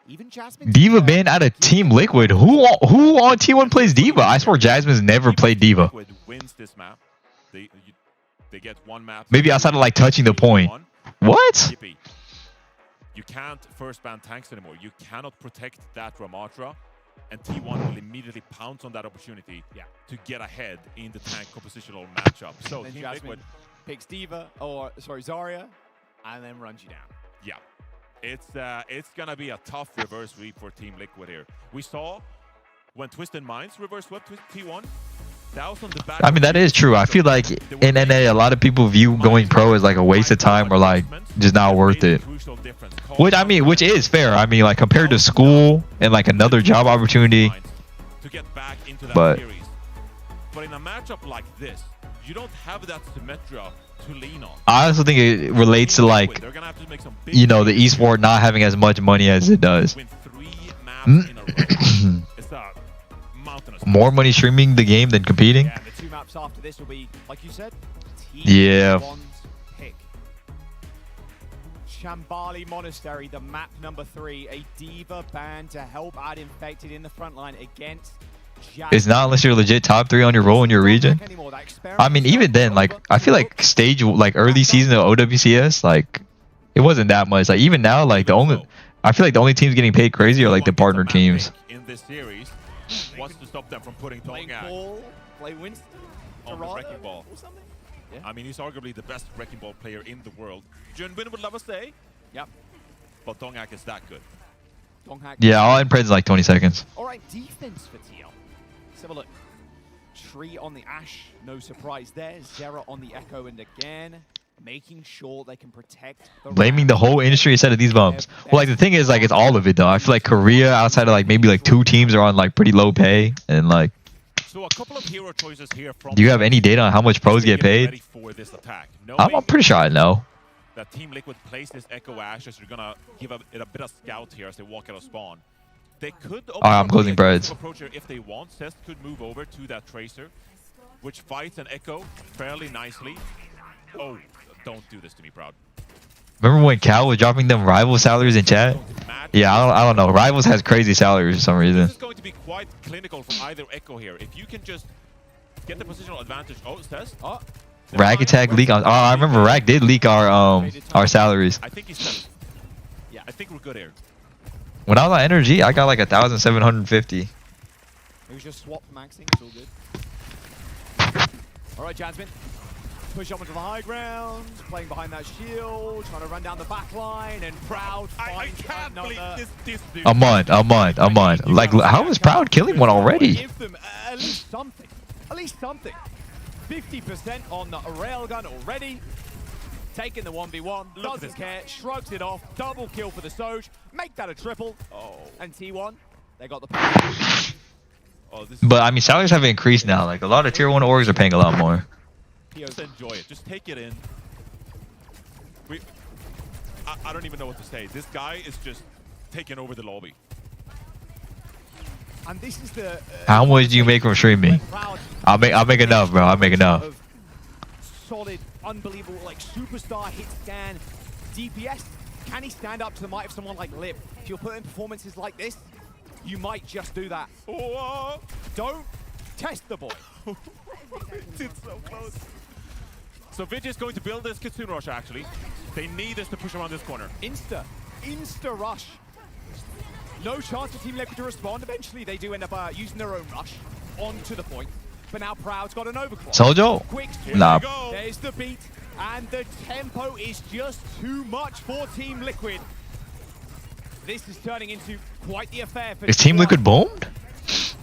Even Jasmine. D.Va banned out of Team Liquid. Who on T1 plays D.Va? I swear Jasmine's never played D.Va. Liquid wins this map. They get one map. Maybe outside of like touching the point. What? Yippee. You can't first ban tanks anymore. You cannot protect that Ramatra, and T1 will immediately pounce on that opportunity to get ahead in the tank compositional matchup. So then Team Jasmine Liquid picks D.Va, or sorry, Zarya, and then runs you down. Yeah. It's gonna be a tough reverse sweep for Team Liquid here. We saw when Twisted Minds reverse swept T1. That was on the back. I mean, that is true. I feel like in NA, a lot of people view going pro as like a waste of time or like just not worth it. Which is fair. I mean, like compared to school and like another job opportunity. To get back into that But series. But in a matchup like this, you don't have that Symmetra to lean on. I also think it relates to like, They're gonna have to make some big you know, the esport not having as much money as it does. win 3 maps in a row. It's a mountainous. More money streaming the game than competing. Yeah, the 2 maps after this will be, like you said, Yeah. T1's pick. Shambali Monastery, the map number 3, a D.Va ban to help out Infected in the front line against It's not unless you're legit top 3 on your role in your region. I mean, even then, like I feel like early season of OWCS, like it wasn't that much. Like even now, like I feel like the only teams getting paid crazy are like the partner teams. In this series, wants to stop them from putting Dongak play Winston on the Wrecking Ball. or something. Yeah. I mean, he's arguably the best Wrecking Ball player in the world. Junbin would love a say. Yep. But Dongak is that good. Yeah, all in Preds like 20 seconds. All right, defense for TL. Let's have a look. Tree on the Ash, no surprise there. Zera on the Echo, and again, making sure they can protect the Blaming the whole industry instead of these bumps. Well, like the thing is, like it's all of it though. I feel like Korea, outside of like maybe like 2 teams, are on like pretty low pay, and like. So a couple of hero choices here from. Do you have any data on how much pros get paid? For this attack. I'm pretty sure I know. That Team Liquid plays this Echo Ash as you're gonna give it a bit of scout here as they walk out of spawn. They could. I'm closing Preds. Approach here if they want. Cest could move over to that Tracer, which fights an Echo fairly nicely. Oh, don't do this to me, Proud. Remember when Cal was dropping them rival salaries in chat? Yeah, I don't know. Rivals has crazy salaries for some reason. This is going to be quite clinical for either Echo here. If you can just get the positional advantage. Oh, Cest. Oh. Rag attack leak on. Oh, I remember Rag did leak our salaries. I think he's. Yeah, I think we're good here. When I was on Energy, I got like 1,750. It was just swap maxing. It's all good. All right, Jasmine. Push up onto the high ground, playing behind that shield, trying to run down the back line, and Proud finds I can't believe this dude. A month. Like, how is Proud killing one already? Give them at least something. At least something. 50% on the railgun already. Taking the 1v1, doesn't care, shrugs it off, double kill for the Soj, make that a triple. Oh. And T1, they got the point. Oh, But I mean, salaries have increased now. Like a lot of tier 1 orgs are paying a lot more. Just enjoy it. Just take it in. I don't even know what to say. This guy is just taking over the lobby. And this is the. How much do you make from streaming? I'll make enough, bro. I'll make enough. Solid, unbelievable, like superstar hit scan, DPS. Can he stand up to the might of someone like Lip? If you're putting performances like this, you might just do that. Oh, Don't test the boy. it's so close. So Vigi is going to build this Kitsune Rush, actually. They need this to push around this corner. Insta rush. No chance for Team Liquid to respond. Eventually, they do end up using their own rush onto the point. But now Proud's got an overclock. Sojo? Quick, Nah. There's the beat, and the tempo is just too much for Team Liquid. This is turning into quite the affair for Is Team Liquid boomed?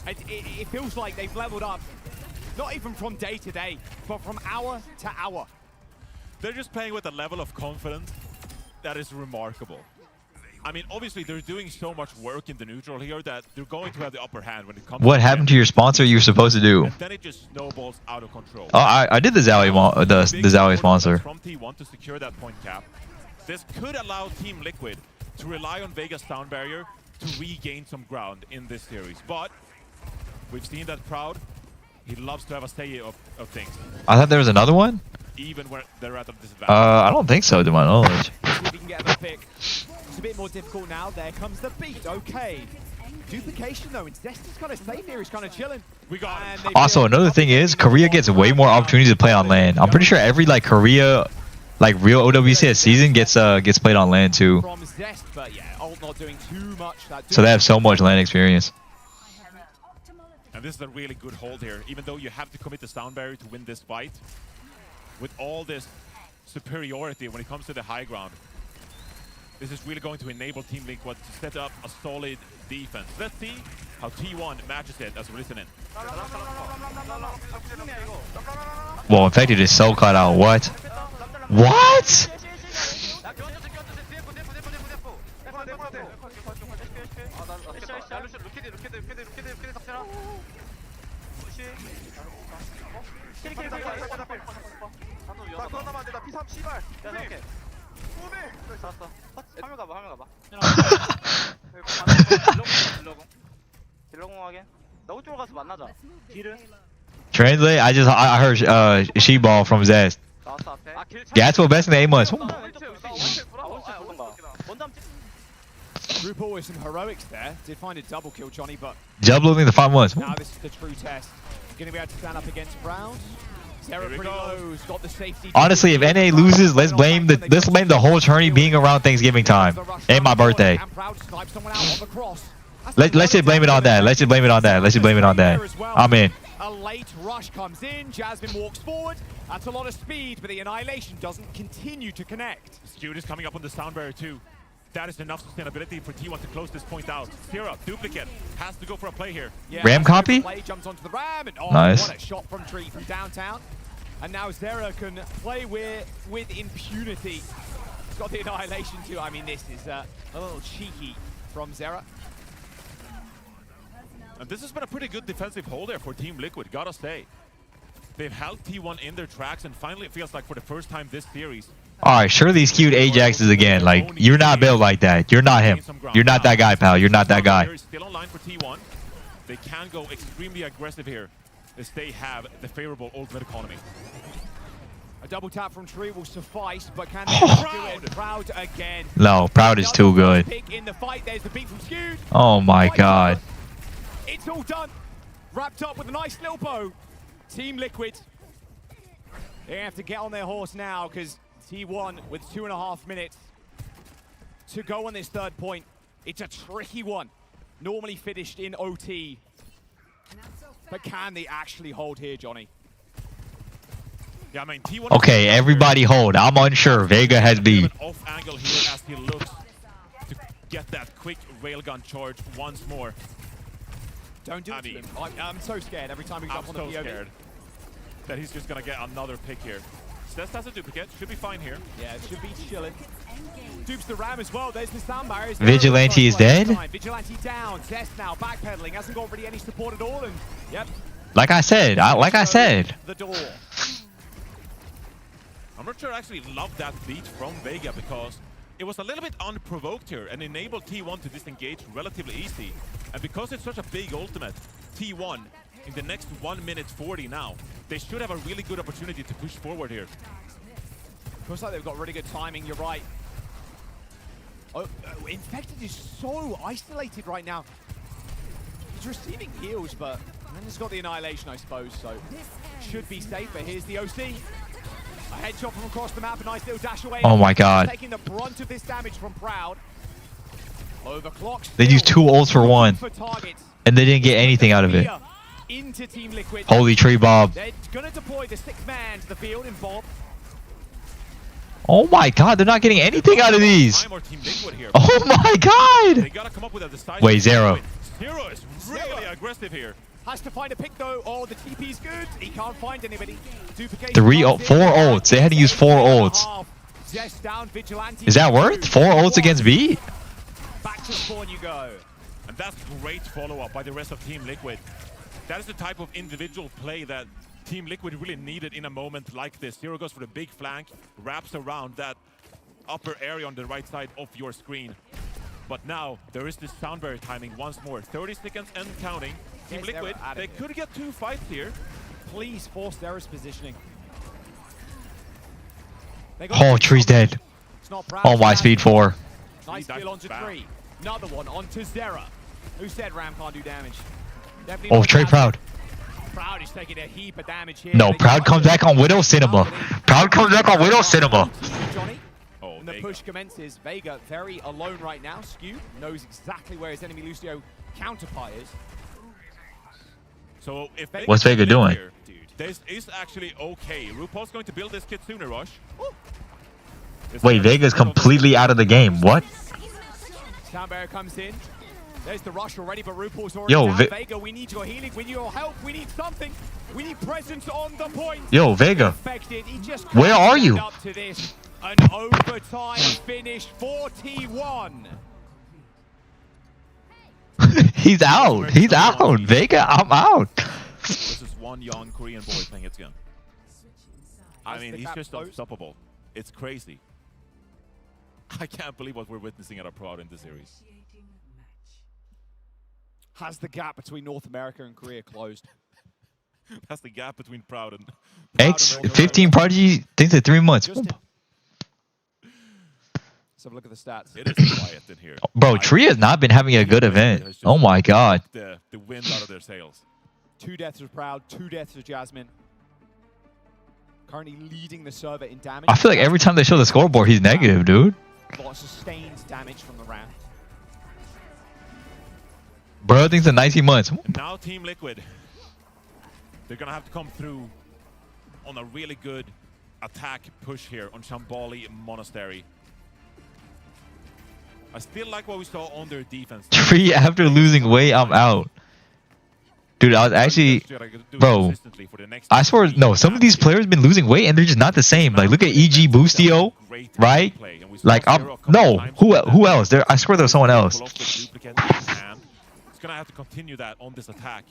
It feels like they've leveled up, not even from day to day, but from hour to hour. They're just playing with a level of confidence that is remarkable. I mean, obviously, they're doing so much work in the neutral here that they're going to have the upper hand when it comes What to happened to your sponsor you were supposed to do? And then it just snowballs out of control. Oh, I did the Zowie sponsor. From T1 to secure that point cap. This could allow Team Liquid to rely on Vega's sound barrier to regain some ground in this series. But we've seen that Proud, he loves to have a say of things. I thought there was another one? Even where they're at a disadvantage. I don't think so, to my knowledge. See if we can get the pick. It's a bit more difficult now. There comes the beat. Okay. Duplication though, and Zesty's kind of safe here. He's kind of chilling. We got him. Also, another thing is, Korea gets way more opportunities to play on LAN. I'm pretty sure every Korea, real OWCS season gets played on LAN too. From Zest, but yeah, Ult not doing too much. So they have so much LAN experience. And this is a really good hold here, even though you have to commit the sound barrier to win this fight. With all this superiority when it comes to the high ground, this is really going to enable Team Liquid to set up a solid defense. Let's see how T1 matches it as we're listening. Well, Infected is so cut out. What? What? Translate, I heard she-ball from Zest. Gatswell best in the 8 months. RuPaul with some heroics there. Did find a double kill, Johnny, but Doubling the 5 months. now this is the true test. Going to be able to stand up against Brown. Zera pretty low, got the safety. Honestly, if NA loses, let's blame the whole tourney being around Thanksgiving time and my birthday. Let's just blame it on that. Let's just blame it on that. Let's just blame it on that. I'm in. A late rush comes in. Jasmine walks forward. That's a lot of speed, but the Annihilation doesn't continue to connect. Skewed is coming up on the sound barrier too. That is enough sustainability for T1 to close this point out. Zero, duplicate, has to go for a play here. Yeah, Ram copy? Play jumps onto the Ram, and Nice. What a shot from Tree from downtown. And now Zera can play with impunity. He's got the Annihilation too. I mean, this is a little cheeky from Zera. And this has been a pretty good defensive hold there for Team Liquid, gotta say. They've held T1 in their tracks, and finally it feels like for the first time this series. Alright, surely he's cute Ajaxes again. You're not built like that. You're not him. You're not that guy, pal. You're not that guy. Still online for T1. They can go extremely aggressive here as they have the favorable ultimate economy. A double tap from Tree will suffice, but can they do it? Proud again. No, Proud is too good. In the fight, there's the beat from Skewed. Oh my god. It's all done. Wrapped up with a nice little bow. Team Liquid. They have to get on their horse now because T1 with 2.5 minutes to go on this third point. It's a tricky one. Normally finished in OT. But can they actually hold here, Johnny? Yeah, I mean, T1 Okay, everybody hold. I'm unsure. Vega has B. Off angle here as he looks to get that quick railgun charge once more. Don't do it to him. I'm so scared every time we jump on the POV. Scared that he's just gonna get another pick here. Zest has a duplicate, should be fine here. Yeah, it should be chilling. Dupes the Ram as well. There's the sound barriers. Vigilante is dead? Vigilante down. Zest now backpedaling. Hasn't got really any support at all. And yep. Like I said. The door. I'm not sure I actually love that beat from Vega because it was a little bit unprovoked here and enabled T1 to disengage relatively easy. And because it's such a big ultimate, T1 in the next 1 minute 40 now, they should have a really good opportunity to push forward here. Looks like they've got really good timing, you're right. Oh, Infected is so isolated right now. He's receiving heals, but then he's got the annihilation, I suppose, so should be safer. Here's the OC. A headshot from across the map, a nice little dash away. Oh my god. Taking the brunt of this damage from Proud. Overclocked. They used 2 ults for 1. And they didn't get anything out of it. Into Team Liquid. Holy tree Bob. They're gonna deploy the 6th man to the field in Bob. Oh my god, they're not getting anything out of these. Oh my god. They gotta come up with a decisive Wait, Zero. Zero is really aggressive here. Has to find a pick though. Oh, the TP's good. He can't find anybody. 4 ults. They had to use 4 ults. Is that worth 4 ults against B? Back to spawn you go. And that's great follow-up by the rest of Team Liquid. That is the type of individual play that Team Liquid really needed in a moment like this. Zero goes for the big flank, wraps around that upper area on the right side of your screen. But now there is this sound barrier timing once more. 30 seconds and counting. Team Liquid, they could get 2 fights here. Please force Zera's positioning. Oh, tree's dead. Oh my, speed 4. Nice kill onto Tree. Another one onto Zera. Who said Ram can't do damage? Oh, Trey Proud. Proud is taking a heap of damage here. No, Proud comes back on Widow Cinema. Proud comes back on Widow Cinema. Johnny. And the push commences. Vega very alone right now. Skew knows exactly where his enemy Lucio counterpart is. So if What's Vega doing? Here, this is actually okay. RuPaul's going to build this Kitsune rush. Wait, Vega's completely out of the game. What? Sound barrier comes in. There's the rush already, but RuPaul's already Yo, down. Vega, we need your healing, we need your help, we need something. We need presence on the point. Yo, Vega. Infected. He just Where are you? up to this. An overtime finish, 41. He's out. He's out. Vega, I'm out. This is one young Korean boy playing its gun. I mean, he's just unstoppable. It's crazy. I can't believe what we're witnessing at our Proud in this series. Has the gap between North America and Korea closed? That's the gap between Proud and... X 15 Prodigy thinks at 3 months. Let's have a look at the stats. It is quiet in here. Bro, Tree has not been having a good event. Oh my god. The wind out of their sails. 2 deaths of Proud, 2 deaths of Jasmine. Currently leading the server in damage. I feel like every time they show the scoreboard, he's negative, dude. A lot of sustained damage from the round. Bro thinks in 19 months. And now Team Liquid, they're gonna have to come through on a really good attack push here on Shambali Monastery. I still like what we saw on their defense. Tree, after losing weight, I'm out. Dude, I was actually... Bro, I swear, no, some of these players have been losing weight and they're just not the same. Like, look at EG Boostio, right? Like, no, who else? I swear there was someone else. It's gonna have to continue that on this attack.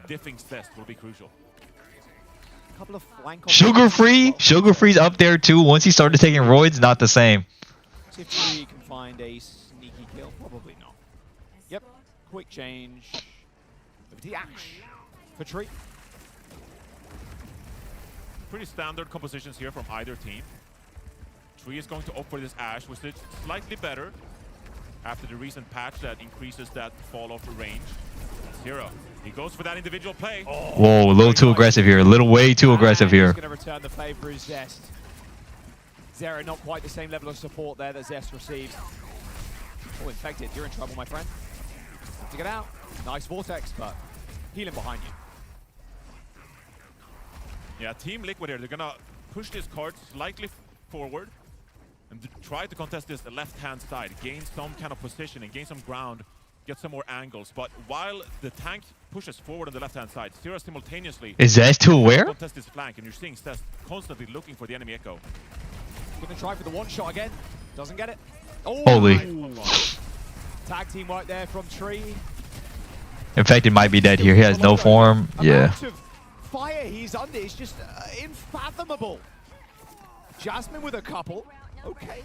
Diffing Cest will be crucial. Couple of flank Sugar Free's up there too. Once he started taking roids, not the same. See if Tree can find a sneaky kill. Probably not. Yep. Quick change. Over to Ash for Tree. Pretty standard compositions here from either team. Tree is going to opt for this Ash, which is slightly better after the recent patch that increases that fall-off range. Zero. He goes for that individual play. Oh, whoa, a little too aggressive here. A little way too aggressive here. He's going to return the favor his Zest. Zera not quite the same level of support there that Zest receives. Oh, infected. You're in trouble, my friend. Have to get out. Nice Vortex, but healing behind you. Yeah, Team Liquid here, they're going to push this card slightly forward and try to contest this left-hand side, gain some kind of positioning, gain some ground, get some more angles. But while the tank pushes forward on the left-hand side, Zero simultaneously is Zest too aware? Contest this flank, and you're seeing Zest constantly looking for the enemy echo. Gonna try for the one shot again. Doesn't get it. Oh, Holy. Tag team work there from Tree. Infected might be dead here. He has no form. Yeah. Fire he's under is just unfathomable. Jasmine with a couple. Okay.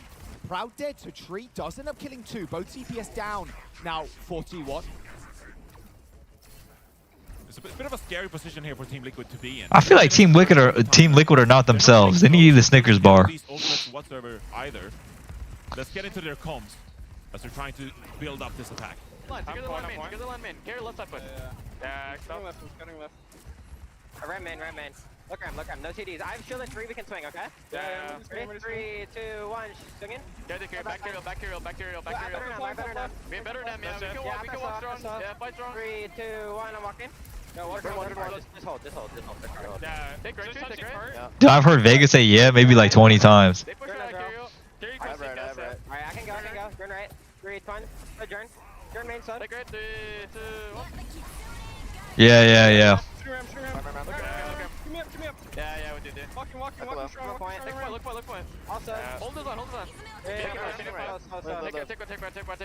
Proud dead, so Tree does end up killing 2. Both CPS down now 41. It's a bit of a scary position here for Team Liquid to be in. I feel like Team Liquid are not themselves. They need the Snickers bar. Whatsoever either. Let's get into their comms as they're trying to build up this attack. Together line main. Together line main. Carry left side foot. Yeah. Stop. Scanning left. Right main. Look at him. No CDs. I have shield at 3. We can swing. Okay. Yeah. Ready? 3, 2, 1. Swing in. Back carry. Be better than me. We can walk strong. Yeah, fight strong. 3, 2, 1. I'm walking. No, water. Just hold. Yeah. Take right. Dude, I've heard Vegas say yeah maybe like 20 times. They push right. Carry. Alright, I can go. Turn right. 3, 2, 1. Turn main side. Take right. 3, 2, 1. Yeah. Shoot him. Come here. Yeah, we did it. Walking strong. Look point. Also, hold this on. Take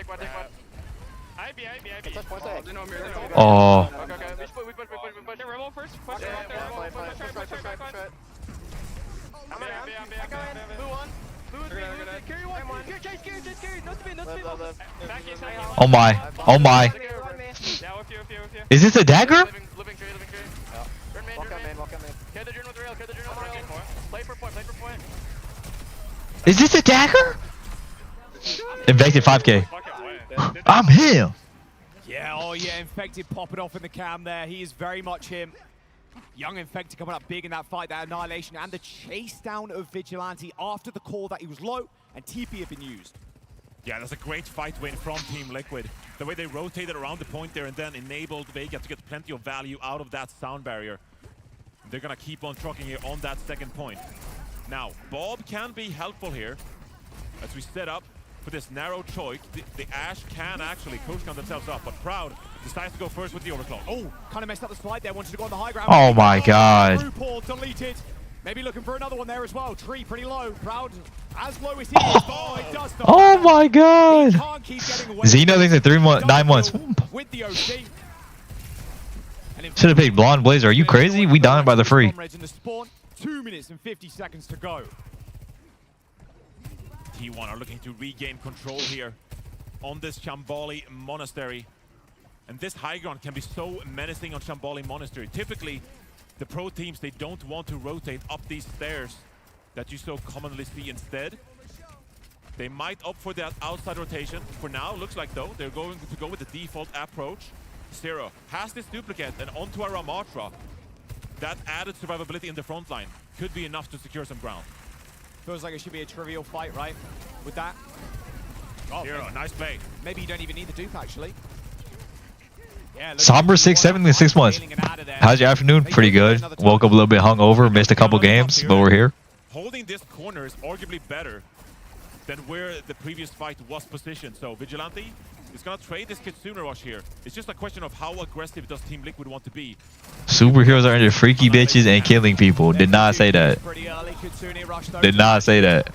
one. IB. Oh. Okay. We push. Remote first. Push. I'm in. Blue one. Carry one. Chase. No speed. Back inside. Oh my. Yeah, with you. Is this a dagger? Living tree. Turn main. Carry the journal with rail. Play for point. Is this a dagger? Infected 5k. I'm him. Yeah, Infected popping off in the cam there. He is very much him. Young Infected coming up big in that fight, that annihilation, and the chase down of Vigilante after the call that he was low and TP had been used. Yeah, that's a great fight win from Team Liquid. The way they rotated around the point there and then enabled Vega to get plenty of value out of that sound barrier. They're gonna keep on trucking here on that second point. Now, Bob can be helpful here as we set up for this narrow choice. The Ash can actually coach count themselves up, but Proud decides to go first with the overclock. Oh, kind of messed up the slide there, wanted to go on the high ground. Oh my god. RuPaul deleted. Maybe looking for another one there as well. Tree pretty low. Proud as low as he is. Oh, it does not. Oh my god. Xeno thinks at 9 months. With the OC. Should have picked Blonde Blazer. Are you crazy? We dying by the free. 2 minutes and 50 seconds to go. T1 are looking to regain control here on this Shambali Monastery. And this high ground can be so menacing on Shambali Monastery. Typically, the pro teams, they don't want to rotate up these stairs that you so commonly see instead. They might opt for that outside rotation. For now, looks like though, they're going to go with the default approach. Zero has this duplicate and onto a Ramatra. That added survivability in the front line could be enough to secure some ground. Feels like it should be a trivial fight, right? With that. Oh, Zero, nice play. Maybe you don't even need the dupe, actually. Yeah, Somber 6-7 in 6 months. How's your afternoon? Pretty good. Woke up a little bit hungover, missed a couple games, but we're here. Holding this corner is arguably better than where the previous fight was positioned. So Vigilante is gonna trade this Kitsune rush here. It's just a question of how aggressive does Team Liquid want to be. Superheroes are into freaky bitches and killing people. Did not say that. Did not say that.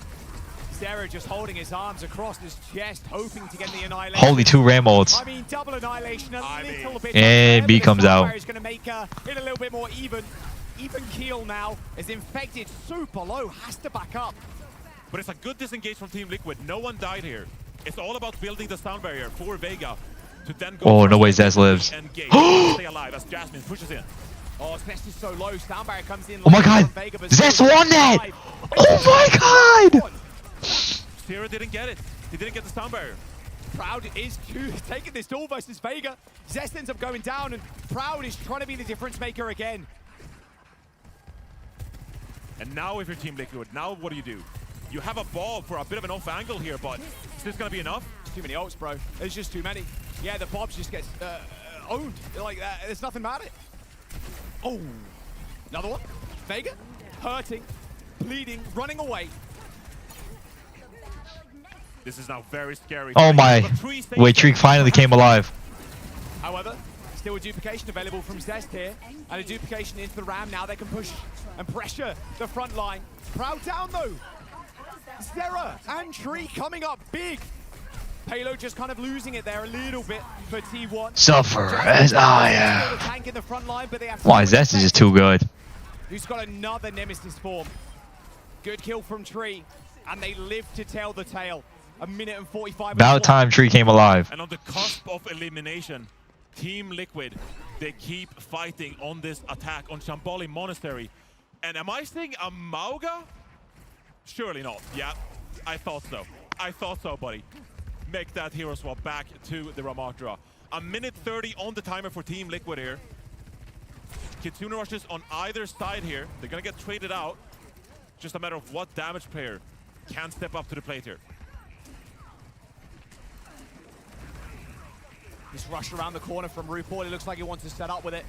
Zero just holding his arms across his chest, hoping to get the annihilation. Holy 2 ram ults. I mean, double annihilation, a little bit. And B comes out. Is going to make it a little bit more even keel now. Is Infected super low, has to back up. But it's a good disengage from Team Liquid. No one died here. It's all about building the sound barrier for Vega to then go. Oh, no way Zest lives. Stay alive as Jasmine pushes in. Oh, Zest is so low. Sound barrier comes in. Oh my god. Zest won that. Oh my god. Sierra didn't get it. He didn't get the sound barrier. Proud is taking this duel versus Vega. Zest ends up going down, and Proud is trying to be the difference maker again. And now if you're Team Liquid, now what do? You have a ball for a bit of an off angle here, but is this going to be enough? Too many ults, bro. There's just too many. Yeah, the Bobs just gets owned. Like that. There's nothing about it. Oh, another one. Vega, hurting, bleeding, running away. This is now very scary. Oh my. Wait, Treek finally came alive. However, still a duplication available from Zest here. And a duplication into the Ram. Now they can push and pressure the front line. Proud down though. Zera and Tree coming up big. Payload just kind of losing it there a little bit for T1. Suffer as I am. Why, Zest is just too good. Who's got another Nemesis form. Good kill from Tree. And they live to tell the tale. A minute and 45. About time Tree came alive. And on the cusp of elimination, Team Liquid, they keep fighting on this attack on Shambali Monastery. And am I saying a Mauga? Surely not. Yeah, I thought so. I thought so, buddy. Make that hero swap back to the Ramatra. A minute 30 on the timer for Team Liquid here. Kitsune rushes on either side here. They're gonna get traded out. Just a matter of what damage player can step up to the plate here. This rush around the corner from RuPaul. It looks like he wants to set up with it.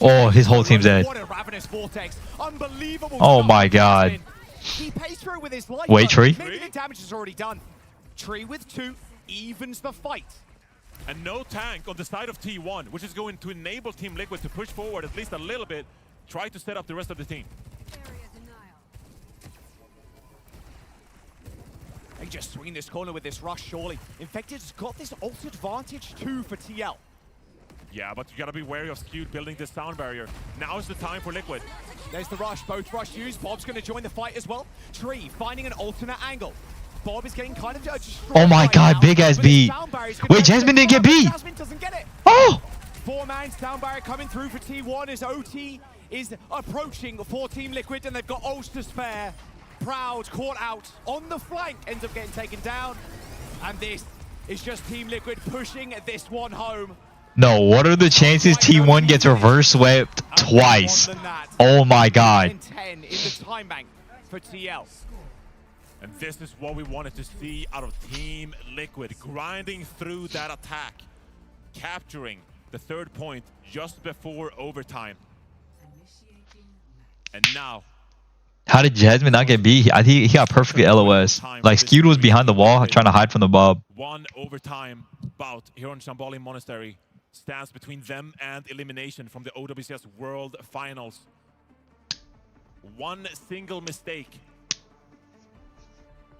Oh, his whole team's dead. What a ravenous vortex. Unbelievable. Oh my god. He pays through with his life. Wait, Tree? Maybe the damage is already done. Tree with 2 evens the fight. And no tank on the side of T1, which is going to enable Team Liquid to push forward at least a little bit, try to set up the rest of the team. They just swing this corner with this rush, surely. Infected's got this ult advantage too for TL. Yeah, but you gotta be wary of Skewed building this sound barrier. Now is the time for Liquid. There's the rush, both rush used. Bob's gonna join the fight as well. Tree finding an alternate angle. Bob is getting kind of destroyed. Oh my god, big ass beat. Wait, Jasmine didn't get beat. Jasmine doesn't get it. Oh! 4-man sound barrier coming through for T1 as OT is approaching for Team Liquid, and they've got ults to spare. Proud caught out on the flank, ends up getting taken down. And this is just Team Liquid pushing this one home. No, what are the chances T1 gets reverse swept twice? Oh my god. 10 in the time bank for TL. And this is what we wanted to see out of Team Liquid, grinding through that attack, capturing the 3rd point just before overtime. And now, How did Jasmine not get beat? I think he got perfectly LOS. Like, Skewed was behind the wall trying to hide from the Bob. one overtime bout here on Shamboli Monastery stands between them and elimination from the OWCS World Finals. One single mistake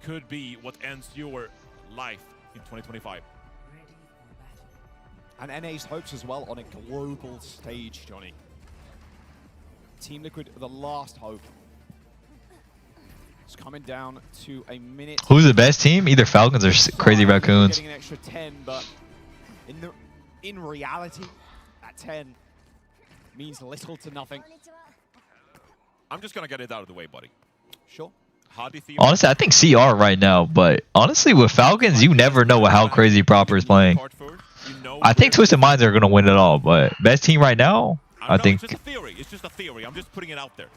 could be what ends your life in 2025. And NA's hopes as well on a global stage, Johnny. Team Liquid, the last hope. It's coming down to a minute. Who's the best team? Either Falcons or Crazy Raccoons. Getting an extra 10, but in reality, that 10 means little to nothing. I'm just gonna get it out of the way, buddy. Sure. Honestly, I think CR right now, but honestly, with Falcons, you never know how Crazy Proper is playing. I think Twisted Minds are gonna win it all, but best team right now, I think. It's just a theory. It's just a theory. I'm just putting it out there.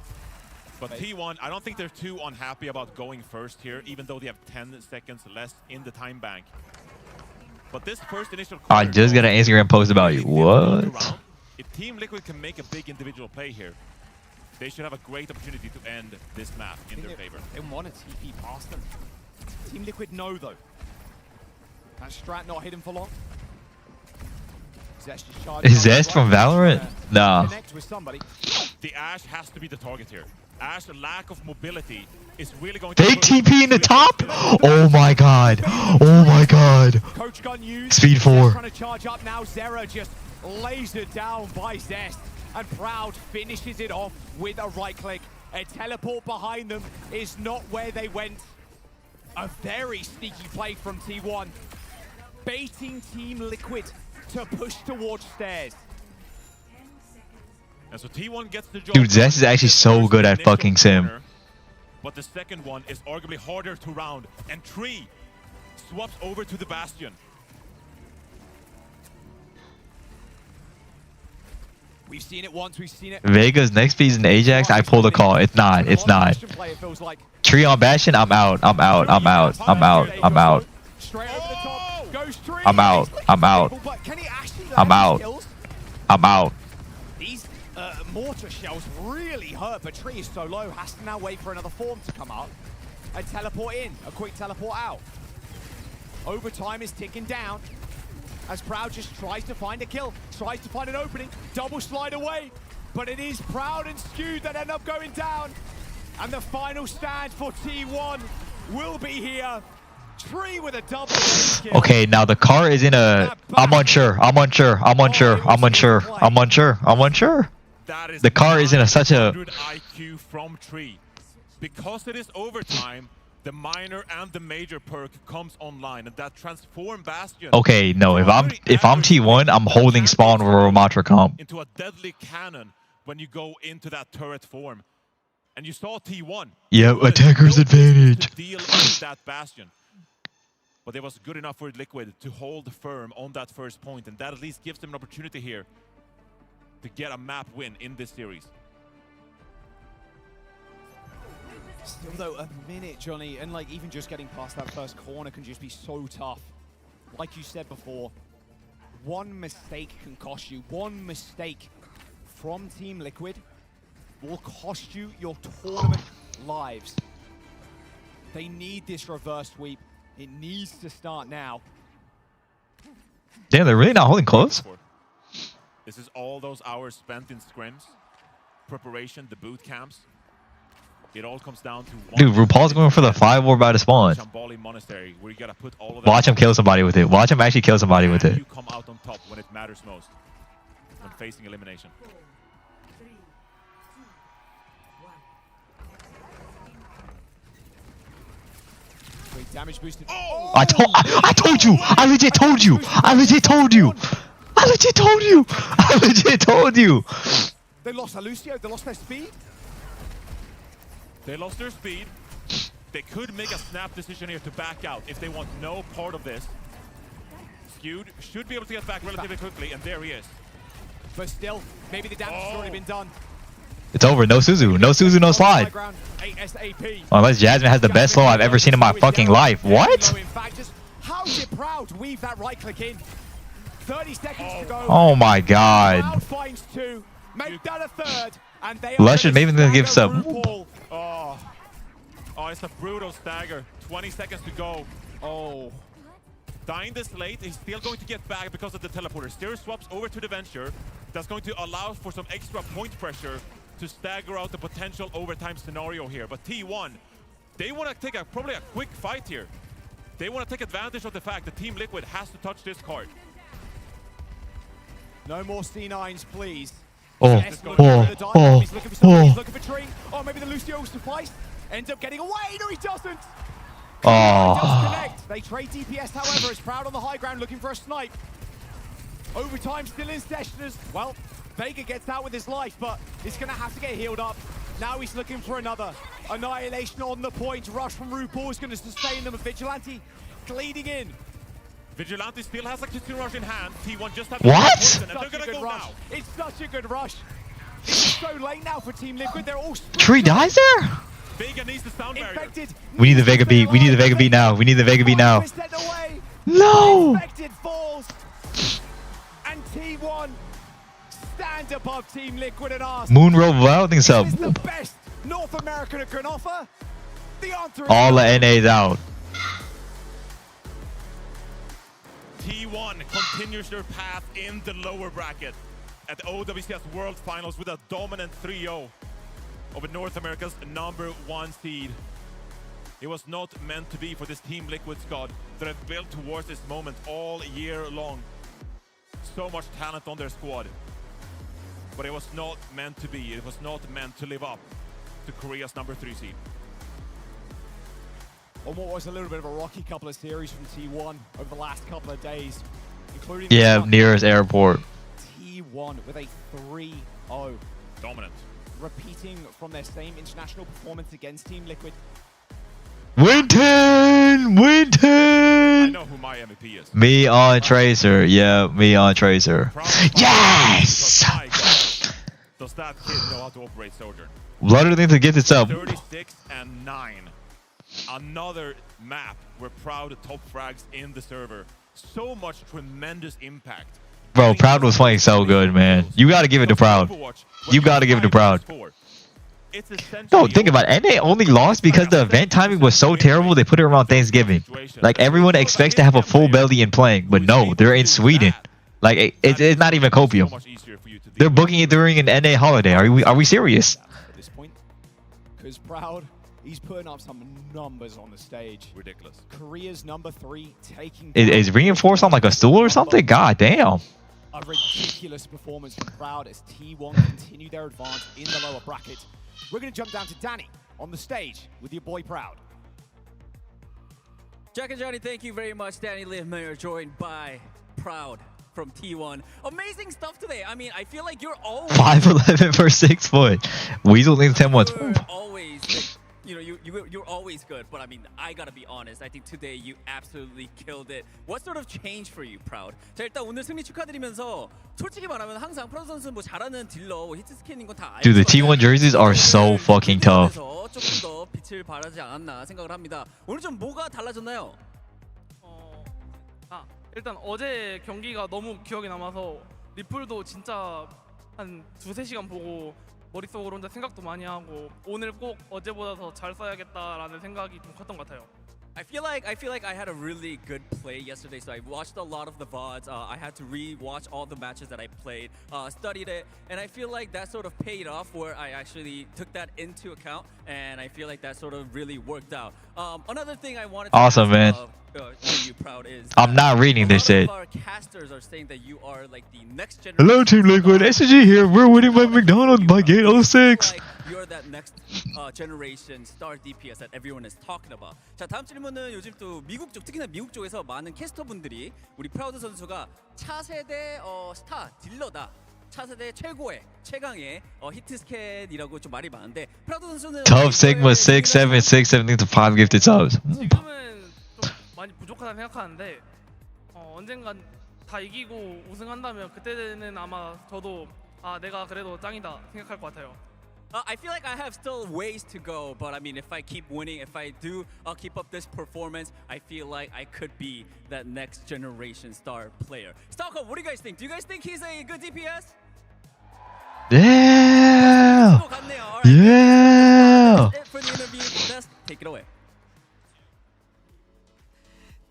But T1, I don't think they're too unhappy about going first here, even though they have 10 seconds less in the time bank. But this first initial I just got an Instagram post about you. What? If Team Liquid can make a big individual play here, they should have a great opportunity to end this map in their favor. They want to TP past them. Team Liquid know, though. That strat not hidden for long. Is Zest from Valorant? Nah. The Ashe has to be the target here. Ashe's lack of mobility is really going to... Fake TP in the top? Oh my god. Oh my god. Coach gun used. Speed 4. Trying to charge up now. Zera just lasered down by Zest. And Proud finishes it off with a right click. A teleport behind them is not where they went. A very sneaky play from T1. Baiting Team Liquid to push towards stairs. And so T1 gets the job. Dude, Zest is actually so good at fucking Sim. But the second one is arguably harder to round. And Tree swaps over to the Bastion. We've seen it once, we've seen it. Vega's next piece in Ajax, I pulled a call. It's not. It's not. Tree on Bastion, I'm out. I'm out. I'm out. I'm out. I'm out. I'm out. I'm out. I'm out. I'm out. These mortar shells really hurt, but Tree is so low, has to now wait for another form to come up and teleport in, a quick teleport out. Overtime is ticking down as Proud just tries to find a kill, tries to find an opening, double slide away, but it is Proud and Skewed that end up going down. And the final stand for T1 will be here. Tree with a double kill. Okay, now the car is in a... I'm unsure. I'm unsure. I'm unsure. I'm unsure. I'm unsure. I'm unsure. The car is in such a... IQ from Tree. Because it is overtime, the minor and the major perk comes online, and that transform Bastion. Okay, no, if I'm T1, I'm holding spawn for Ramatra comp. Into a deadly cannon when you go into that turret form. And you saw T1. Yeah, attacker's advantage. Deal with that Bastion. But it was good enough for Liquid to hold firm on that first point, and that at least gives them an opportunity here to get a map win in this series. Still though, a minute, Johnny, and like even just getting past that first corner can just be so tough. Like you said before, one mistake can cost you. One mistake from Team Liquid will cost you your tournament lives. They need this reverse sweep. It needs to start now. Damn, they're really not holding close. This is all those hours spent in scrims, preparation, the boot camps. It all comes down to one. Dude, RuPaul's going for the 5 orb out of spawn. Monastery, where you gotta put all of Watch him kill somebody with it. Watch him actually kill somebody with it. You come out on top when it matters most, when facing elimination. Great damage boosted. Oh! I told you. I legit told you. I legit told you. I legit told you. I legit told you. They lost Lucio. They lost their speed. They lost their speed. They could make a snap decision here to back out if they want no part of this. Skewed should be able to get back relatively quickly, and there he is. But still, maybe the damage has already been done. It's over. No Suzu. No Suzu, no slide. Unless Jasmine has the best slow I've ever seen in my fucking life. What? In fact, just how did Proud weave that right click in? 30 seconds to go. Oh my god. Proud finds 2. Make that a third. And they Luscious, maybe they'll give some. Oh, it's a brutal stagger. 20 seconds to go. Oh. Dying this late, he's still going to get back because of the teleporter. Steer swaps over to the Venture. That's going to allow for some extra point pressure to stagger out the potential overtime scenario here. But T1, they want to take probably a quick fight here. They want to take advantage of the fact that Team Liquid has to touch this card. No more C9s, please. Oh, He's looking for somebody. He's looking for Tree. Oh, maybe the Lucio will suffice. Ends up getting away. No, he doesn't. Oh. Does connect. They trade DPS, however, is Proud on the high ground looking for a snipe. Overtime still in session as well. Vega gets out with his life, but he's going to have to get healed up. Now he's looking for another. Annihilation on the point. Rush from RuPaul is going to sustain them. Vigilante leading in. Vigilante still has a Kitsune Rush in hand. T1 just have what? And they're going to go now. It's such a good rush. It's so late now for Team Liquid. They're all Tree dies there? Vega needs the sound barrier. We need the Vega beat. We need the Vega beat now. We need the Vega beat now. No! Infected falls. And T1 stand above Team Liquid and ask. Moonrobe, I don't think so. Is the best North America can offer? The answer is all the NA's out. T1 continues their path in the lower bracket at the OWCS World Finals with a dominant 3-0 over North America's #1 seed. It was not meant to be for this Team Liquid squad that have built towards this moment all year long. So much talent on their squad. But it was not meant to be. It was not meant to live up to Korea's #3 seed. On what was a little bit of a rocky couple of series from T1 over the last couple of days, including nearest airport. T1 with a 3-0. Dominant. Repeating from their same international performance against Team Liquid. Winton! I know who my MVP is. Me on Tracer. Yeah, me on Tracer. Yes! Does that kid know how to operate Sojourn? Blood needs to get this up. 36-9. Another map where Proud top frags in the server. So much tremendous impact. Bro, Proud was playing so good, man. You gotta give it to Proud. You gotta give it to Proud. No, think about it. NA only lost because the event timing was so terrible they put it around Thanksgiving. Like, everyone expects to have a full belly in playing, but no, they're in Sweden. Like, it's not even copium. They're booking it during an NA holiday. Are we serious? At this point, because Proud, he's putting up some numbers on the stage. Ridiculous. Korea's #3 taking. Is Reinforced on like a stool or something? God damn. A ridiculous performance from Proud as T1 continue their advance in the lower bracket. We're going to jump down to Danny on the stage with your boy Proud. Jack and Johnny, thank you very much. Danny Livmeyer joined by Proud from T1. Amazing stuff today. I mean, I feel like you're always 5'11" for 6 foot. Weasel thinks 10-1. Always, you you're always good, but I mean, I gotta be honest. I think today you absolutely killed it. What sort of changed for you, Proud? 자, 일단 오늘 승리 축하드리면서 솔직히 말하면 항상 프라우드 선수는 뭐 잘하는 딜러, 히트 스캔인 건 다 알고 Dude, the T1 jerseys are so fucking tough. 조금 더 빛을 발하지 않았나 생각을 합니다. 오늘 좀 뭐가 달라졌나요? 일단 어제 경기가 너무 기억에 남아서 리플도 진짜 한 2-3시간 보고 머릿속으로 혼자 생각도 많이 하고 오늘 꼭 어제보다 더 잘 써야겠다라는 생각이 좀 컸던 것 같아요. I feel like I had a really good play yesterday, so I watched a lot of the VODs. I had to re-watch all the matches that I played, studied it, and I feel like that sort of paid off where I actually took that into account, and I feel like that sort of really worked out. Another thing I wanted to Awesome, man. you Proud is I'm not reading this shit. our casters are saying that you are like the next generation. Hello, Team Liquid. SG here. We're winning by McDonald's by gate 06. You're that next generation star DPS that everyone is talking about. 자, 다음 질문은 요즘 또 미국 쪽, 특히나 미국 쪽에서 많은 캐스터분들이 우리 프라우드 선수가 차세대 스타 딜러다. 차세대 최고의 최강의 히트 스캔이라고 좀 말이 많은데 프라우드 선수는 Tough Sigma 6, 7, 6, 17 to 5 gifted subs. 지금은 좀 많이 부족하다 생각하는데 언젠간 다 이기고 우승한다면 그때는 아마 저도 내가 그래도 짱이다 생각할 것 같아요. I feel like I have still ways to go, but I mean, if I keep winning, if I do keep up this performance, I feel like I could be that next generation star player. Stockholm, what do you guys think? Do you guys think he's a good DPS? Yeah. Yeah. That's it for the interview. Let's take it away.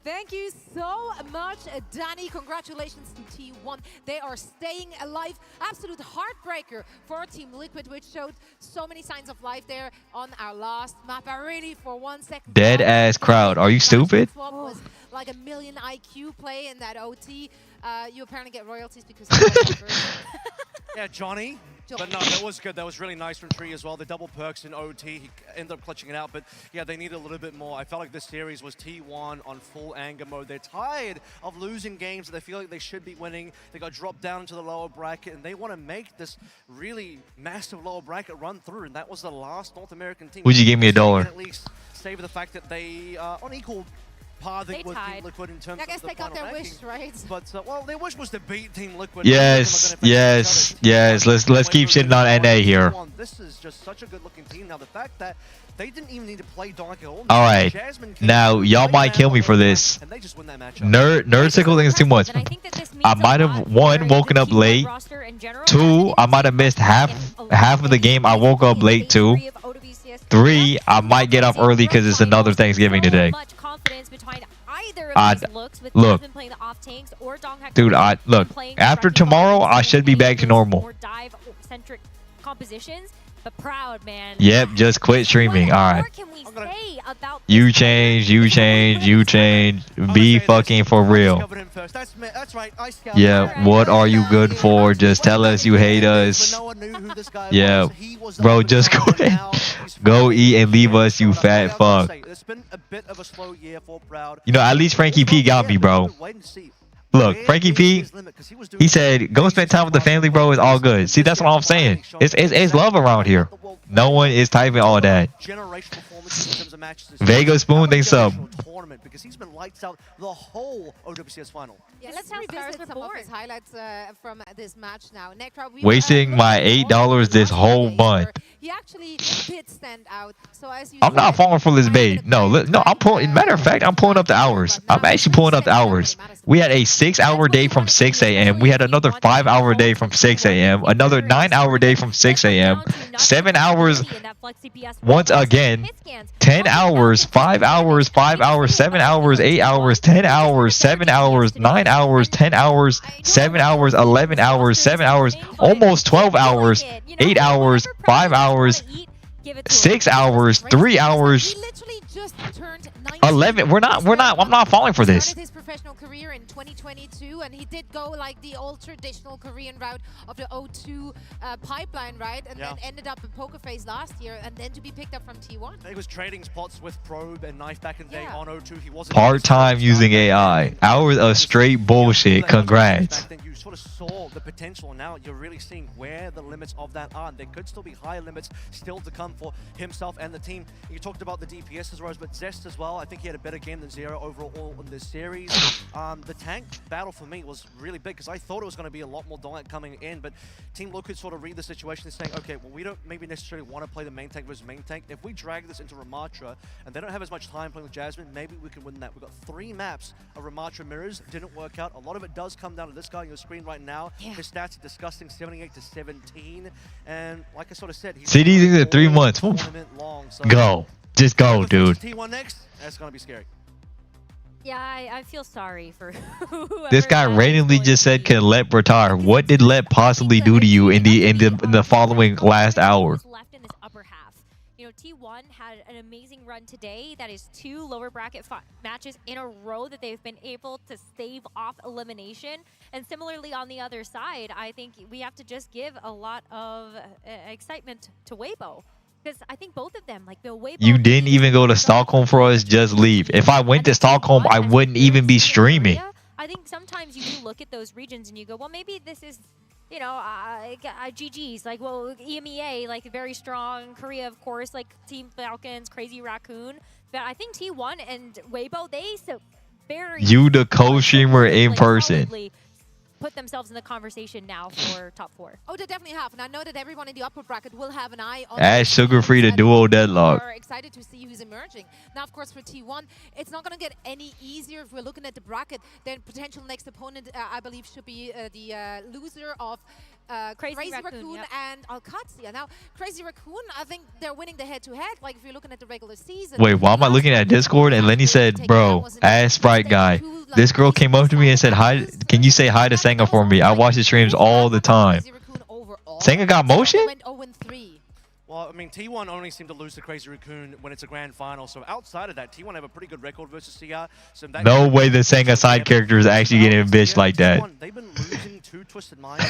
Thank you so much, Danny. Congratulations to T1. They are staying alive. Absolute heartbreaker for Team Liquid, which showed so many signs of life there on our last map. I really, for 1 second, Dead ass crowd. Are you stupid? Swap was like a million IQ play in that OT. You apparently get royalties because yeah, Johnny. But no, that was good. That was really nice from Tree as well. The double perks in OT, he ended up clutching it out. But yeah, they need a little bit more. I felt like this series was T1 on full anger mode. They're tired of losing games that they feel like they should be winning. They got dropped down into the lower bracket, and they want to make this really massive lower bracket run through. And that was the last North American team. Would you give me $1? At least savor the fact that they are on equal par with Team Liquid in terms I guess of the they got final their ranking. wish, right? But well, their wish was to beat Team Liquid. Yes, yes, yes. Let's keep shitting on NA here. This is just such a good-looking team. Now the fact that they didn't even need to play Donk at all. All right, now y'all might kill me for this. Nerd sickle things too much. I might have woken up late. 2, I might have missed half of the game. I woke up late too. 3, I might get off early because it's another Thanksgiving today. Look, dude, look. After tomorrow, I should be back to normal. But Proud, man. Yep, just quit streaming. All right. You change. Be fucking for real. Yeah, what are you good for? Just tell us you hate us. Yeah, bro, just quit. Go eat and leave us, you fat fuck. You know, at least Frankie P got me, bro. Look, Frankie P, he said, go spend time with the family, bro. It's all good. See, that's what I'm saying. It's love around here. No one is typing all that. Vega Spoon thinks so. Because he's been lights out the whole OWCS final. Yeah, let's revisit some of his highlights from this match now. Wasting my $8 this whole month. He actually did stand out. So as you I'm not falling for this bait. No, I'm pulling. Matter of fact, I'm pulling up the hours. I'm actually pulling up the hours. We had a 6-hour day from 6 a.m. We had another 5-hour day from 6 a.m. Another 9-hour day from 6 a.m. 7 hours once again. 10 hours, 5 hours, 5 hours, 7 hours, 8 hours, 10 hours, 7 hours, 9 hours, 10 hours, 7 hours, 11 hours, 7 hours, almost 12 hours, 8 hours, 5 hours, 6 hours, 3 hours, 11. I'm not falling for this. career in 2022, and he did go like the old traditional Korean route of the O2 pipeline, right? And then ended up in Poker Face last year, and then to be picked up from T1. He was trading spots with Probe and Knife back in the day on O2. He wasn't Part-time using AI. Hours of straight bullshit. Congrats. Back then you sort of saw the potential. Now you're really seeing where the limits of that are. There could still be higher limits still to come for himself and the team. You talked about the DPS as well, but Zest as well. I think he had a better game than Zero overall in this series. The tank battle for me was really big because I thought it was going to be a lot more dominant coming in, but Team Blue could sort of read the situation and saying, okay, well, we don't maybe necessarily want to play the main tank versus main tank. If we drag this into Ramatra and they don't have as much time playing with Jasmine, maybe we can win that. We've got 3 maps of Ramatra mirrors. Didn't work out. A lot of it does come down to this guy on your screen right now. His stats are disgusting, 78 to 17. And like I sort of said, he's CD's at 3 months. long, so Go. Just go, dude. T1 next, that's going to be scary. Yeah, I feel sorry for This guy randomly just said, "Can Let retire?" What did Let possibly do to you in the following last hour? Left in this upper half. You know, T1 had an amazing run today. That is 2 lower bracket matches in a row that they've been able to stave off elimination. And similarly on the other side, I think we have to just give a lot of excitement to Weibo. Because I think both of them, like the Weibo... You didn't even go to Stockholm for us, just leave. If I went to Stockholm, I wouldn't even be streaming. I think sometimes you do look at those regions and you go, well, maybe this is, you know, GG's. Like, well, EMEA, like very strong. Korea, of course, like Team Falcons, Crazy Raccoon. But I think T1 and Weibo, they very... You the co-streamer in person. Put themselves in the conversation now for top 4. Oh, they definitely have, and I know that everyone in the upper bracket will have an eye on. Add Sugar-Free to duo deadlock. We're excited to see who's emerging. Now, of course, for T1, it's not going to get any easier if we're looking at the bracket. Then potential next opponent, I believe, should be the loser of Crazy Raccoon and Alcatsia. Now, Crazy Raccoon, I think they're winning the head-to-head. Like, if you're looking at the regular season. Wait, why am I looking at Discord? And Lenny said, bro, ass Sprite guy. This girl came up to me and said, hi, can you say hi to Senga for me? I watch his streams all the time. Senga got motion? Well, I mean, T1 only seem to lose to Crazy Raccoon when it's a grand final. So outside of that, T1 have a pretty good record versus CR. So no way the Senga side character is actually getting a bitch like that. They've been losing 2 Twisted Minds.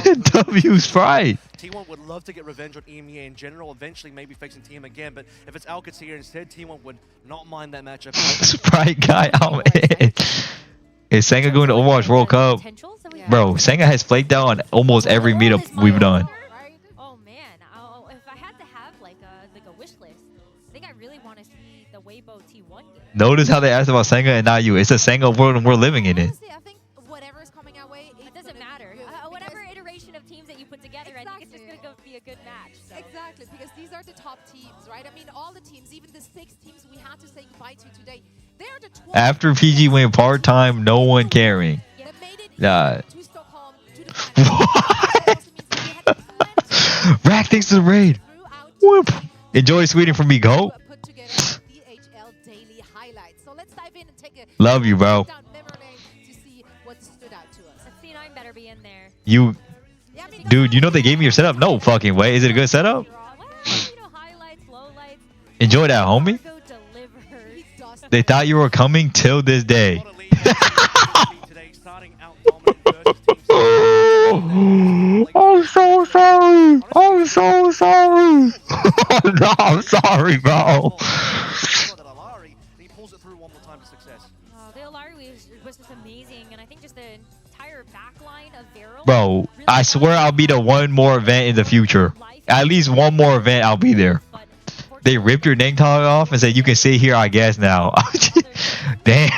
W Sprite. T1 would love to get revenge on EMEA in general, eventually maybe facing Team again. But if it's Alcatsia instead, T1 would not mind that matchup. Sprite guy, I'm in. Is Senga going to Overwatch World Cup? Bro, Senga has flaked out on almost every meetup we've done. Oh man, if I had to have like a wish list, I think I really want to see the Weibo T1 game. Notice how they asked about Senga and not you. It's a Senga world and we're living in it. Honestly, I think whatever is coming our way, it doesn't matter. Whatever iteration of teams that you put together, I think it's just going to be a good match. So. Exactly, because these are the top teams, right? I mean, all the teams, even the 6 teams we had to say goodbye to today, they are the 12. After PG went part-time, no one caring. Nah. Rack thanks to the raid. Whoop. Enjoy tweeting from me, go. Love you, bro. You, dude, you know they gave me your setup? No fucking way. Is it a good setup? Enjoy that, homie. They thought you were coming till this day. I'm so sorry. I'm so sorry. No, I'm sorry, bro. The Alari was just amazing, and I think just the entire backline of Vero. Bro, I swear I'll be to one more event in the future. At least one more event, I'll be there. They ripped your name tag off and said, you can sit here, I guess, now. Damn.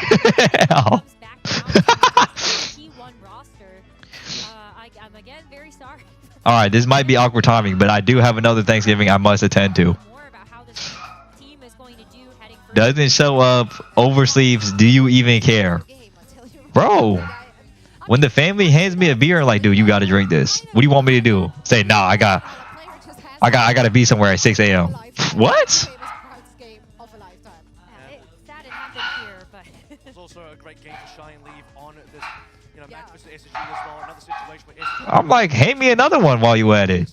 I'm again very sorry. Alright, this might be awkward timing, but I do have another Thanksgiving I must attend to. Doesn't show up, oversleeps, do you even care? Bro, when the family hands me a beer and like, dude, you gotta drink this. What do you want me to do? Say, nah, I gotta be somewhere at 6 a.m. What? I'm like, hand me another one while you at it.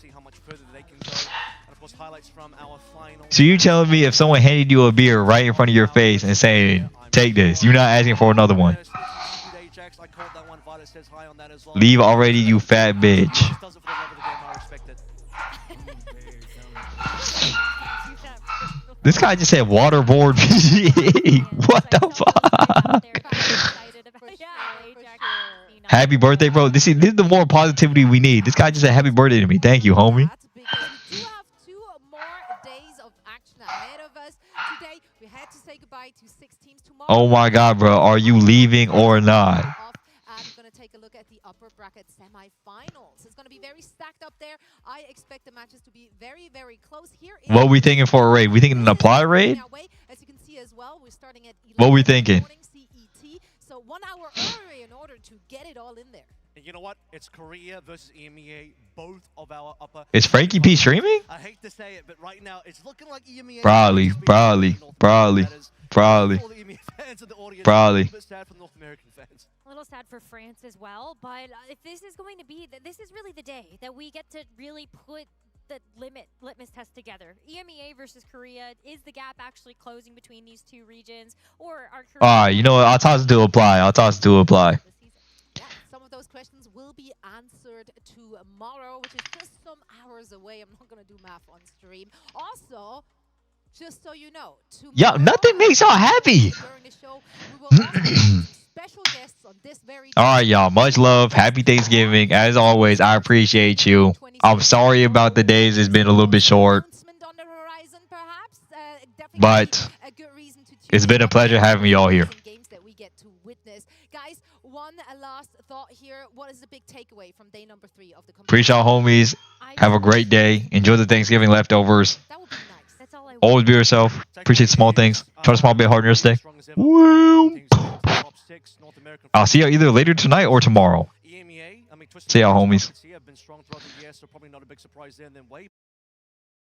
So you telling me if someone handed you a beer right in front of your face and saying, Take this. You're not asking for another one. Ajax, I called that one. Violet says hi on that as well. Leave already, you fat bitch. Just does it for the love of the game, I respect it. This guy just said waterboard PGA. What the fuck? Happy birthday, bro. This is the more positivity we need. This guy just said happy birthday to me. Thank you, homie. We do have 2 more days of action ahead of us. Today, we had to say goodbye to 6 teams. Tomorrow, Oh my god, bro. Are you leaving or not? I'm going to take a look at the upper bracket semifinals. It's going to be very stacked up there. I expect the matches to be very, very close here. What are we thinking for a raid? We thinking an apply raid? As you can see as well, we're starting at 11 What we thinking? CET. So 1 hour early in order to get it all in there. And you know what? It's Korea versus EMEA, both of our upper... Is Frankie P streaming? I hate to say it, but right now, it's looking like EMEA... Probably. A little sad for France as well, but if this is going to be, this is really the day that we get to really put the litmus test together. EMEA versus Korea, is the gap actually closing between these 2 regions, or are Korea... Alright, you know what? I'll toss it to apply. Yeah, some of those questions will be answered tomorrow, which is just some hours away. I'm not going to do math on stream. Also, just so you know, Yo, nothing makes y'all happy. during the show, we will also have special guests on this very Alright, y'all. Much love. Happy Thanksgiving. As always, I appreciate you. I'm sorry about the days. It's been a little bit short. But it's been a pleasure having y'all here. games that we get to witness. Guys, one last thought here. What is the big takeaway from day number 3 of the competition? Appreciate y'all, homies. Have a great day. Enjoy the Thanksgiving leftovers. Always be yourself. Appreciate small things. Try to smile a bit harder today. Woo! I'll see y'all either later tonight or tomorrow. See y'all, homies.